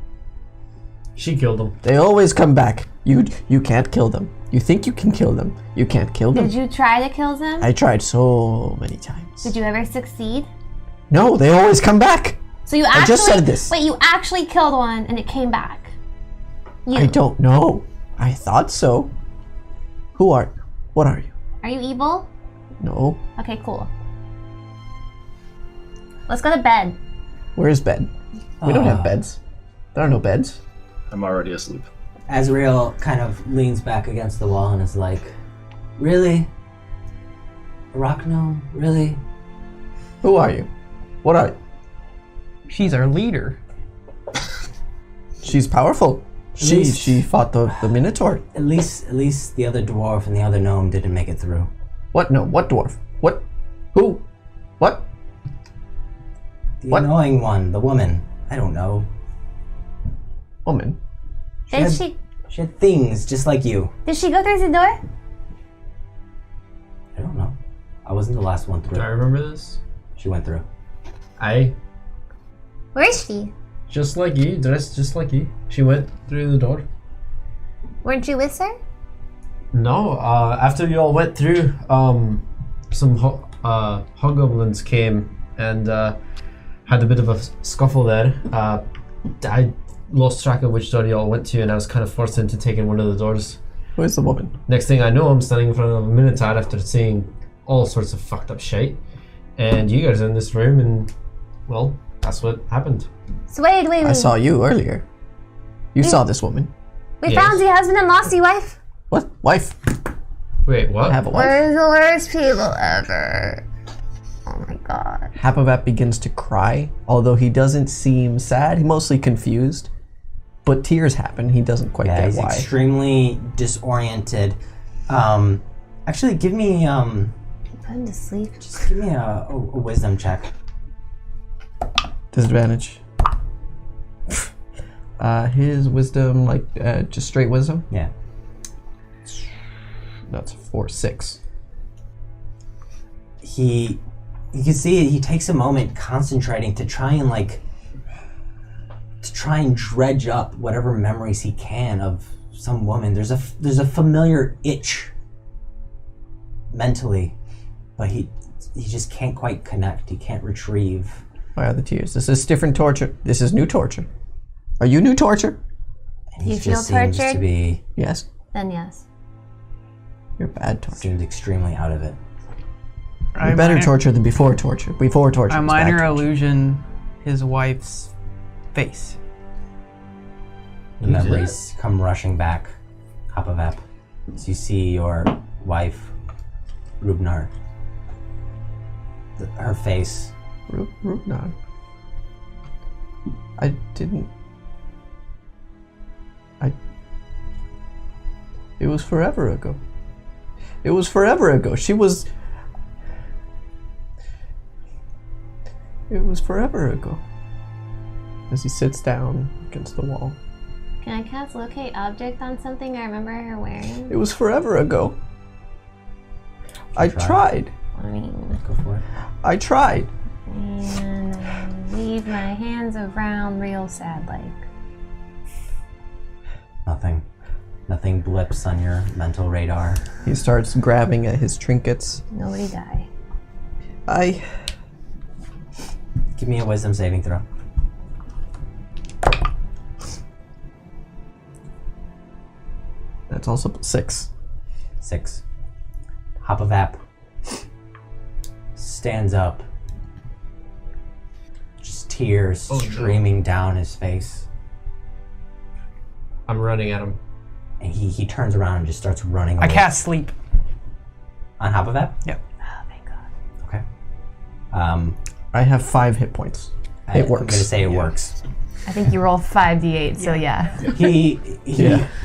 She killed him. They always come back. You can't kill them. You think you can kill them. You can't kill them. Did you try to kill them? I tried so many times. Did you ever succeed? No, they always come back. So you actually just said this. Wait, you actually killed one and it came back. You. I don't know. I thought so. Who are you? What are you? Are you evil? No. Okay, cool. Let's go to bed. Where's bed? We don't have beds. There are no beds. I'm already asleep. Azrael kind of leans back against the wall and is like, "Really? A rock gnome? Really?" Who are you? What are you? She's our leader. She's powerful. She fought the minotaur. At least the other dwarf and the other gnome didn't make it through. What? No. What dwarf? What? Who? What? The What? annoying one, the woman. I don't know. Woman. Did she had things just like you. go through the door? I don't know. I wasn't the last one Do I through. remember this? She went through. Where is she? Just like you, dressed just like you. She went through the door. Weren't you with her? No, after you all went through, some hobgoblins came and had a bit of a scuffle there. I lost track of which door y'all went to, and I was kind of forced into taking one of the doors. Where's the woman? Next thing I know, I'm standing in front of a minotaur after seeing all sorts of fucked up shit. And you guys are in this room, and, well, that's what happened. So wait. I saw you earlier. You saw this woman. We Yes. found your husband and lost your wife. What? Wife? Wait, what? I have a wife. We're the worst people ever. Oh my god. Hapavat begins to cry, although he doesn't seem sad. He's mostly confused. But tears happen. He doesn't quite Yeah, get he's why. extremely disoriented. Actually, give me Put him to sleep. just give me a wisdom check. Disadvantage. His wisdom, just straight wisdom? Yeah. That's 4, 6. You can see he takes a moment concentrating to try and dredge up whatever memories he can of some woman. There's a familiar itch mentally, but he just can't quite connect. He can't retrieve. Why are the tears? This is different torture. This is new torture. Are you new torture? And Do he you feel just seems tortured? to be Yes. Then yes. You're bad torture. seems extremely out of it. You're better torture than before torture. Before torture. A was bad minor torture. illusion, his wife's face. The memories come rushing back. Hapavap. As you see your wife, Rubnar. Her face. Rubnar. I didn't. It was forever ago. It was forever ago. She was. It was forever ago. As he sits down against the wall. Can I cast locate object on something I remember her wearing? It was forever ago. I tried. I mean, Go for it. I tried. and leave my hands around real sad like. Nothing blips on your mental radar. He starts grabbing at his trinkets. Nobody die. Give me a wisdom saving throw. That's also 6. 6. Hapavap stands up. Just tears streaming down his face. I'm running at him. And he turns around and just starts running away. I cast sleep. On Hapavap? Yep. Oh, thank God. Okay. I have 5 hit points. It works. I'm gonna say it works. I think you roll 5d8, so yeah.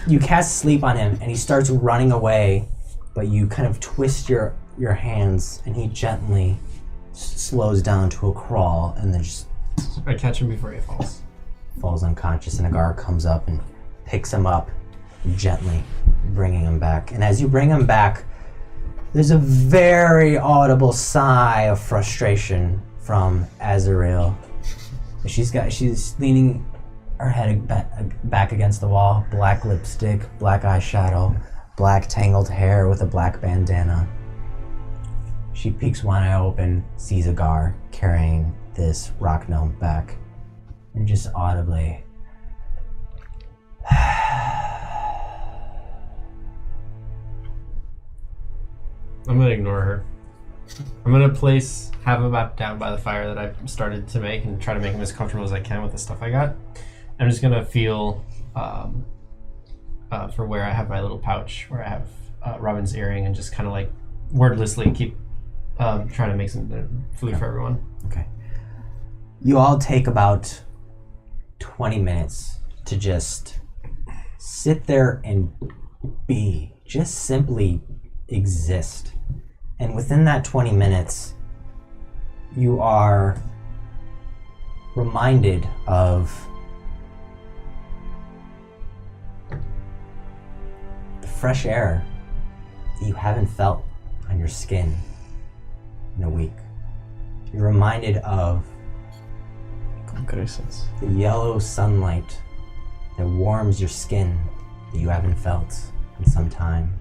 You cast sleep on him and he starts running away, but you kind of twist your hands and he gently slows down to a crawl and then just I catch him before he falls unconscious, and a guard comes up and picks him up, gently bringing him back. And as you bring him back, there's a very audible sigh of frustration from Azrael. She's leaning her head back against the wall, black lipstick, black eyeshadow, black tangled hair with a black bandana. She peeks one eye open, sees Agar carrying this rock gnome back, and just audibly I'm gonna ignore her. I'm gonna place Havamap down by the fire that I've started to make and try to make him as comfortable as I can with the stuff I got. I'm just gonna feel for where I have my little pouch where I have Robin's earring and just kind of like wordlessly keep trying to make some food for everyone. Okay. You all take about 20 minutes to just sit there and be, just simply exist. And within that 20 minutes, you are reminded of the fresh air that you haven't felt on your skin in a week. You're reminded of the yellow sunlight that warms your skin that you haven't felt in some time.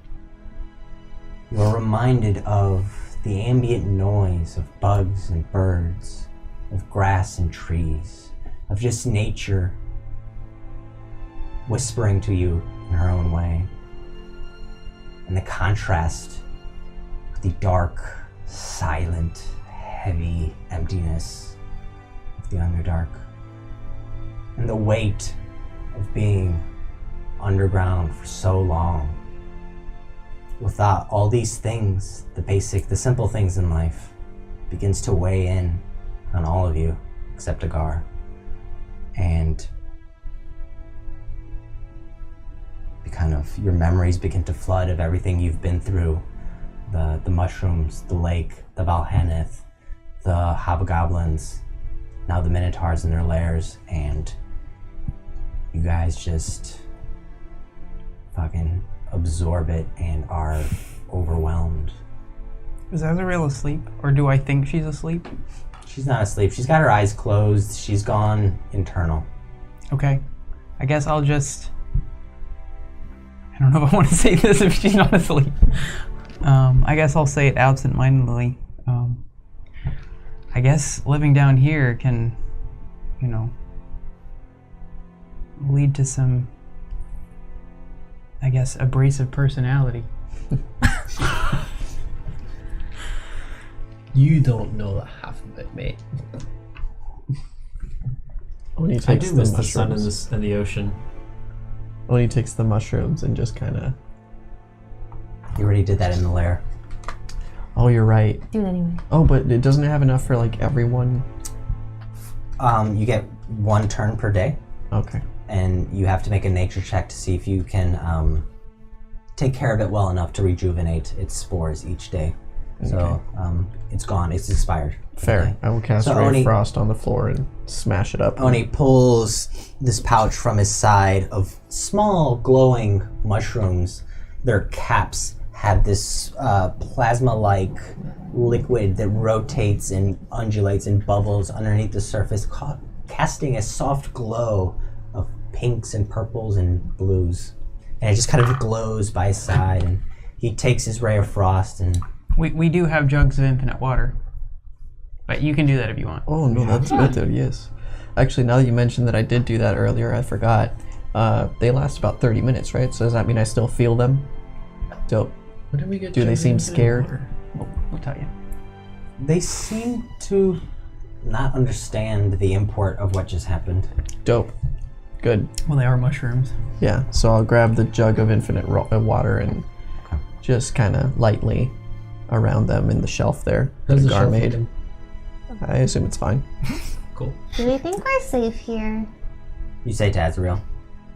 You are reminded of the ambient noise of bugs and birds, of grass and trees, of just nature whispering to you in her own way. And the contrast with the dark, silent, heavy emptiness of the Underdark. And the weight of being underground for so long. Without all these things, the simple things in life, begins to weigh in on all of you, except Agar. And your memories begin to flood of everything you've been through. The mushrooms, the lake, the Valhaneth, the hobgoblins, now the minotaurs in their lairs, and you guys just fucking absorb it and are overwhelmed. Is Azrael asleep, or do I think she's asleep? She's not asleep. She's got her eyes closed. She's gone internal. Okay. I guess I'll just... I don't know if I want to say this if she's not asleep. I guess I'll say it absent-mindedly. I guess living down here can, lead to some, abrasive personality. You don't know the half of it, mate. Oni I takes do the miss the sun mushrooms. and the ocean. Oni takes the mushrooms and just kind of. You already did that in the lair. Oh, you're right. Do it anyway. Oh, but it doesn't have enough for like everyone. You get 1 turn per day, Okay. and you have to make a nature check to see if you can take care of it well enough to rejuvenate its spores each day. So it's gone. It's expired. Fair. Okay. I will cast So Ray of Oni- Frost on the floor and smash it up. Oni pulls this pouch from his side of small glowing mushrooms. Their caps have this plasma-like liquid that rotates and undulates and bubbles underneath the surface, casting a soft glow of pinks and purples and blues. And it just kind of glows by his side, and he takes his Ray of Frost and... We do have jugs of infinite water. But you can do that if you want. Oh, no, that's better, yes. Actually, now that you mentioned that I did do that earlier, I forgot. They last about 30 minutes, right? So does that mean I still feel them? Dope. When did we get Do they seem scared? We'll tell you. They seem to not understand the import of what just happened. Dope. Good. Well, they are mushrooms. Yeah, so I'll grab the jug of infinite water and just kind of lightly around them in the shelf there. How's the Gar shelf made. looking? I assume it's fine. Cool. Do we think we're safe here? You say to Azrael.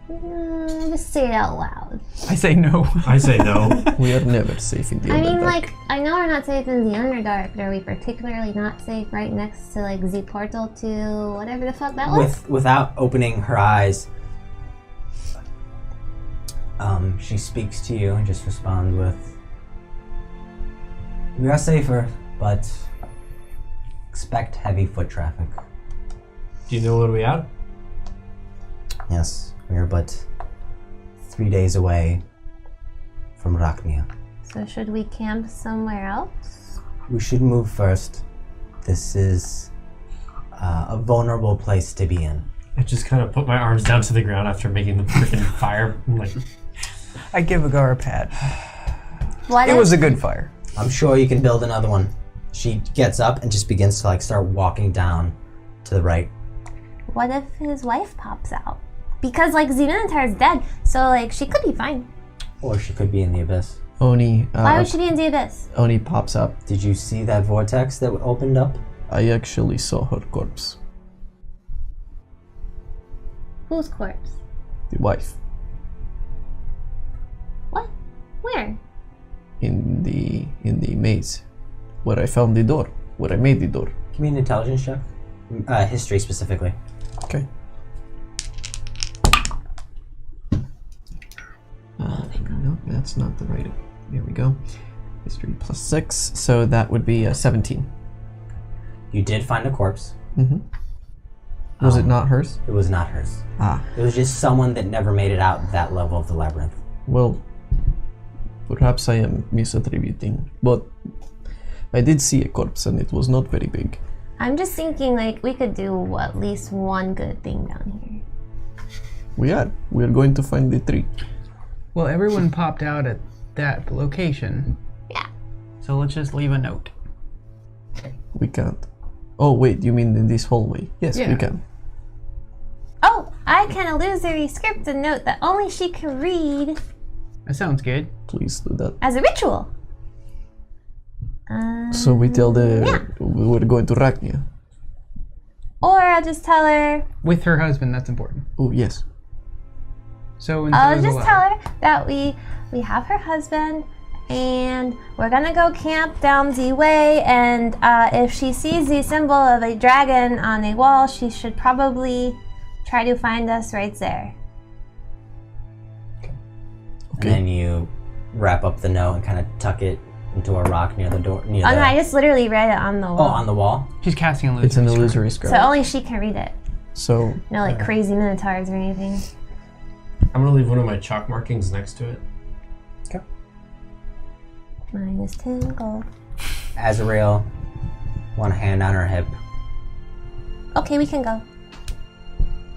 Just say it out loud. I say no. I say no. We are never safe in the I mean, Underdark. like, I know we're not safe in the Underdark, but are we particularly not safe right next to, like, the portal to whatever the fuck that was? Without opening her eyes, she speaks to you and just responds with, "We are safer, but expect heavy foot traffic." Do you know where we at? Yes, we are but 3 days away from Rachnia. So should we camp somewhere else? We should move first. This is a vulnerable place to be in. I just kind of put my arms down to the ground after making the freaking fire. I'm like, I give Agar a pat. What It if, was a good fire. I'm sure you can build another one. She gets up and just begins to start walking down to the right. what if his wife pops out? Because, like, Xenotar is dead, so, like, she could be fine. Or she could be in the abyss. Oni, Why would she be in the abyss? Oni pops up. Did you see that vortex that opened up? I actually saw her corpse. Whose corpse? The wife. What? Where? In the maze. Where I found the door. Where I made the door. Give me an intelligence check. History specifically. Okay. No, that's not the right. There we go. History plus 6, so that would be 17. You did find a corpse. Was it not hers? It was not hers. Ah, It was just someone that never made it out that level of the labyrinth. well, perhaps I am misattributing, but I did see a corpse and it was not very big. I'm just thinking, like, we could do at least one good thing down here. We are going to find the tree. Well, everyone popped out at that location. Yeah. So let's just leave a note. We can't. Oh wait, you mean in this hallway? Yes, Yeah. we can. Oh, I can illusory script a note that only she can read That sounds good. Please do that. as a ritual. So we tell we're going to Rachnia. Or I'll just tell her. With her husband, that's important. Oh yes. So I'll until just tell her that we have her husband, and we're gonna go camp down the way. And if she sees the symbol of a dragon on a wall, she should probably try to find us right there. And then you wrap up the note and kind of tuck it into a rock near the door. Oh no, I just literally read it on the wall. Oh, on the wall? She's casting illusion. It's an illusory script. So only she can read it. So No, like crazy minotaurs or anything. I'm gonna leave one of my chalk markings next to it. -10 gold. Azrael, one hand on her hip, Okay, we can go.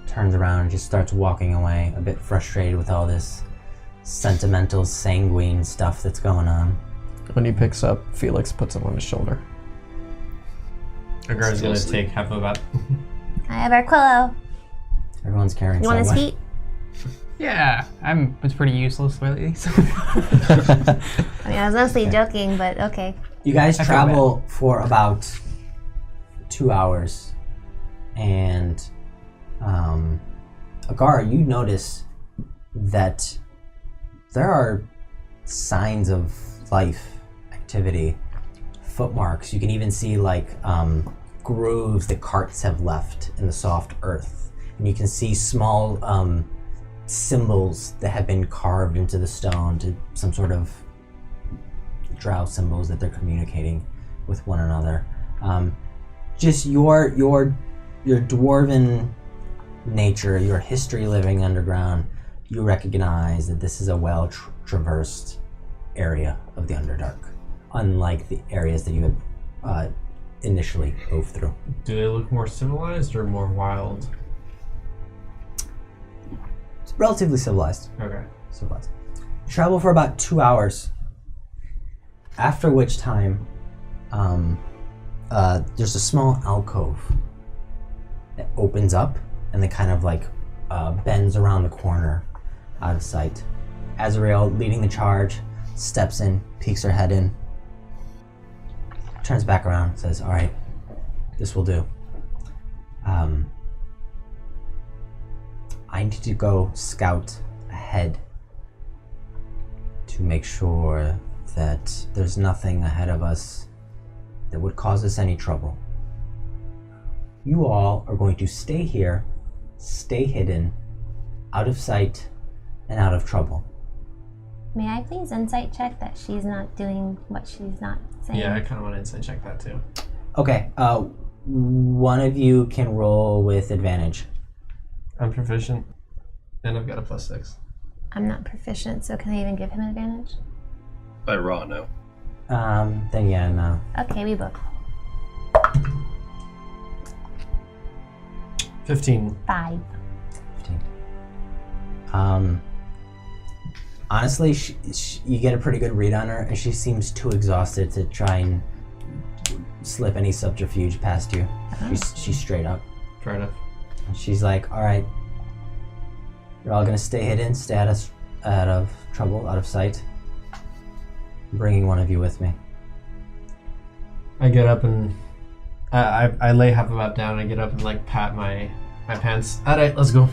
turns around and just starts walking away, a bit frustrated with all this sentimental, sanguine stuff that's going on. when he picks up, Felix puts him on his shoulder. Agar's gonna Still take half of that. I have our Quillo. Everyone's carrying You want his someone. feet? Yeah, it's pretty useless lately. So. I mean, I was mostly joking, but okay. You guys I feel travel for about 2 hours, and Agar, you notice that there are signs of life, activity, footmarks. You can even see like grooves that carts have left in the soft earth, and you can see small symbols that have been carved into the stone to some sort of drow symbols that they're communicating with one another. Just your dwarven nature, your history living underground, you recognize that this is a well-traversed area of the Underdark, unlike the areas that you had initially moved through. Do they look more civilized or more wild? It's relatively civilized. Okay. Civilized. You travel for about 2 hours, after which time there's a small alcove that opens up and then kind of like bends around the corner out of sight. Azrael, leading the charge, steps in, peeks her head in, turns back around, says, "All right, this will do. I need to go scout ahead to make sure that there's nothing ahead of us that would cause us any trouble. You all are going to stay here, stay hidden, out of sight, and out of trouble." May I please insight check that she's not doing what she's not saying? Yeah, I kind of want to insight check that too. Okay, one of you can roll with advantage. I'm proficient, and I've got a +6. I'm not proficient, so can I even give him advantage? By raw, no. Then yeah, no. Okay, we both. 15. 5. 15. Honestly, you get a pretty good read on her, and she seems too exhausted to try and slip any subterfuge past you. She's straight up. Fair enough. And she's like, "All right, you're all gonna stay hidden, stay out of trouble, out of sight. I'm bringing one of you with me." I get up and I lay half of that down. I get up and like pat my pants. All right, let's go.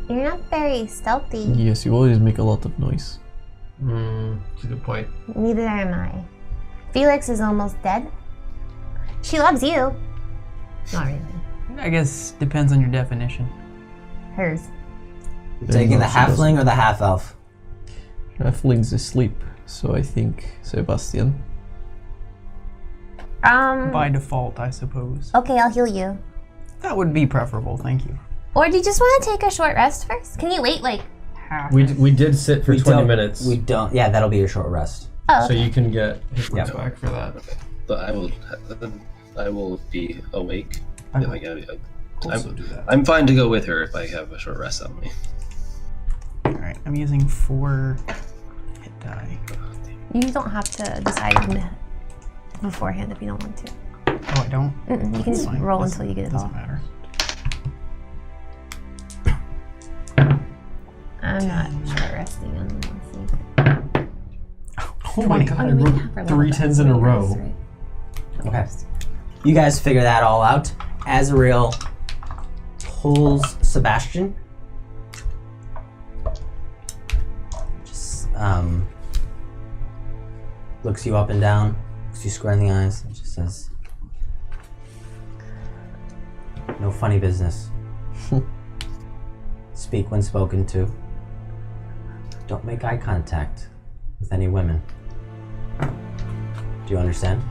You're not very stealthy. Yes, you always make a lot of noise. That's a good point. Neither am I. Felix is almost dead. She loves you. Not really. I guess depends on your definition. Hers. Taking the No, she halfling or the half elf? Halfling's asleep, so I think Sebastian. By default, I suppose. Okay, I'll heal you. That would be preferable, thank you. Or do you just want to take a short rest first? Can you wait like... We did sit for 20 minutes, We don't. Yeah, that'll be your short rest. Oh, so okay. you can get hit points Yeah. back for that. But I will be awake. Okay. Like, also do that. I'm fine to go with her if I have a short rest on me. Alright, I'm using 4 hit die. You don't have to decide beforehand if you don't want to. Oh, I don't? You can just Fine. roll Doesn't- until you get it all. Doesn't matter. I'm not short resting on the Oh my god, I rolled 3 10s in a row. Okay. You guys figure that all out. Azrael pulls Sebastian. Just looks you up and down, looks you square in the eyes, and just says, "No funny business. Speak when spoken to. Don't make eye contact with any women. Do you understand?"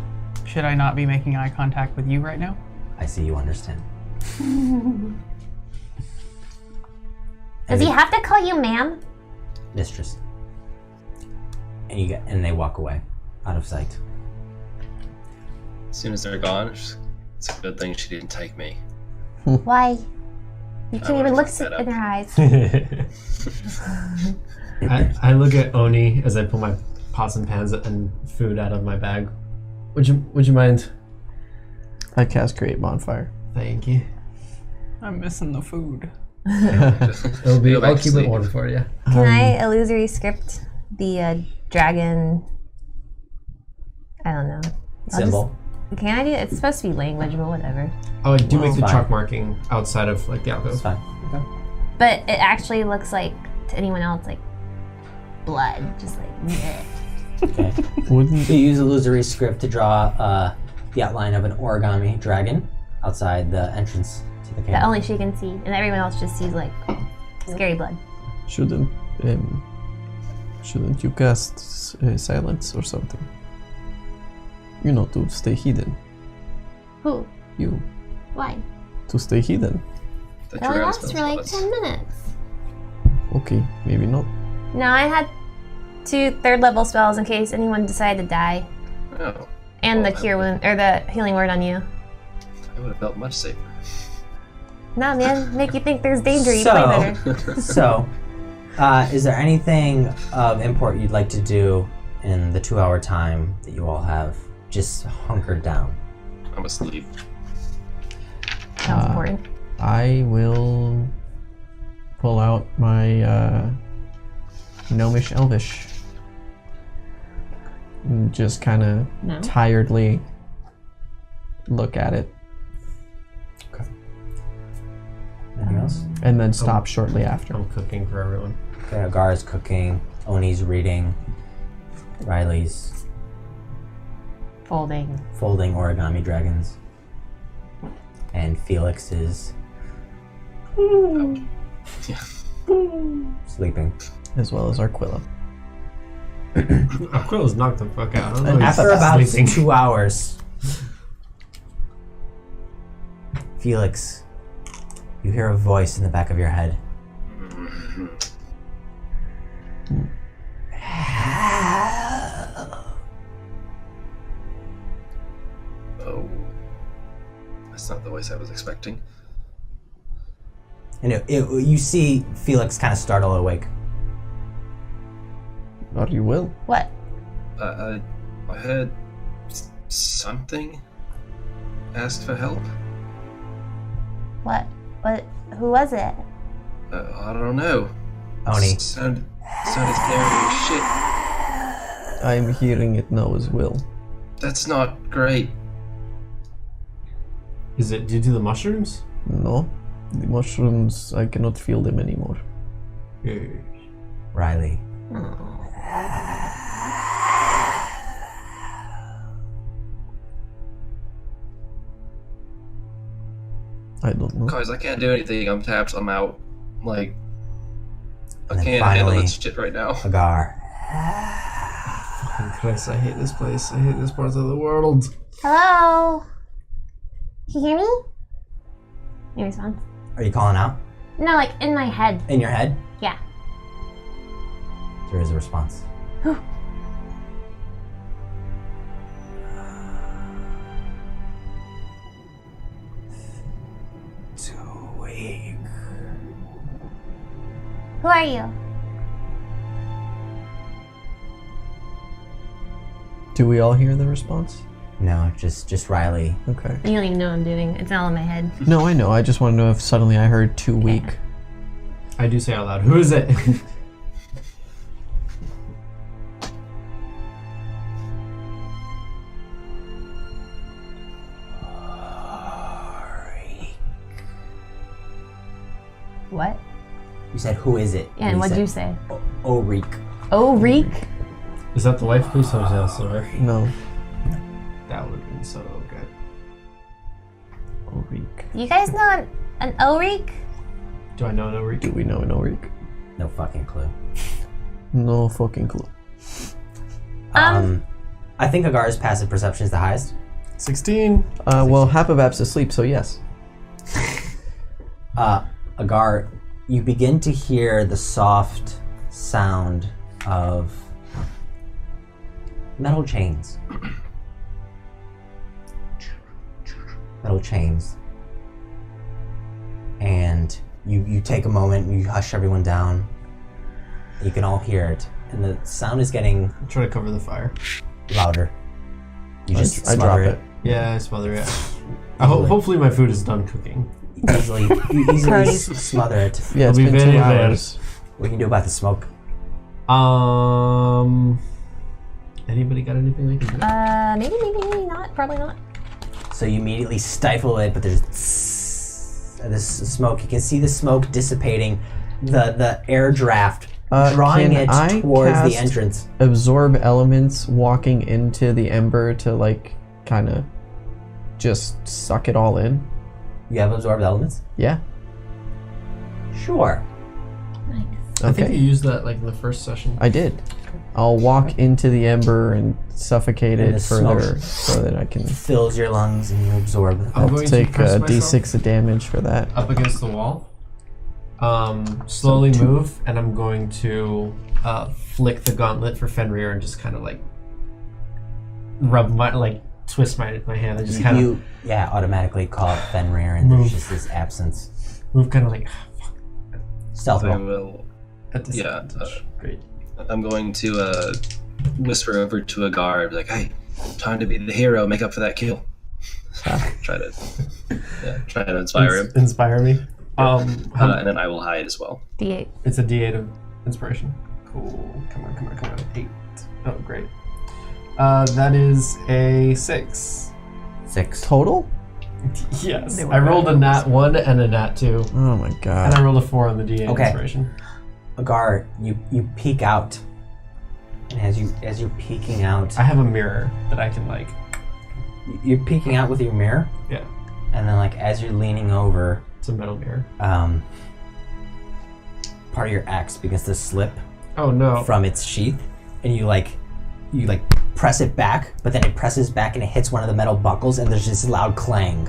Should I not be making eye contact with you right now? I see you understand. Does he have to call you ma'am? Mistress. And they walk away, out of sight. As soon as they're gone, it's a good thing she didn't take me. Why? You can't even look that in up. her eyes. I look at Oni as I pull my pots and pans and food out of my bag. Would you mind? I cast Create Bonfire. Thank you. I'm missing the food. It'll be. Go back I'll to keep sleep. it warm for you. Can I illusory script the dragon? I don't know. Symbol. Can I do it? It's supposed to be language, but whatever. Oh, I do make the fine. chalk marking outside of like the It's alcove. fine. Okay. But it actually looks like, to anyone else, like blood. Just like, bleh. Okay. Wouldn't You use illusory script to draw the outline of an origami dragon outside the entrance to the cave. that only she can see, and everyone else just sees like scary blood. shouldn't you cast silence or something? You know, to stay hidden. Who? You Why? to stay hidden. The It only dragon lasts spells for like was. 10 minutes. Okay, maybe not. No, I had 2 third-level spells in case anyone decided to die, Oh, and Well, the cure wound or the healing word on you. I would have felt much safer. Nah, man, make you think there's danger. You So- play better. So, is there anything of import you'd like to do in the 2-hour time that you all have just hunkered down? I'm asleep. Sounds important. I will pull out my gnomish elvish. And just kind of No. tiredly look at it, Anything else? and then stop shortly after. I'm cooking for everyone. Okay, Agar's cooking, Oni's reading, Riley's Folding. folding origami dragons, and Felix is Yeah. sleeping. As well as Arquilla. Aquila's knocked the fuck out. I don't know if After he's about sleeping. 2 hours, Felix, you hear a voice in the back of your head. Oh, that's not the voice I was expecting. And you see Felix kind of startle awake. Are you well? What? I heard something ask for help. What? What? Who was it? I don't know. Oni. Sounded scary as shit. I'm hearing it now as well. That's not great. Is it due to the mushrooms? No, the mushrooms, I cannot feel them anymore. Riley. I don't know. Guys, I can't do anything. I'm tapped. I'm out. Like, I And then can't handle finally- this shit right now. Agar. Fucking Christ, I hate this place. I hate this part of the world. Hello? Can you hear me? No response. Are you calling out? No, like in my head. In your head? Yeah. There is a response. Who are you? Do we all hear the response? No, just Riley. Okay. You don't even know what I'm doing. It's all in my head. No, I know. I just want to know if suddenly I heard too weak. I do say out loud, who is it? What? You said, who is it? Yeah, and what'd you say? Orik. Oh, Reek? Is that the wife? Please tell me that's the wife. No. That would have been so good. Ulrich. You guys know an Ulrich? Do I know an Ulrich? Do we know an Ulrich? No fucking clue. No fucking clue. I think Agar's passive perception is the highest. 16. Well, Hapabap's asleep, so yes. Agar, you begin to hear the soft sound of metal chains. Metal chains. And you take a moment and you hush everyone down. You can all hear it. And the sound is getting Try to cover the fire. louder. You just I smother drop it. Yeah, I smother it. Hopefully my food is done cooking. You easily smother it. Yeah, it's It'll be been 2 very bad. hours. What can you do about the smoke? Anybody got anything they can do? Maybe not. Probably not. So you immediately stifle it, but there's this smoke. You can see the smoke dissipating, the air draft drawing can it I towards the cast entrance. Absorb elements walking into the ember to like kind of just suck it all in. You have absorbed elements? Yeah. Sure. I think Okay. you used that like in the first session. I did. I'll walk into the ember and suffocate And it the further smoke so that I can Fills your lungs and you absorb. I'm going to take press d6 of damage for that. up against the wall. Slowly move, and I'm going to flick the gauntlet for Fenrir and just kind of like rub my twist my hand and just kind of You automatically call it Fenrir and there's just this absence. move kind of like Stealth I roll. will. at this. Yeah, Great. I'm going to whisper over to Agar, be like, "Hey, time to be the hero. Make up for that kill." try to inspire him, Inspire me. and then I will hide as well. D8. It's a D8 of inspiration. Cool. Come on. 8. Oh, great. That is a 6. 6. Total? Yes. They were I rolled a bad nat 1 and a nat 2. Oh my And I god. rolled a 4 on the D8 Okay. inspiration. Agar, you peek out. And as you're peeking out, I have a mirror that I can like. you're peeking out with your mirror. Yeah. And then as you're leaning over, It's a metal mirror. part of your axe begins to slip Oh no. from its sheath, and you press it back, but then it presses back and it hits one of the metal buckles, and there's this loud clang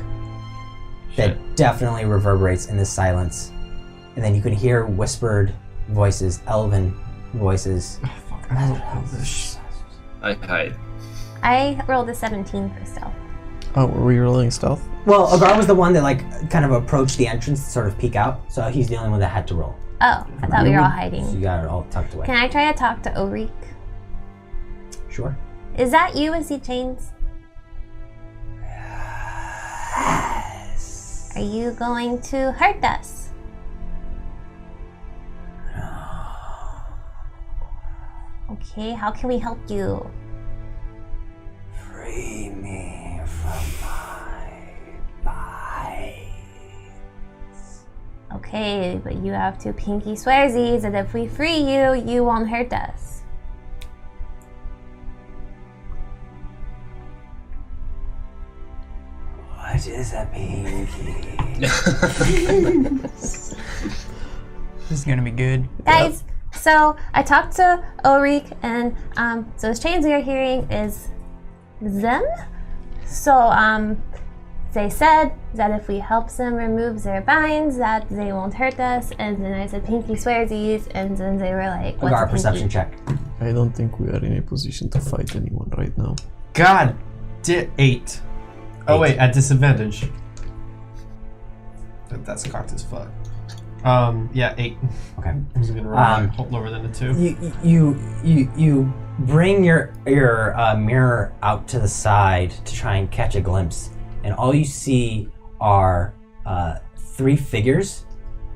that definitely reverberates in the silence. And then you can hear whispered voices, elven voices. Oh, fuck. I don't know this. I hide. I rolled a 17 for stealth. Oh, were we rolling stealth? Well, Agar was the one that kind of approached the entrance to sort of peek out, so he's the only one that had to roll. Oh, I thought we were all So hiding. you got it all tucked away. Can I try to talk to Ulrich? Sure. Is that you, Is he chains? Are you going to hurt us? Okay, how can we help you? Free me from my bite. Okay, but you have to pinky swearsies that if we free you, you won't hurt us. What is a pinky? This is gonna be good. Guys, so I talked to Ulrich, and so those chains we are hearing is them. So they said that if we help them remove their binds, that they won't hurt us. And then I said pinky swearsies, and then they were like, "What's Agar, a pinky?" perception check. I don't think we are in a position to fight anyone right now. God, 8. Oh wait, at disadvantage. That's cocked as fuck. Yeah, 8. Okay. I was gonna roll lower than a 2. You bring your mirror out to the side to try and catch a glimpse, and all you see are 3 figures,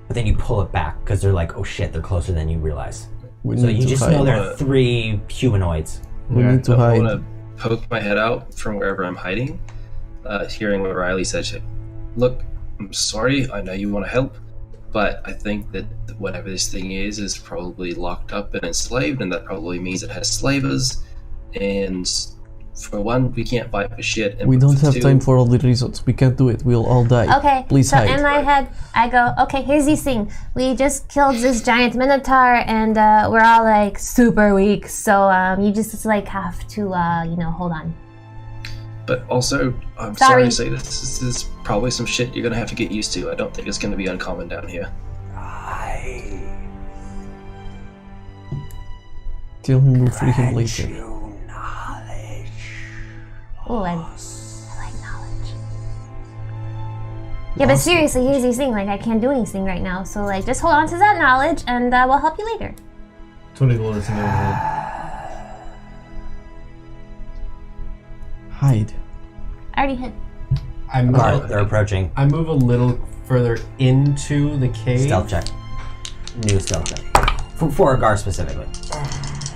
but then you pull it back because they're like, oh shit, they're closer than you realize. So you just know there are 3 humanoids. We need to I hide. want to poke my head out from wherever I'm hiding, hearing what Riley said. Look, I'm sorry, I know you want to help, but I think that whatever this thing is probably locked up and enslaved, and that probably means it has slavers, and for one, we can't fight for shit. And We don't for have 2, time for all the results. We can't do it. We'll all die. Okay, Please so hide. in my head, I go, okay, here's this thing. We just killed this giant minotaur, and we're all like super weak. So you just like have to, hold on. But also, I'm sorry to say this is probably some shit you're gonna have to get used to. I don't think it's gonna be uncommon down here. Till we will free him later. Oh, I like knowledge. Yeah, but seriously, here's this thing. Like, I can't do anything right now. So, like, just hold on to that knowledge, and we'll help you later. 20 bullets in my head. Hide. I already hit. They're approaching. I move a little further into the cave. Stealth check. New stealth check. For a Gar specifically.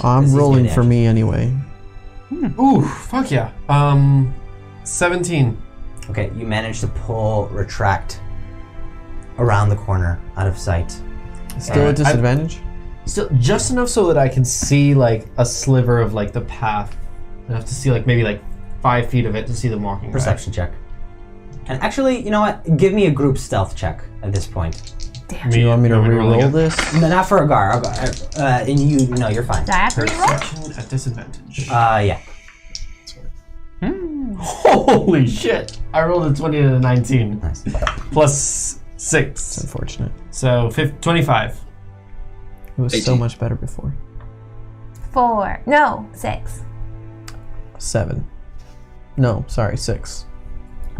I'm This is rolling good for me anyway. Ooh, fuck yeah. 17. Okay, you manage to retract around the corner, out of sight. Still a disadvantage? Still, just enough so that I can see like a sliver of like the path. Enough to see like maybe like 5 feet of it to see them walking. Perception check. And actually, you know what? Give me a group stealth check at this point. Do you want me to re-roll again? this? No, not for a Gar. And you're fine. Do I have to reroll? Perception at disadvantage. Yeah. Holy shit! I rolled a 20 and a 19. Nice. Plus 6. It's unfortunate. So 25. It was so 18. much better before. 4. No, 6. 7. No, sorry, 6.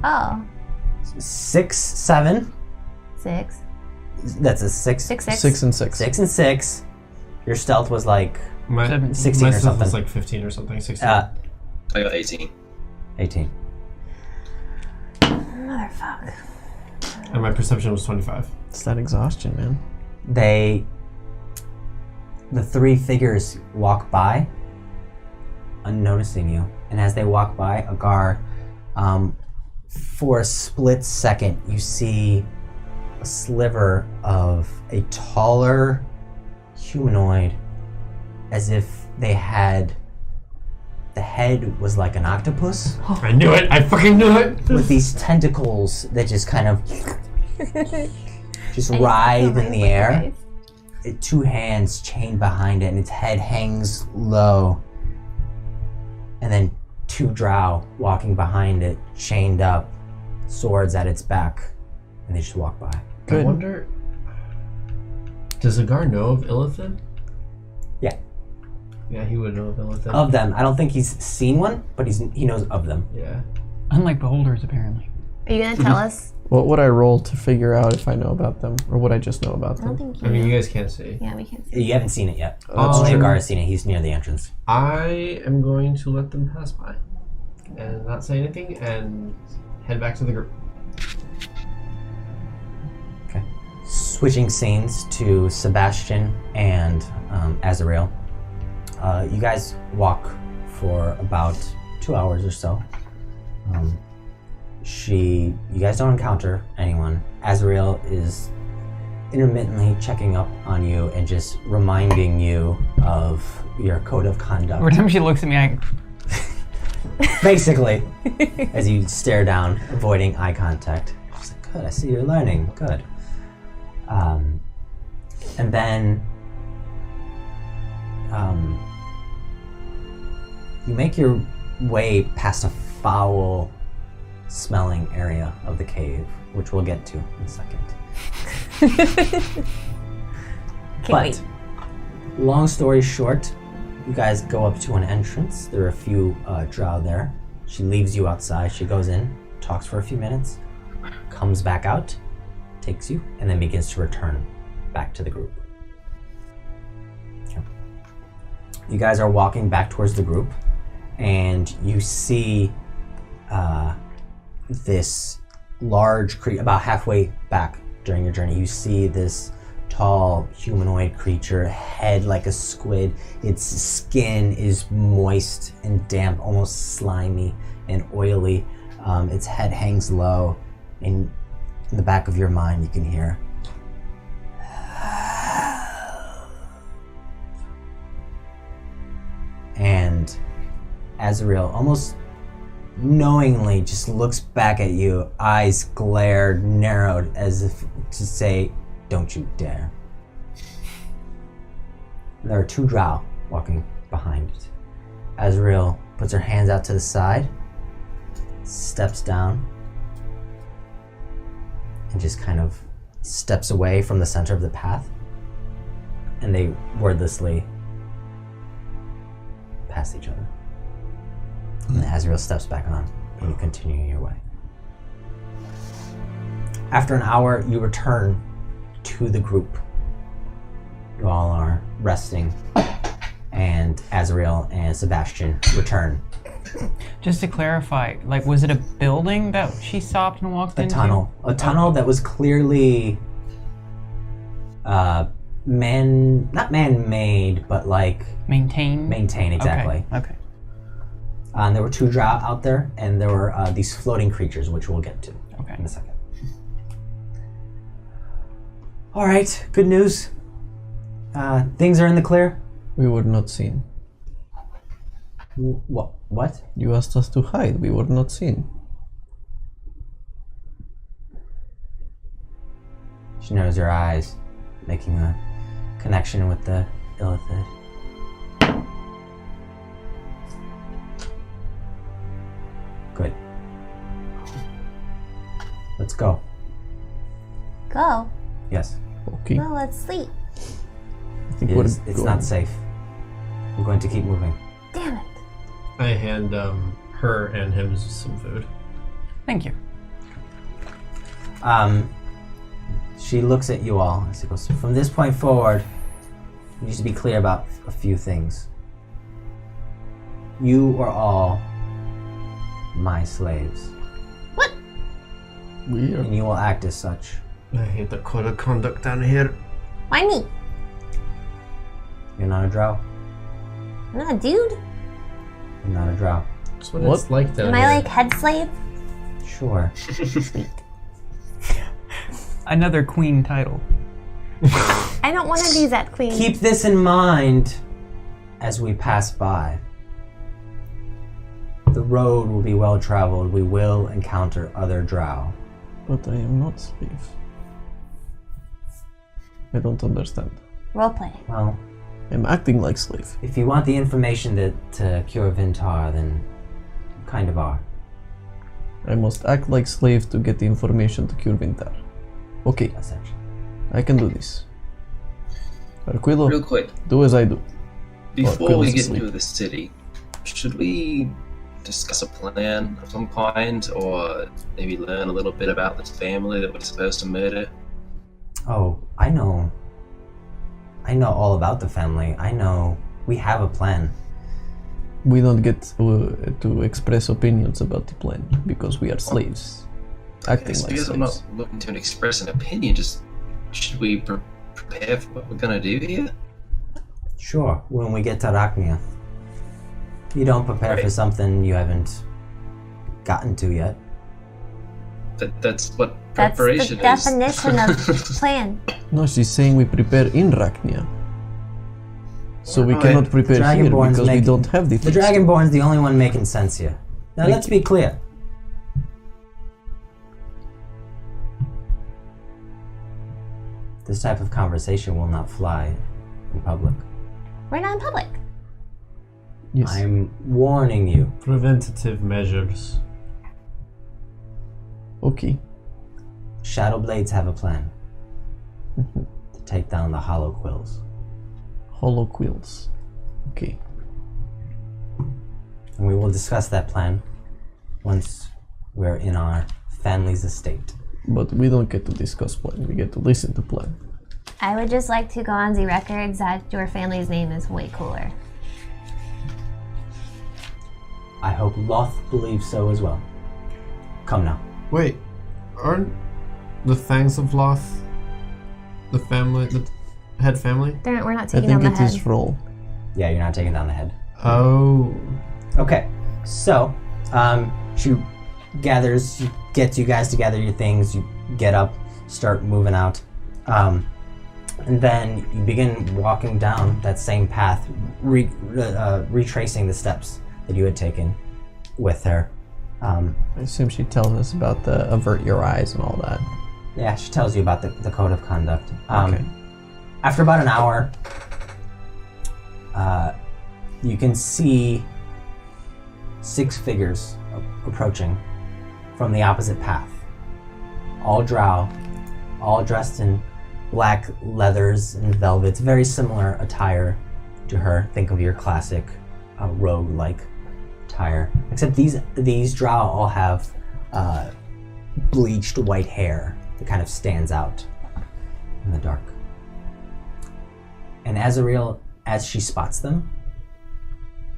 Oh, 6, 7. 6. That's a 6. 6, 6. 6 and 6. 6 and 6. Your stealth was like My 16 my or stuff something. was like 15 or something. 16. I got 18. 18. Motherfucker. And my perception was 25. It's that exhaustion, man. The 3 figures walk by, unnoticing you. And as they walk by, Agar, for a split second, you see a sliver of a taller humanoid, as if they had, the head was like an octopus I knew it! I fucking knew it! with these tentacles that just kind of just writhe in the air. 2 hands chained behind it, and its head hangs low. And then 2 drow walking behind it, chained up, swords at its back, and they just walk by. I wonder... Does Agar know of Illithid? Yeah. Yeah, he would know of Illithid. Of them, I don't think he's seen one, but he knows of them. Yeah. Unlike beholders, apparently. Are you gonna tell us? What would I roll to figure out if I know about them? Or would I just know about I don't them? think I you mean, know. you guys can't see. Yeah, we can't see. You haven't seen it yet. That's Only true. Agar has seen it. He's near the entrance. I am going to let them pass by. And not say anything, and head back to the group. Okay. Switching scenes to Sebastian and Azrael. You guys walk for about 2 hours or so. You guys don't encounter anyone. Azrael is intermittently checking up on you and just reminding you of your code of conduct. Every time she looks at me, I Basically, as you stare down, avoiding eye contact. She's like, good, I see you're learning. Good. And then you make your way past a foul smelling area of the cave, which we'll get to in a second. Wait. Long story short, you guys go up to an entrance. There are a few drow there. She leaves you outside. She goes in, talks for a few minutes, comes back out, takes you, and then begins to return back to the group. Okay. You guys are walking back towards the group, and you see this large creature about halfway back during your journey. You see this tall humanoid creature, head like a squid. Its skin is moist and damp, almost slimy and oily. Its head hangs low, and in the back of your mind you can hear and Azrael almost knowingly just looks back at you, eyes glared, narrowed, as if to say, "Don't you dare." There are two drow walking behind it. Azrael puts her hands out to the side, steps down, and just kind of steps away from the center of the path, and they wordlessly pass each other. And Azrael steps back on, and you continue your way. After an hour, you return to the group. You all are resting, and Azrael and Sebastian return. Just to clarify, like, was it a building that she stopped and walked into? A tunnel that was clearly not man-made, but like Maintained, exactly. Okay. And there were two drow out there, and there were these floating creatures, which we'll get to in a second. All right, good news. Things are in the clear. We were not seen. What? You asked us to hide. We were not seen. She narrows her eyes, making a connection with the illithid. Good. Let's go. Go. Yes. Okay. Well, let's sleep. I think It's not safe. We're going to keep moving. Damn it. I hand her and him some food. Thank you. She looks at you all as she goes, from this point forward, you need to be clear about a few things. You are all my slaves, We are. and you will act as such. I hate the code of conduct down here. Why me? You're not a drow. I'm not a dude. You're not a drow. That's what, What? it's like down Am here. I like head slave? Sure. Another queen title. I don't want to be that queen. Keep this in mind as we pass by. The road will be well traveled. We will encounter other drow. But I am not slave. I don't understand. Roleplay. Well, I'm acting like slave. if you want the information to cure Vintar, then you kind of are. I must act like slave to get the information to cure Vintar. Okay, Essentially. I can do this. Arquilo, Real quick, do as I do. before we Quill's get asleep. into the city, should we discuss a plan of some kind, or maybe learn a little bit about this family that we're supposed to murder? Oh, I know all about the family. I know we have a plan. We don't get to express opinions about the plan because we are slaves. Acting So I like guess I'm slaves. not looking to express an opinion, just should we prepare for what we're gonna do here? Sure, when we get to Arachnia. You don't prepare for Right. something you haven't gotten to yet. That's what That's the preparation is. definition of plan. No, she's saying we prepare in Rachnia. So we Right. cannot prepare here Dragonborns because we make- don't have the The things. Dragonborn's the only one making sense here. Now Thank let's be clear. This type of conversation will not fly in public. We're not in public. Yes. I'm warning you. Preventative measures. Okay. Shadowblades have a plan to take down the Hollow Quills. Hollow quills. Okay. And we will discuss that plan once we're in our family's estate. But we don't get to discuss plan. We get to listen to plan. I would just like to go on the records that your family's name is way cooler. I hope Loth believes so as well. Come now. Wait, aren't the Fangs of Loth the family, the head family? We're not I taking think down it's the his head. role. Yeah, you're not taking down the head. Oh. Okay, so she gathers, gets you guys together, your things, you get up, start moving out, and then you begin walking down that same path, retracing the steps that you had taken with her. I assume she tells us about the avert your eyes and all that. Yeah, she tells you about the code of conduct. Okay. After about an hour, you can see 6 figures approaching from the opposite path. All drow, all dressed in black leathers and velvets, very similar attire to her. Think of your classic rogue-like attire. Except these drow all have bleached white hair that kind of stands out in the dark. And Azariel, as she spots them,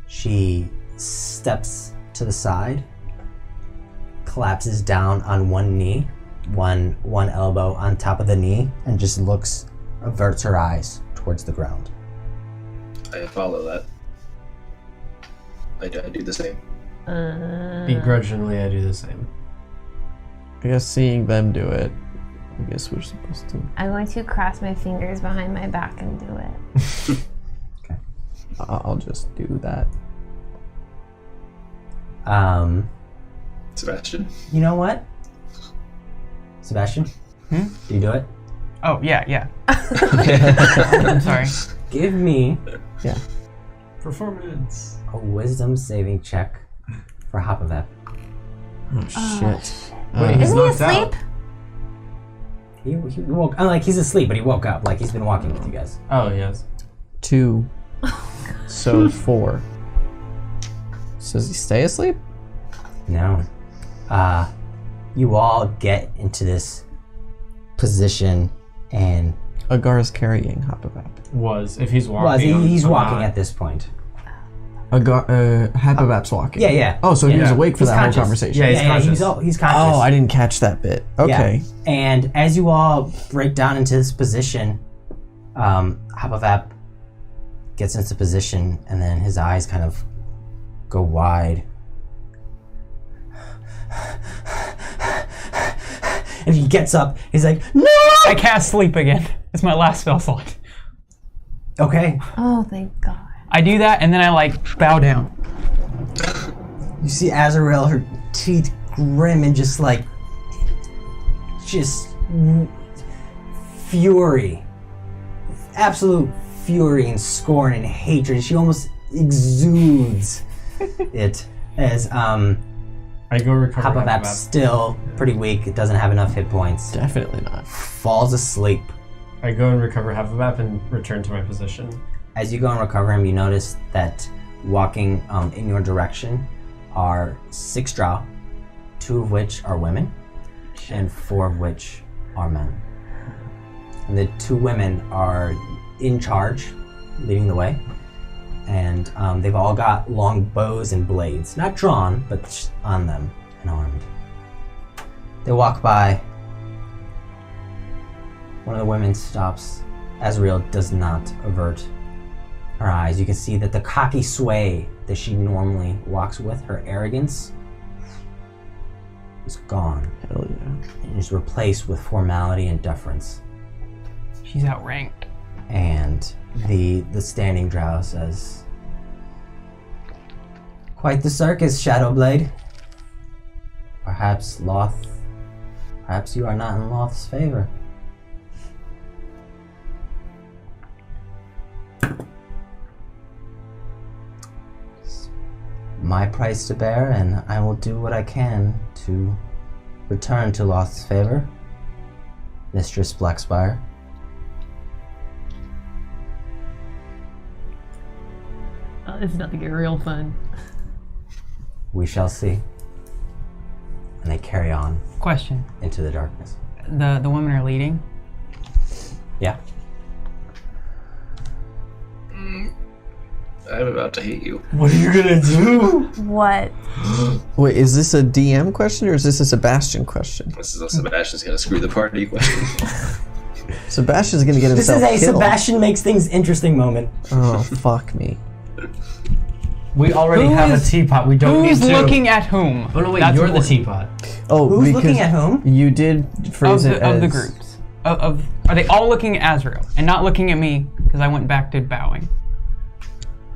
she steps to the side, collapses down on one knee, one elbow on top of the knee, and just averts her eyes towards the ground. I follow that. I do the same. Begrudgingly, I do the same. I guess seeing them do it, I guess we're supposed to. I'm going to cross my fingers behind my back and do it. Okay. I'll just do that. Sebastian? You know what? Sebastian? Do you do it? Oh, yeah. I'm sorry. Give me Yeah. Performance. a wisdom saving check for Hopavep. Oh shit. Wait, he's Isn't he knocked asleep? out. He woke. Like he's asleep, but he woke up. Like he's been walking with you guys. Oh, yes. 2. So 4. So does he stay asleep? No. You all get into this position, and Agar's carrying Hopavap. If he's walking. he's I'm walking not. at this point. Hopavap's walking. Yeah. Oh, so he was Yeah. awake for He's that whole conscious. conversation. Yeah, he's conscious. He's conscious. Oh, I didn't catch that bit. Okay. Yeah. And as you all break down into this position, Hopavap gets into position, and then his eyes kind of go wide. And he gets up. He's like, "No!" I cast sleep again. It's my last spell slot. Okay. Oh, thank God. I do that and then I bow down. You see Azariel, her teeth grim and just fury. Absolute fury and scorn and hatred. She almost exudes it as I go recover. Hopavap's still pretty weak. It doesn't have enough hit points. Definitely not. Falls asleep. I go and recover Hopavap and return to my position. As you go and recover him, you notice that walking in your direction are 6 drow, 2 of which are women, and 4 of which are men. And the 2 women are in charge, leading the way, and they've all got long bows and blades, not drawn, but just on them and armed. They walk by. One of the women stops. Azrael does not avert her eyes. You can see that the cocky sway that she normally walks with, her arrogance, is gone. Hell yeah. And is replaced with formality and deference. She's outranked. And the standing drow says, "Quite the circus, Shadowblade. Perhaps you are not in Loth's favor." It's my price to bear, and I will do what I can to return to Loth's favor, Mistress Blackspire. This is about to get real fun. We shall see. And they carry on Question. into the darkness. The women are leading. Yeah. I'm about to hate you. What are you gonna do? What? Wait, is this a DM question or is this a Sebastian question? This is a Sebastian's gonna screw the party question. Sebastian's gonna get This himself is a killed. Sebastian makes things interesting moment. Oh, fuck me. We already Who have is- a teapot. We don't Who's need to. looking at whom? Oh no, wait, That's you're the important. teapot. Oh, Who's because looking at whom? You did phrase it as... Of the groups. Are they all looking at Azrael and not looking at me because I went back to bowing?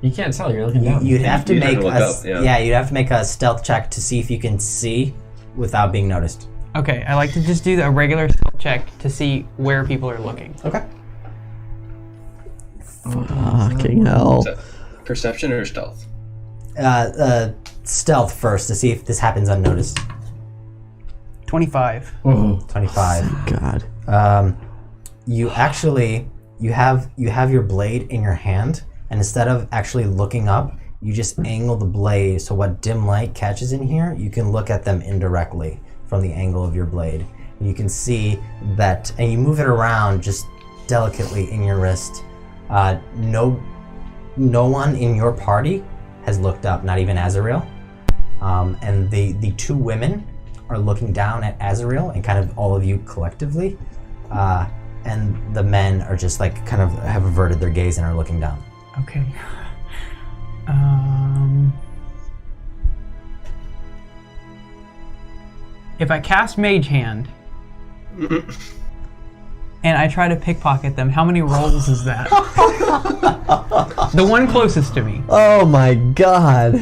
You can't tell. You're looking down. You'd have to You'd have make to look a up, yeah. you'd have to make a stealth check to see if you can see without being noticed. Okay, I like to just do a regular stealth check to see where people are looking. Okay. Fucking hell. Is that perception or stealth? Stealth first to see if this happens unnoticed. 25. Oh. 25. God. You actually you have your blade in your hand, and instead of actually looking up, you just angle the blade so what dim light catches in here, you can look at them indirectly from the angle of your blade. And you can see that, and you move it around just delicately in your wrist. No one in your party has looked up, not even Azrael. And the two women are looking down at Azrael and kind of all of you collectively. And the men are just like kind of have averted their gaze and are looking down. Okay. If I cast Mage Hand and I try to pickpocket them, how many rolls is that? The one closest to me. Oh my god.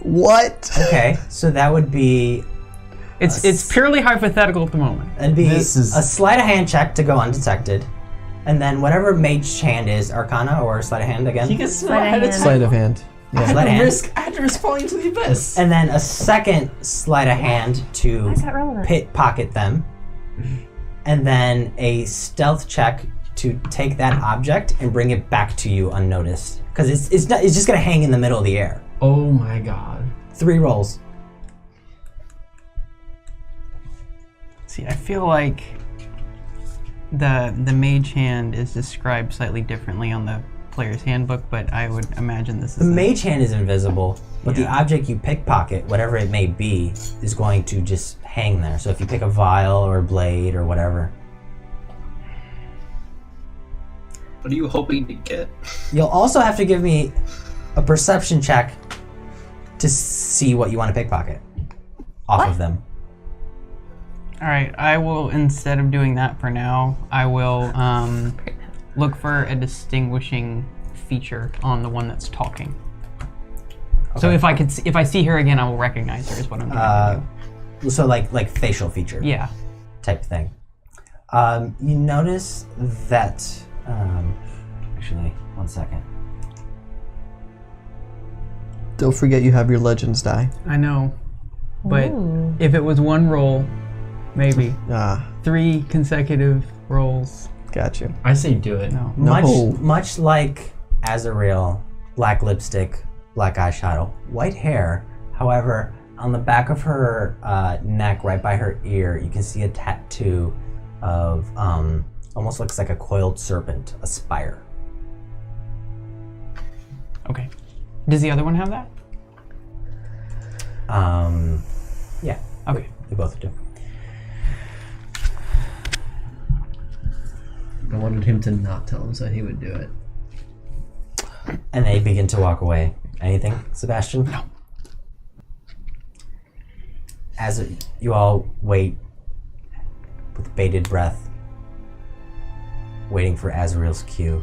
What? Okay, so that would be It's purely hypothetical at the moment. it'd be This is- a sleight of hand check to go undetected, and then whatever mage hand is, Arcana or sleight of hand again, He gets Sleight of ahead of hand. time. Sleight of hand. I Yeah. had Sleight of to hand. I had to risk falling to the abyss. and then a second sleight of hand to Why is that relevant? pickpocket them, and then a stealth check to take that object and bring it back to you unnoticed, because it's just gonna hang in the middle of the air. Oh my god. 3 rolls. See, I feel like the Mage Hand is described slightly differently on the player's handbook, but I would imagine this The is mage hand is invisible, but the Yeah. object you pickpocket, whatever it may be, is going to just hang there. So if you pick a vial or a blade or whatever, What are you hoping to get? you'll also have to give me a perception check to see what you want to pickpocket off of them. All right, I will, instead of doing that for now, I will look for a distinguishing feature on the one that's talking. So Okay. if I see her again, I will recognize her. Is what I'm going to So like facial feature do. Yeah. type thing. You notice that. Actually, one second. Don't forget you have your legends die. I know, but if it was one roll, maybe Ah, 3 consecutive rolls. got you. I say do it. No. No. Much like Azrael, black lipstick, black eyeshadow, white hair. However, on the back of her neck, right by her ear, you can see a tattoo of almost looks like a coiled serpent, a spire. Okay. Does the other one have that? Yeah, Okay. they both do. I wanted him to not tell him so he would do it. And they begin to walk away. Anything, Sebastian? No. As you all wait with bated breath, waiting for Azrael's cue.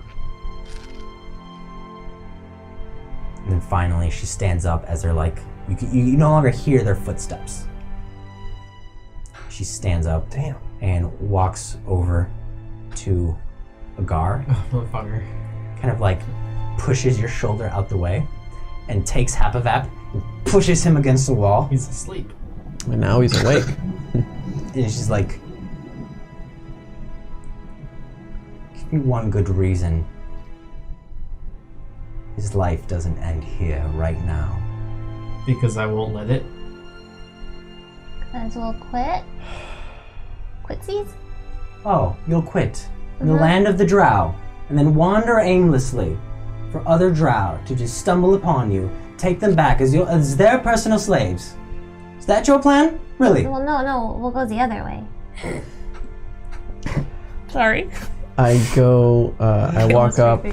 And then finally she stands up as they're like, you no longer hear their footsteps. She stands up and walks over to Agar, Motherfucker. kind of like pushes your shoulder out the way and takes Hapavap and pushes him against the wall. He's asleep. And now he's awake. And she's like, give me one good reason his life doesn't end here right now. Because I won't let it. Cause we'll quit. Quitsies? Oh, you'll quit. In the Mhm. land of the drow. and then wander aimlessly for other drow to just stumble upon you, take them back as their personal slaves. Is that your plan? Really? Well, no, we'll go the other way. Sorry. I go, I walk up.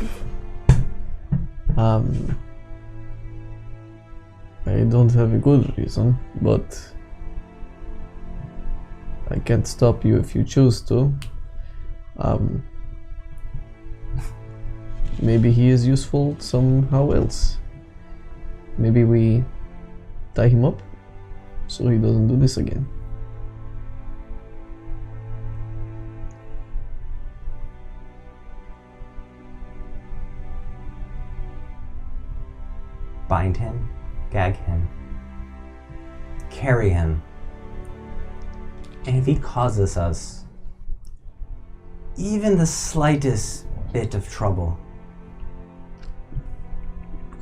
I don't have a good reason, but I can't stop you if you choose to. Maybe he is useful somehow else. Maybe we tie him up so he doesn't do this again. Bind him, gag him, carry him, and if he causes us even the slightest bit of trouble,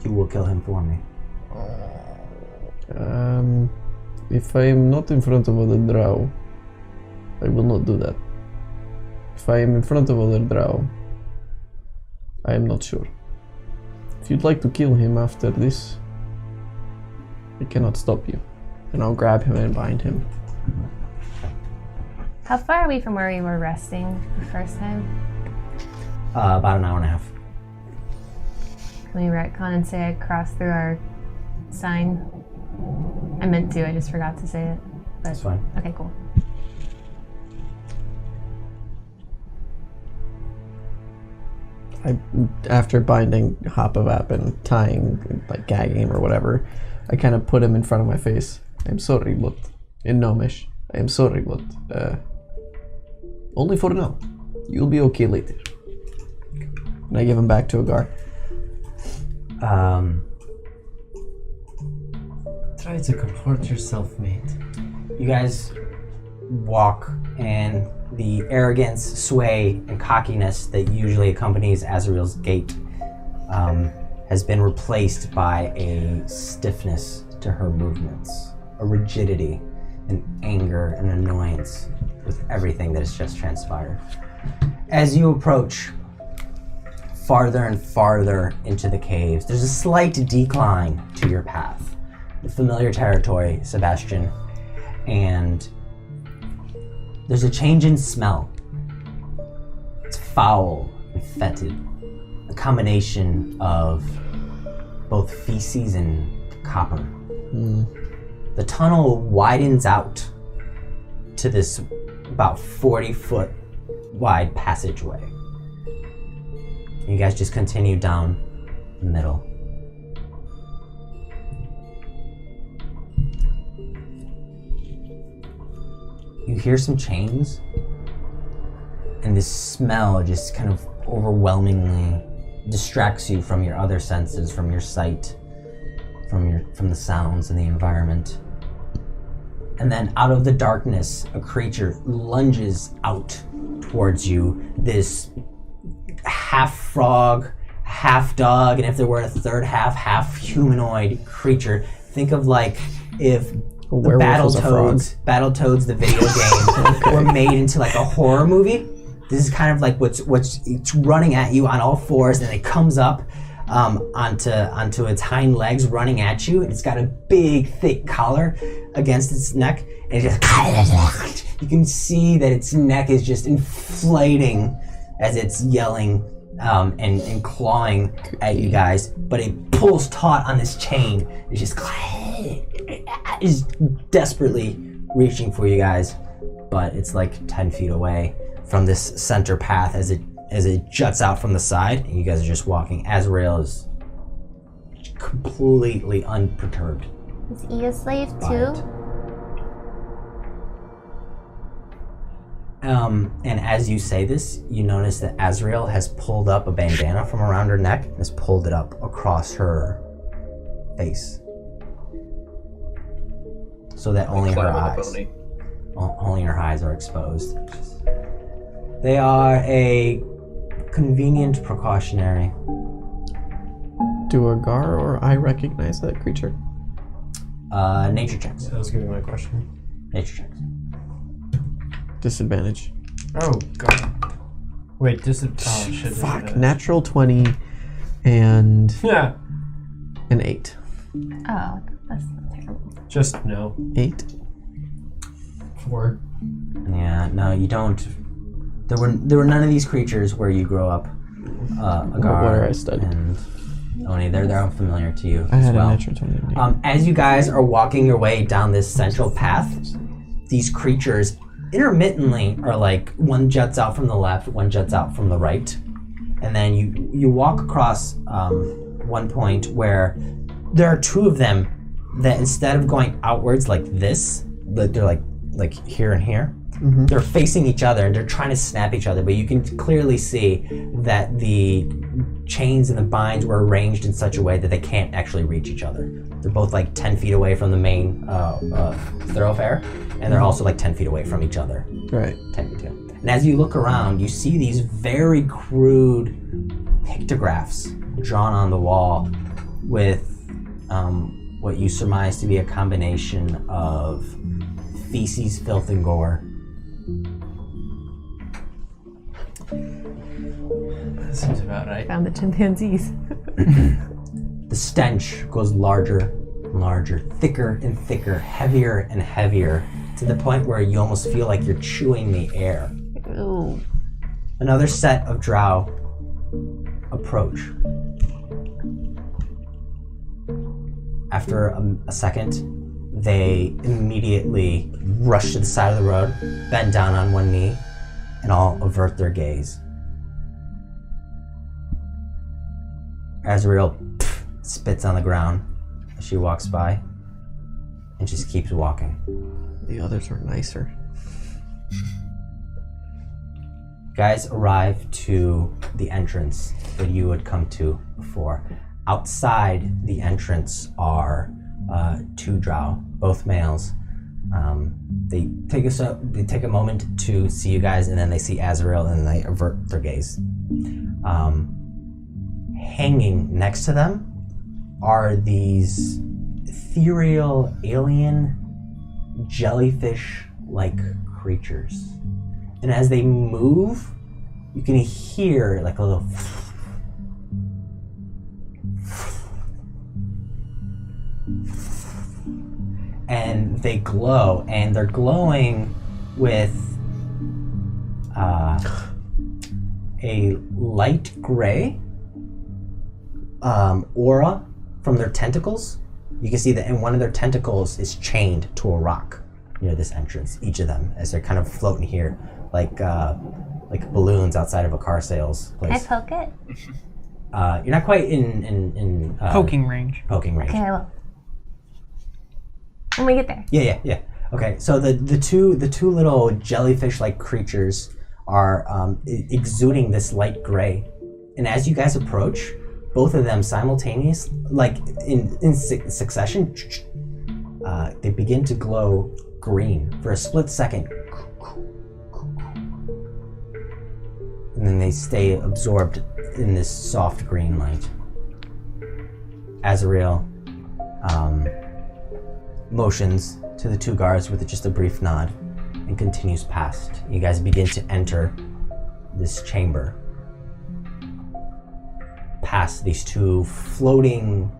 you will kill him for me. If I am not in front of other drow, I will not do that. If I am in front of other drow, I am not sure. If you'd like to kill him after this, I cannot stop you. And I'll grab him and bind him. How far are we from where we were resting the first time? About an hour and a half. Can we retcon and say I crossed through our sign? I meant to, I just forgot to say it. But, That's fine. Okay, cool. After binding Hopavap and tying, like gagging him or whatever, I kind of put him in front of my face. I'm sorry, but in Gnomish, I am sorry, but only for now. You'll be okay later. And I give him back to Agar. Try to comport yourself, mate. You guys walk, and the arrogance, sway, and cockiness that usually accompanies Azrael's gait has been replaced by a stiffness to her movements, a rigidity, an anger, and annoyance with everything that has just transpired. As you approach farther and farther into the caves, there's a slight decline to your path. The familiar territory, Sebastian, and there's a change in smell. It's foul and fetid, a combination of both feces and copper. The tunnel widens out to this about 40-foot wide passageway. You guys just continue down the middle. You hear some chains, and this smell just kind of overwhelmingly distracts you from your other senses, from your sight, from the sounds and the environment. And then out of the darkness, a creature lunges out towards you, this half frog, half dog, and if there were a third half humanoid creature. Think of like if Battletoads, the video game, were made into like a horror movie. This is kind of like what's it's running at you on all fours, and it comes up onto its hind legs, running at you. It's got a big, thick collar against its neck, and it just you can see that its neck is just inflating as it's yelling and clawing at you guys. But it pulls taut on this chain. It's just is desperately reaching for you guys, but it's like 10 feet away from this center path as it juts out from the side, and you guys are just walking. Azrael is completely unperturbed. Is E a slave too? And as you say this, you notice that Azrael has pulled up a bandana from around her neck and has pulled it up across her face, so that only her eyes are exposed. They are a convenient precautionary. Do Agar or I recognize that creature? Nature checks. That was gonna be my question. Nature checks. Disadvantage. Oh god. Wait, oh shit. Fuck. Natural 20 and Yeah. an 8. Oh, that's not terrible. Just no. 8. 4. Yeah, no, you don't. There were none of these creatures where you grow up. Agar Where I studied. and Oni, they're unfamiliar to you I as had well. a natural 20 and 8. As you guys are walking your way down this central path, these creatures intermittently are like one juts out from the left, one juts out from the right, and then you walk across one point where there are two of them that instead of going outwards like this, they're like here and here. Mm-hmm. They're facing each other and they're trying to snap each other, but you can clearly see that the chains and the binds were arranged in such a way that they can't actually reach each other. They're both like 10 feet away from the main thoroughfare, and they're also like 10 feet away from each other. Right. 10 feet too. And as you look around, you see these very crude pictographs drawn on the wall with what you surmise to be a combination of feces, filth, and gore. That seems about right. Found the chimpanzees. The stench goes larger and larger, thicker and thicker, heavier and heavier, to the point where you almost feel like you're chewing the air. Ooh. Another set of drow approach. After a second, they immediately rush to the side of the road, bend down on one knee, and all avert their gaze. Azrael spits on the ground as she walks by and just keeps walking. The others are nicer. Guys arrive to the entrance that you had come to before. Outside the entrance are two drow, both males. They take a moment to see you guys, and then they see Azrael, and they avert their gaze. Hanging next to them are these ethereal, alien, jellyfish-like creatures. And as they move, you can hear like a little and they glow, and they're glowing with a light gray aura from their tentacles. You can see that, and one of their tentacles is chained to a rock near this entrance. Each of them, as they're kind of floating here, like balloons outside of a car sales place. Can I poke it? You're not quite in Poking range. poking range. Okay, I will. When we get there. Yeah. Okay, so the two little jellyfish-like creatures are exuding this light gray, and as you guys approach, both of them simultaneous, like in succession, they begin to glow green for a split second, and then they stay absorbed in this soft green light. Azrael motions to the two guards with just a brief nod and continues past. You guys begin to enter this chamber, past these two floating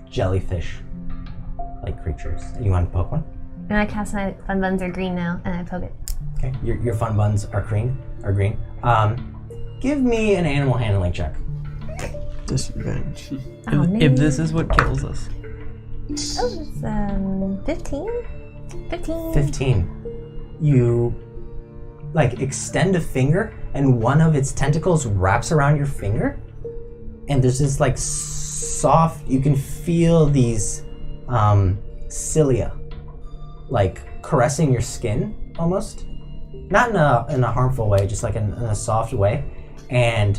jellyfish-like creatures. And you want to poke one? And I cast my fun buns are green now, and I poke it. Okay, your fun buns are green. Give me an animal handling check. Disadvantage. Oh, no. If this is what kills us. Oh, it's 15? 15. 15. You extend a finger, and one of its tentacles wraps around your finger, and there's this soft, you can feel these cilia caressing your skin almost, not in a harmful way, just in a soft way. And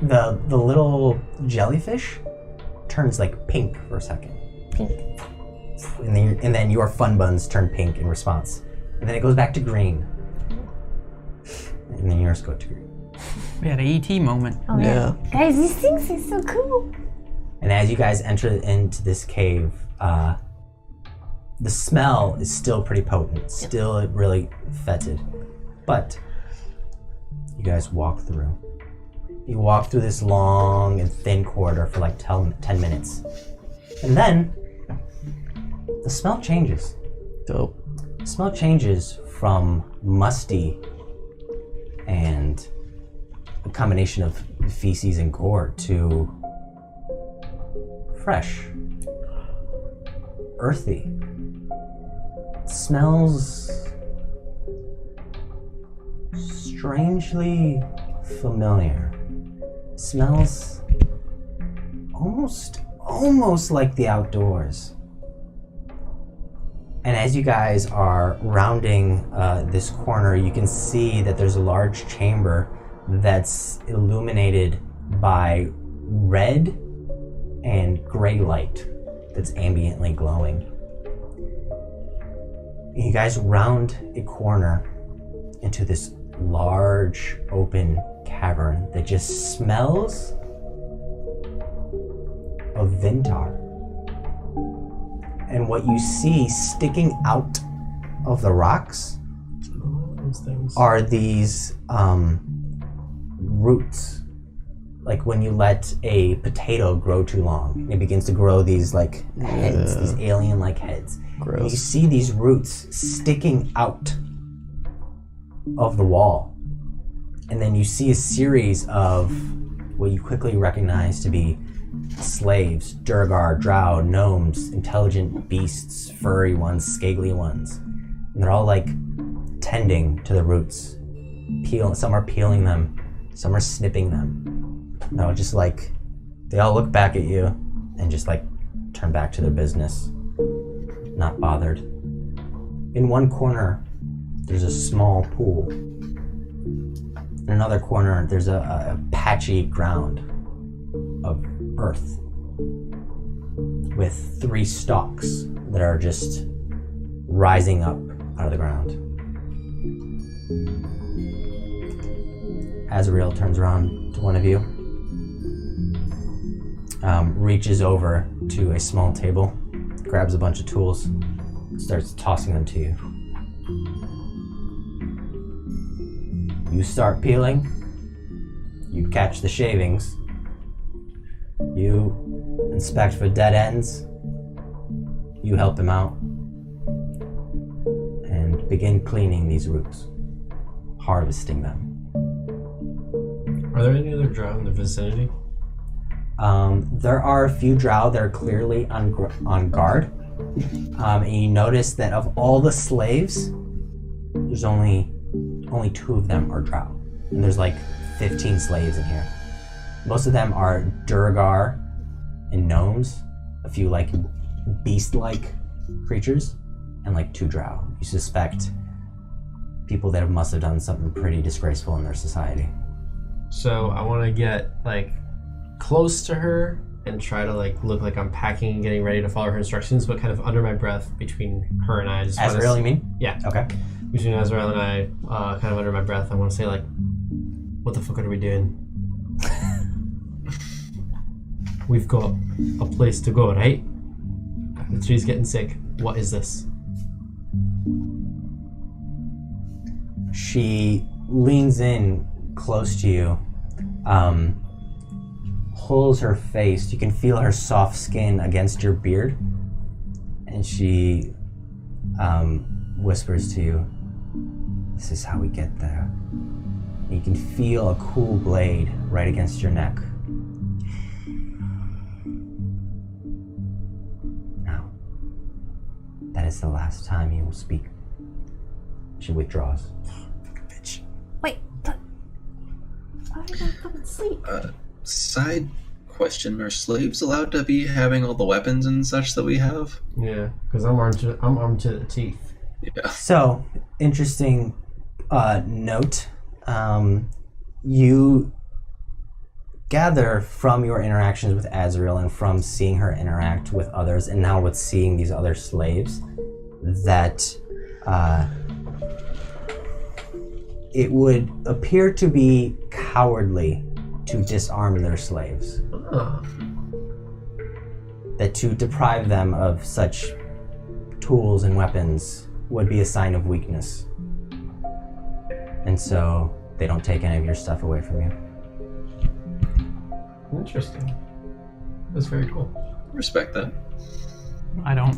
the little jellyfish turns pink for a second. Pink. And then your fun buns turn pink in response. And then it goes back to green. And then yours go to green. We had an ET moment. Oh, Yeah. Guys, these things are so cool. And as you guys enter into this cave, the smell is still pretty potent, still really fetid. But you guys walk through. You walk through this long and thin corridor for like 10 minutes. And then the smell changes. Dope. The smell changes from musty and a combination of feces and gore to fresh, earthy. It smells strangely familiar. It smells almost like the outdoors. And as you guys are rounding this corner, you can see that there's a large chamber that's illuminated by red and gray light that's ambiently glowing. You guys round a corner into this large open cavern that just smells of Vintar. And what you see sticking out of the rocks are these roots. Like when you let a potato grow too long, it begins to grow these like heads, these alien-like heads. Gross. And you see these roots sticking out of the wall. And then you see a series of what you quickly recognize to be slaves, Durgar, drow, gnomes, intelligent beasts, furry ones, scaly ones. And they're all like tending to the roots. Some are peeling them, some are snipping them. No, just like, they all look back at you and just like turn back to their business. Not bothered. In one corner, there's a small pool. In another corner, there's a patchy ground of earth with 3 stalks that are just rising up out of the ground. Azrael turns around to one of you, reaches over to a small table, grabs a bunch of tools, starts tossing them to you. You start peeling, you catch the shavings, you inspect for dead ends, you help him out, and begin cleaning these roots, harvesting them. Are there any other drow in the vicinity? There are a few drow that are clearly on guard, and you notice that of all the slaves, there's only 2 of them are drow, and there's like 15 slaves in here. Most of them are Durgar and gnomes, a few like beast-like creatures, and like 2 drow. You suspect people that must have done something pretty disgraceful in their society. So I want to get like close to her and try to like look like I'm packing and getting ready to follow her instructions, but kind of under my breath between her and I. Azrael, you mean? Yeah. Okay. Between Azrael and I, kind of under my breath, I want to say like, what the fuck are we doing? We've got a place to go, right? The tree's getting sick. What is this? She leans in close to you, pulls her face. You can feel her soft skin against your beard, and she whispers to you, "This is how we get there." And you can feel a cool blade right against your neck. Now, that is the last time you will speak. She withdraws. Bitch. Wait, but how are you gonna fucking sleep? Side question: are slaves allowed to be having all the weapons and such that we have? Yeah, because I'm armed to the teeth. Yeah. So, interesting note. You gather from your interactions with Azrael and from seeing her interact with others, and now with seeing these other slaves, that it would appear to be cowardly to disarm their slaves. That to deprive them of such tools and weapons would be a sign of weakness. And so they don't take any of your stuff away from you. Interesting. That's very cool. Respect that. I don't.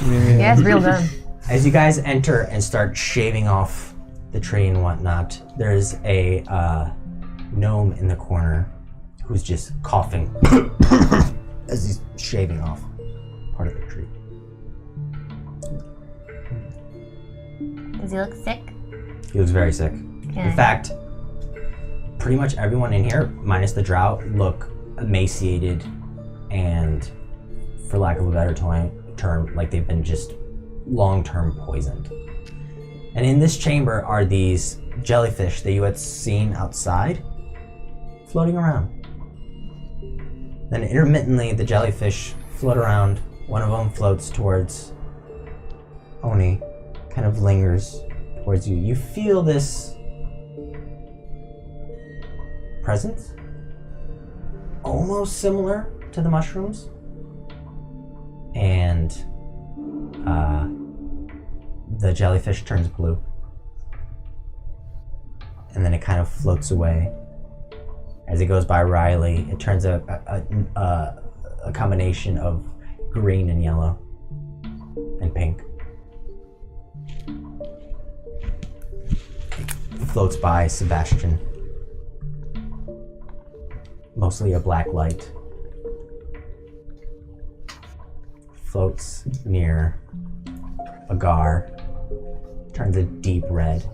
Yeah, it's real dumb. As you guys enter and start shaving off the tree and whatnot, there's a gnome in the corner who's just coughing as he's shaving off part of the tree. Does he look sick? He looks very sick. Okay. In fact, pretty much everyone in here, minus the drow, look emaciated and, for lack of a better term, like they've been just long-term poisoned. And in this chamber are these jellyfish that you had seen outside, floating around. Then intermittently, the jellyfish float around. One of them floats towards Oni, kind of lingers towards you. You feel this presence, almost similar to the mushrooms, and the jellyfish turns blue, and then it kind of floats away. As it goes by Riley, it turns a combination of green and yellow and pink. It floats by Sebastian. Mostly a black light. Floats near Agar. Turns a deep red.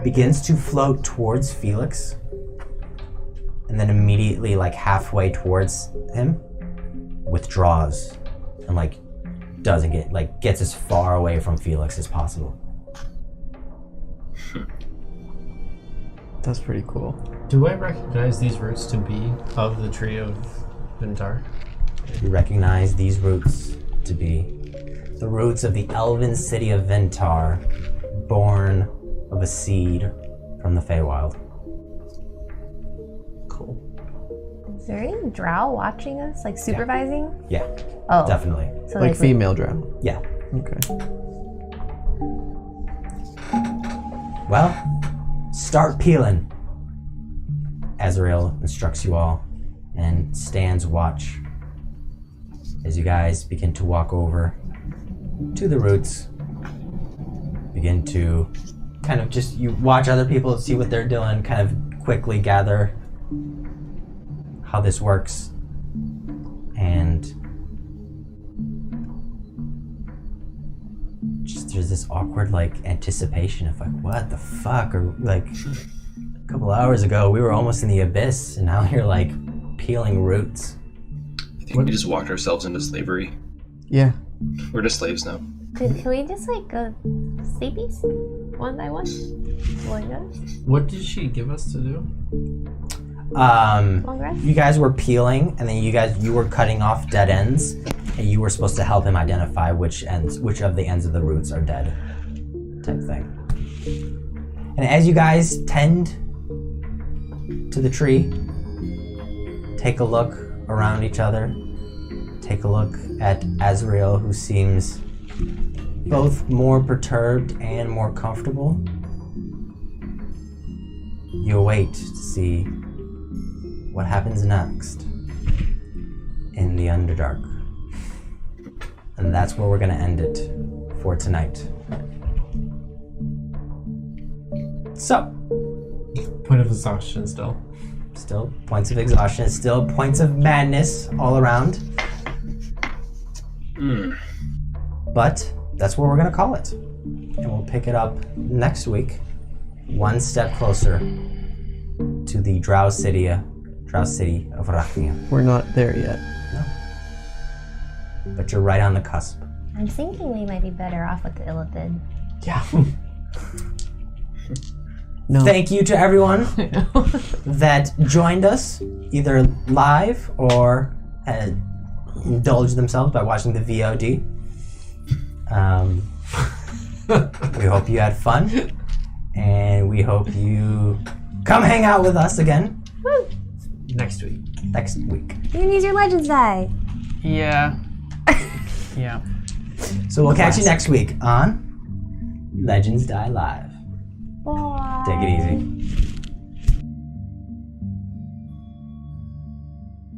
Begins to float towards Felix. And then immediately, like halfway towards him, withdraws. And like doesn't get, like gets as far away from Felix as possible. That's pretty cool. Do I recognize these roots to be of the tree of Vintar? You recognize these roots to be the roots of the elven city of Vintar, born of a seed from the Feywild. Cool. Is there any drow watching us, like supervising? Yeah, Oh, definitely. So Like female drow. Yeah. Okay. Well, start peeling. Azrael instructs you all and stands watch as you guys begin to walk over to the roots. Begin to kind of just, you watch other people see what they're doing, kind of quickly gather how this works. And just there's this awkward like anticipation of like, what the fuck? Or like a couple hours ago we were almost in the abyss and now you're like peeling roots. I think we just walked ourselves into slavery. Yeah. We're just slaves now. Can we just like go sleepies one by one? Like that? What did she give us to do? Long rest? You guys were peeling and then you were cutting off dead ends and you were supposed to help him identify which of the ends of the roots are dead, type thing. And as you guys tend to the tree, take a look around each other, take a look at Azrael, who seems both more perturbed and more comfortable. You await to see what happens next in the Underdark. And that's where we're going to end it for tonight. So, Point of exhaustion still. still points of exhaustion, still points of madness all around. But that's where we're going to call it. And we'll pick it up next week, one step closer to the Drow City of Rathnia. We're not there yet. But you're right on the cusp. I'm thinking we might be better off with the Illithid. Yeah. No. Thank you to everyone that joined us, either live or had indulged themselves by watching the VOD. We hope you had fun, and we hope you come hang out with us again Next week. next week. You can use your Legends die. Yeah. Yeah. So we'll catch you next week on Legends Die Live. Bye. Take it easy.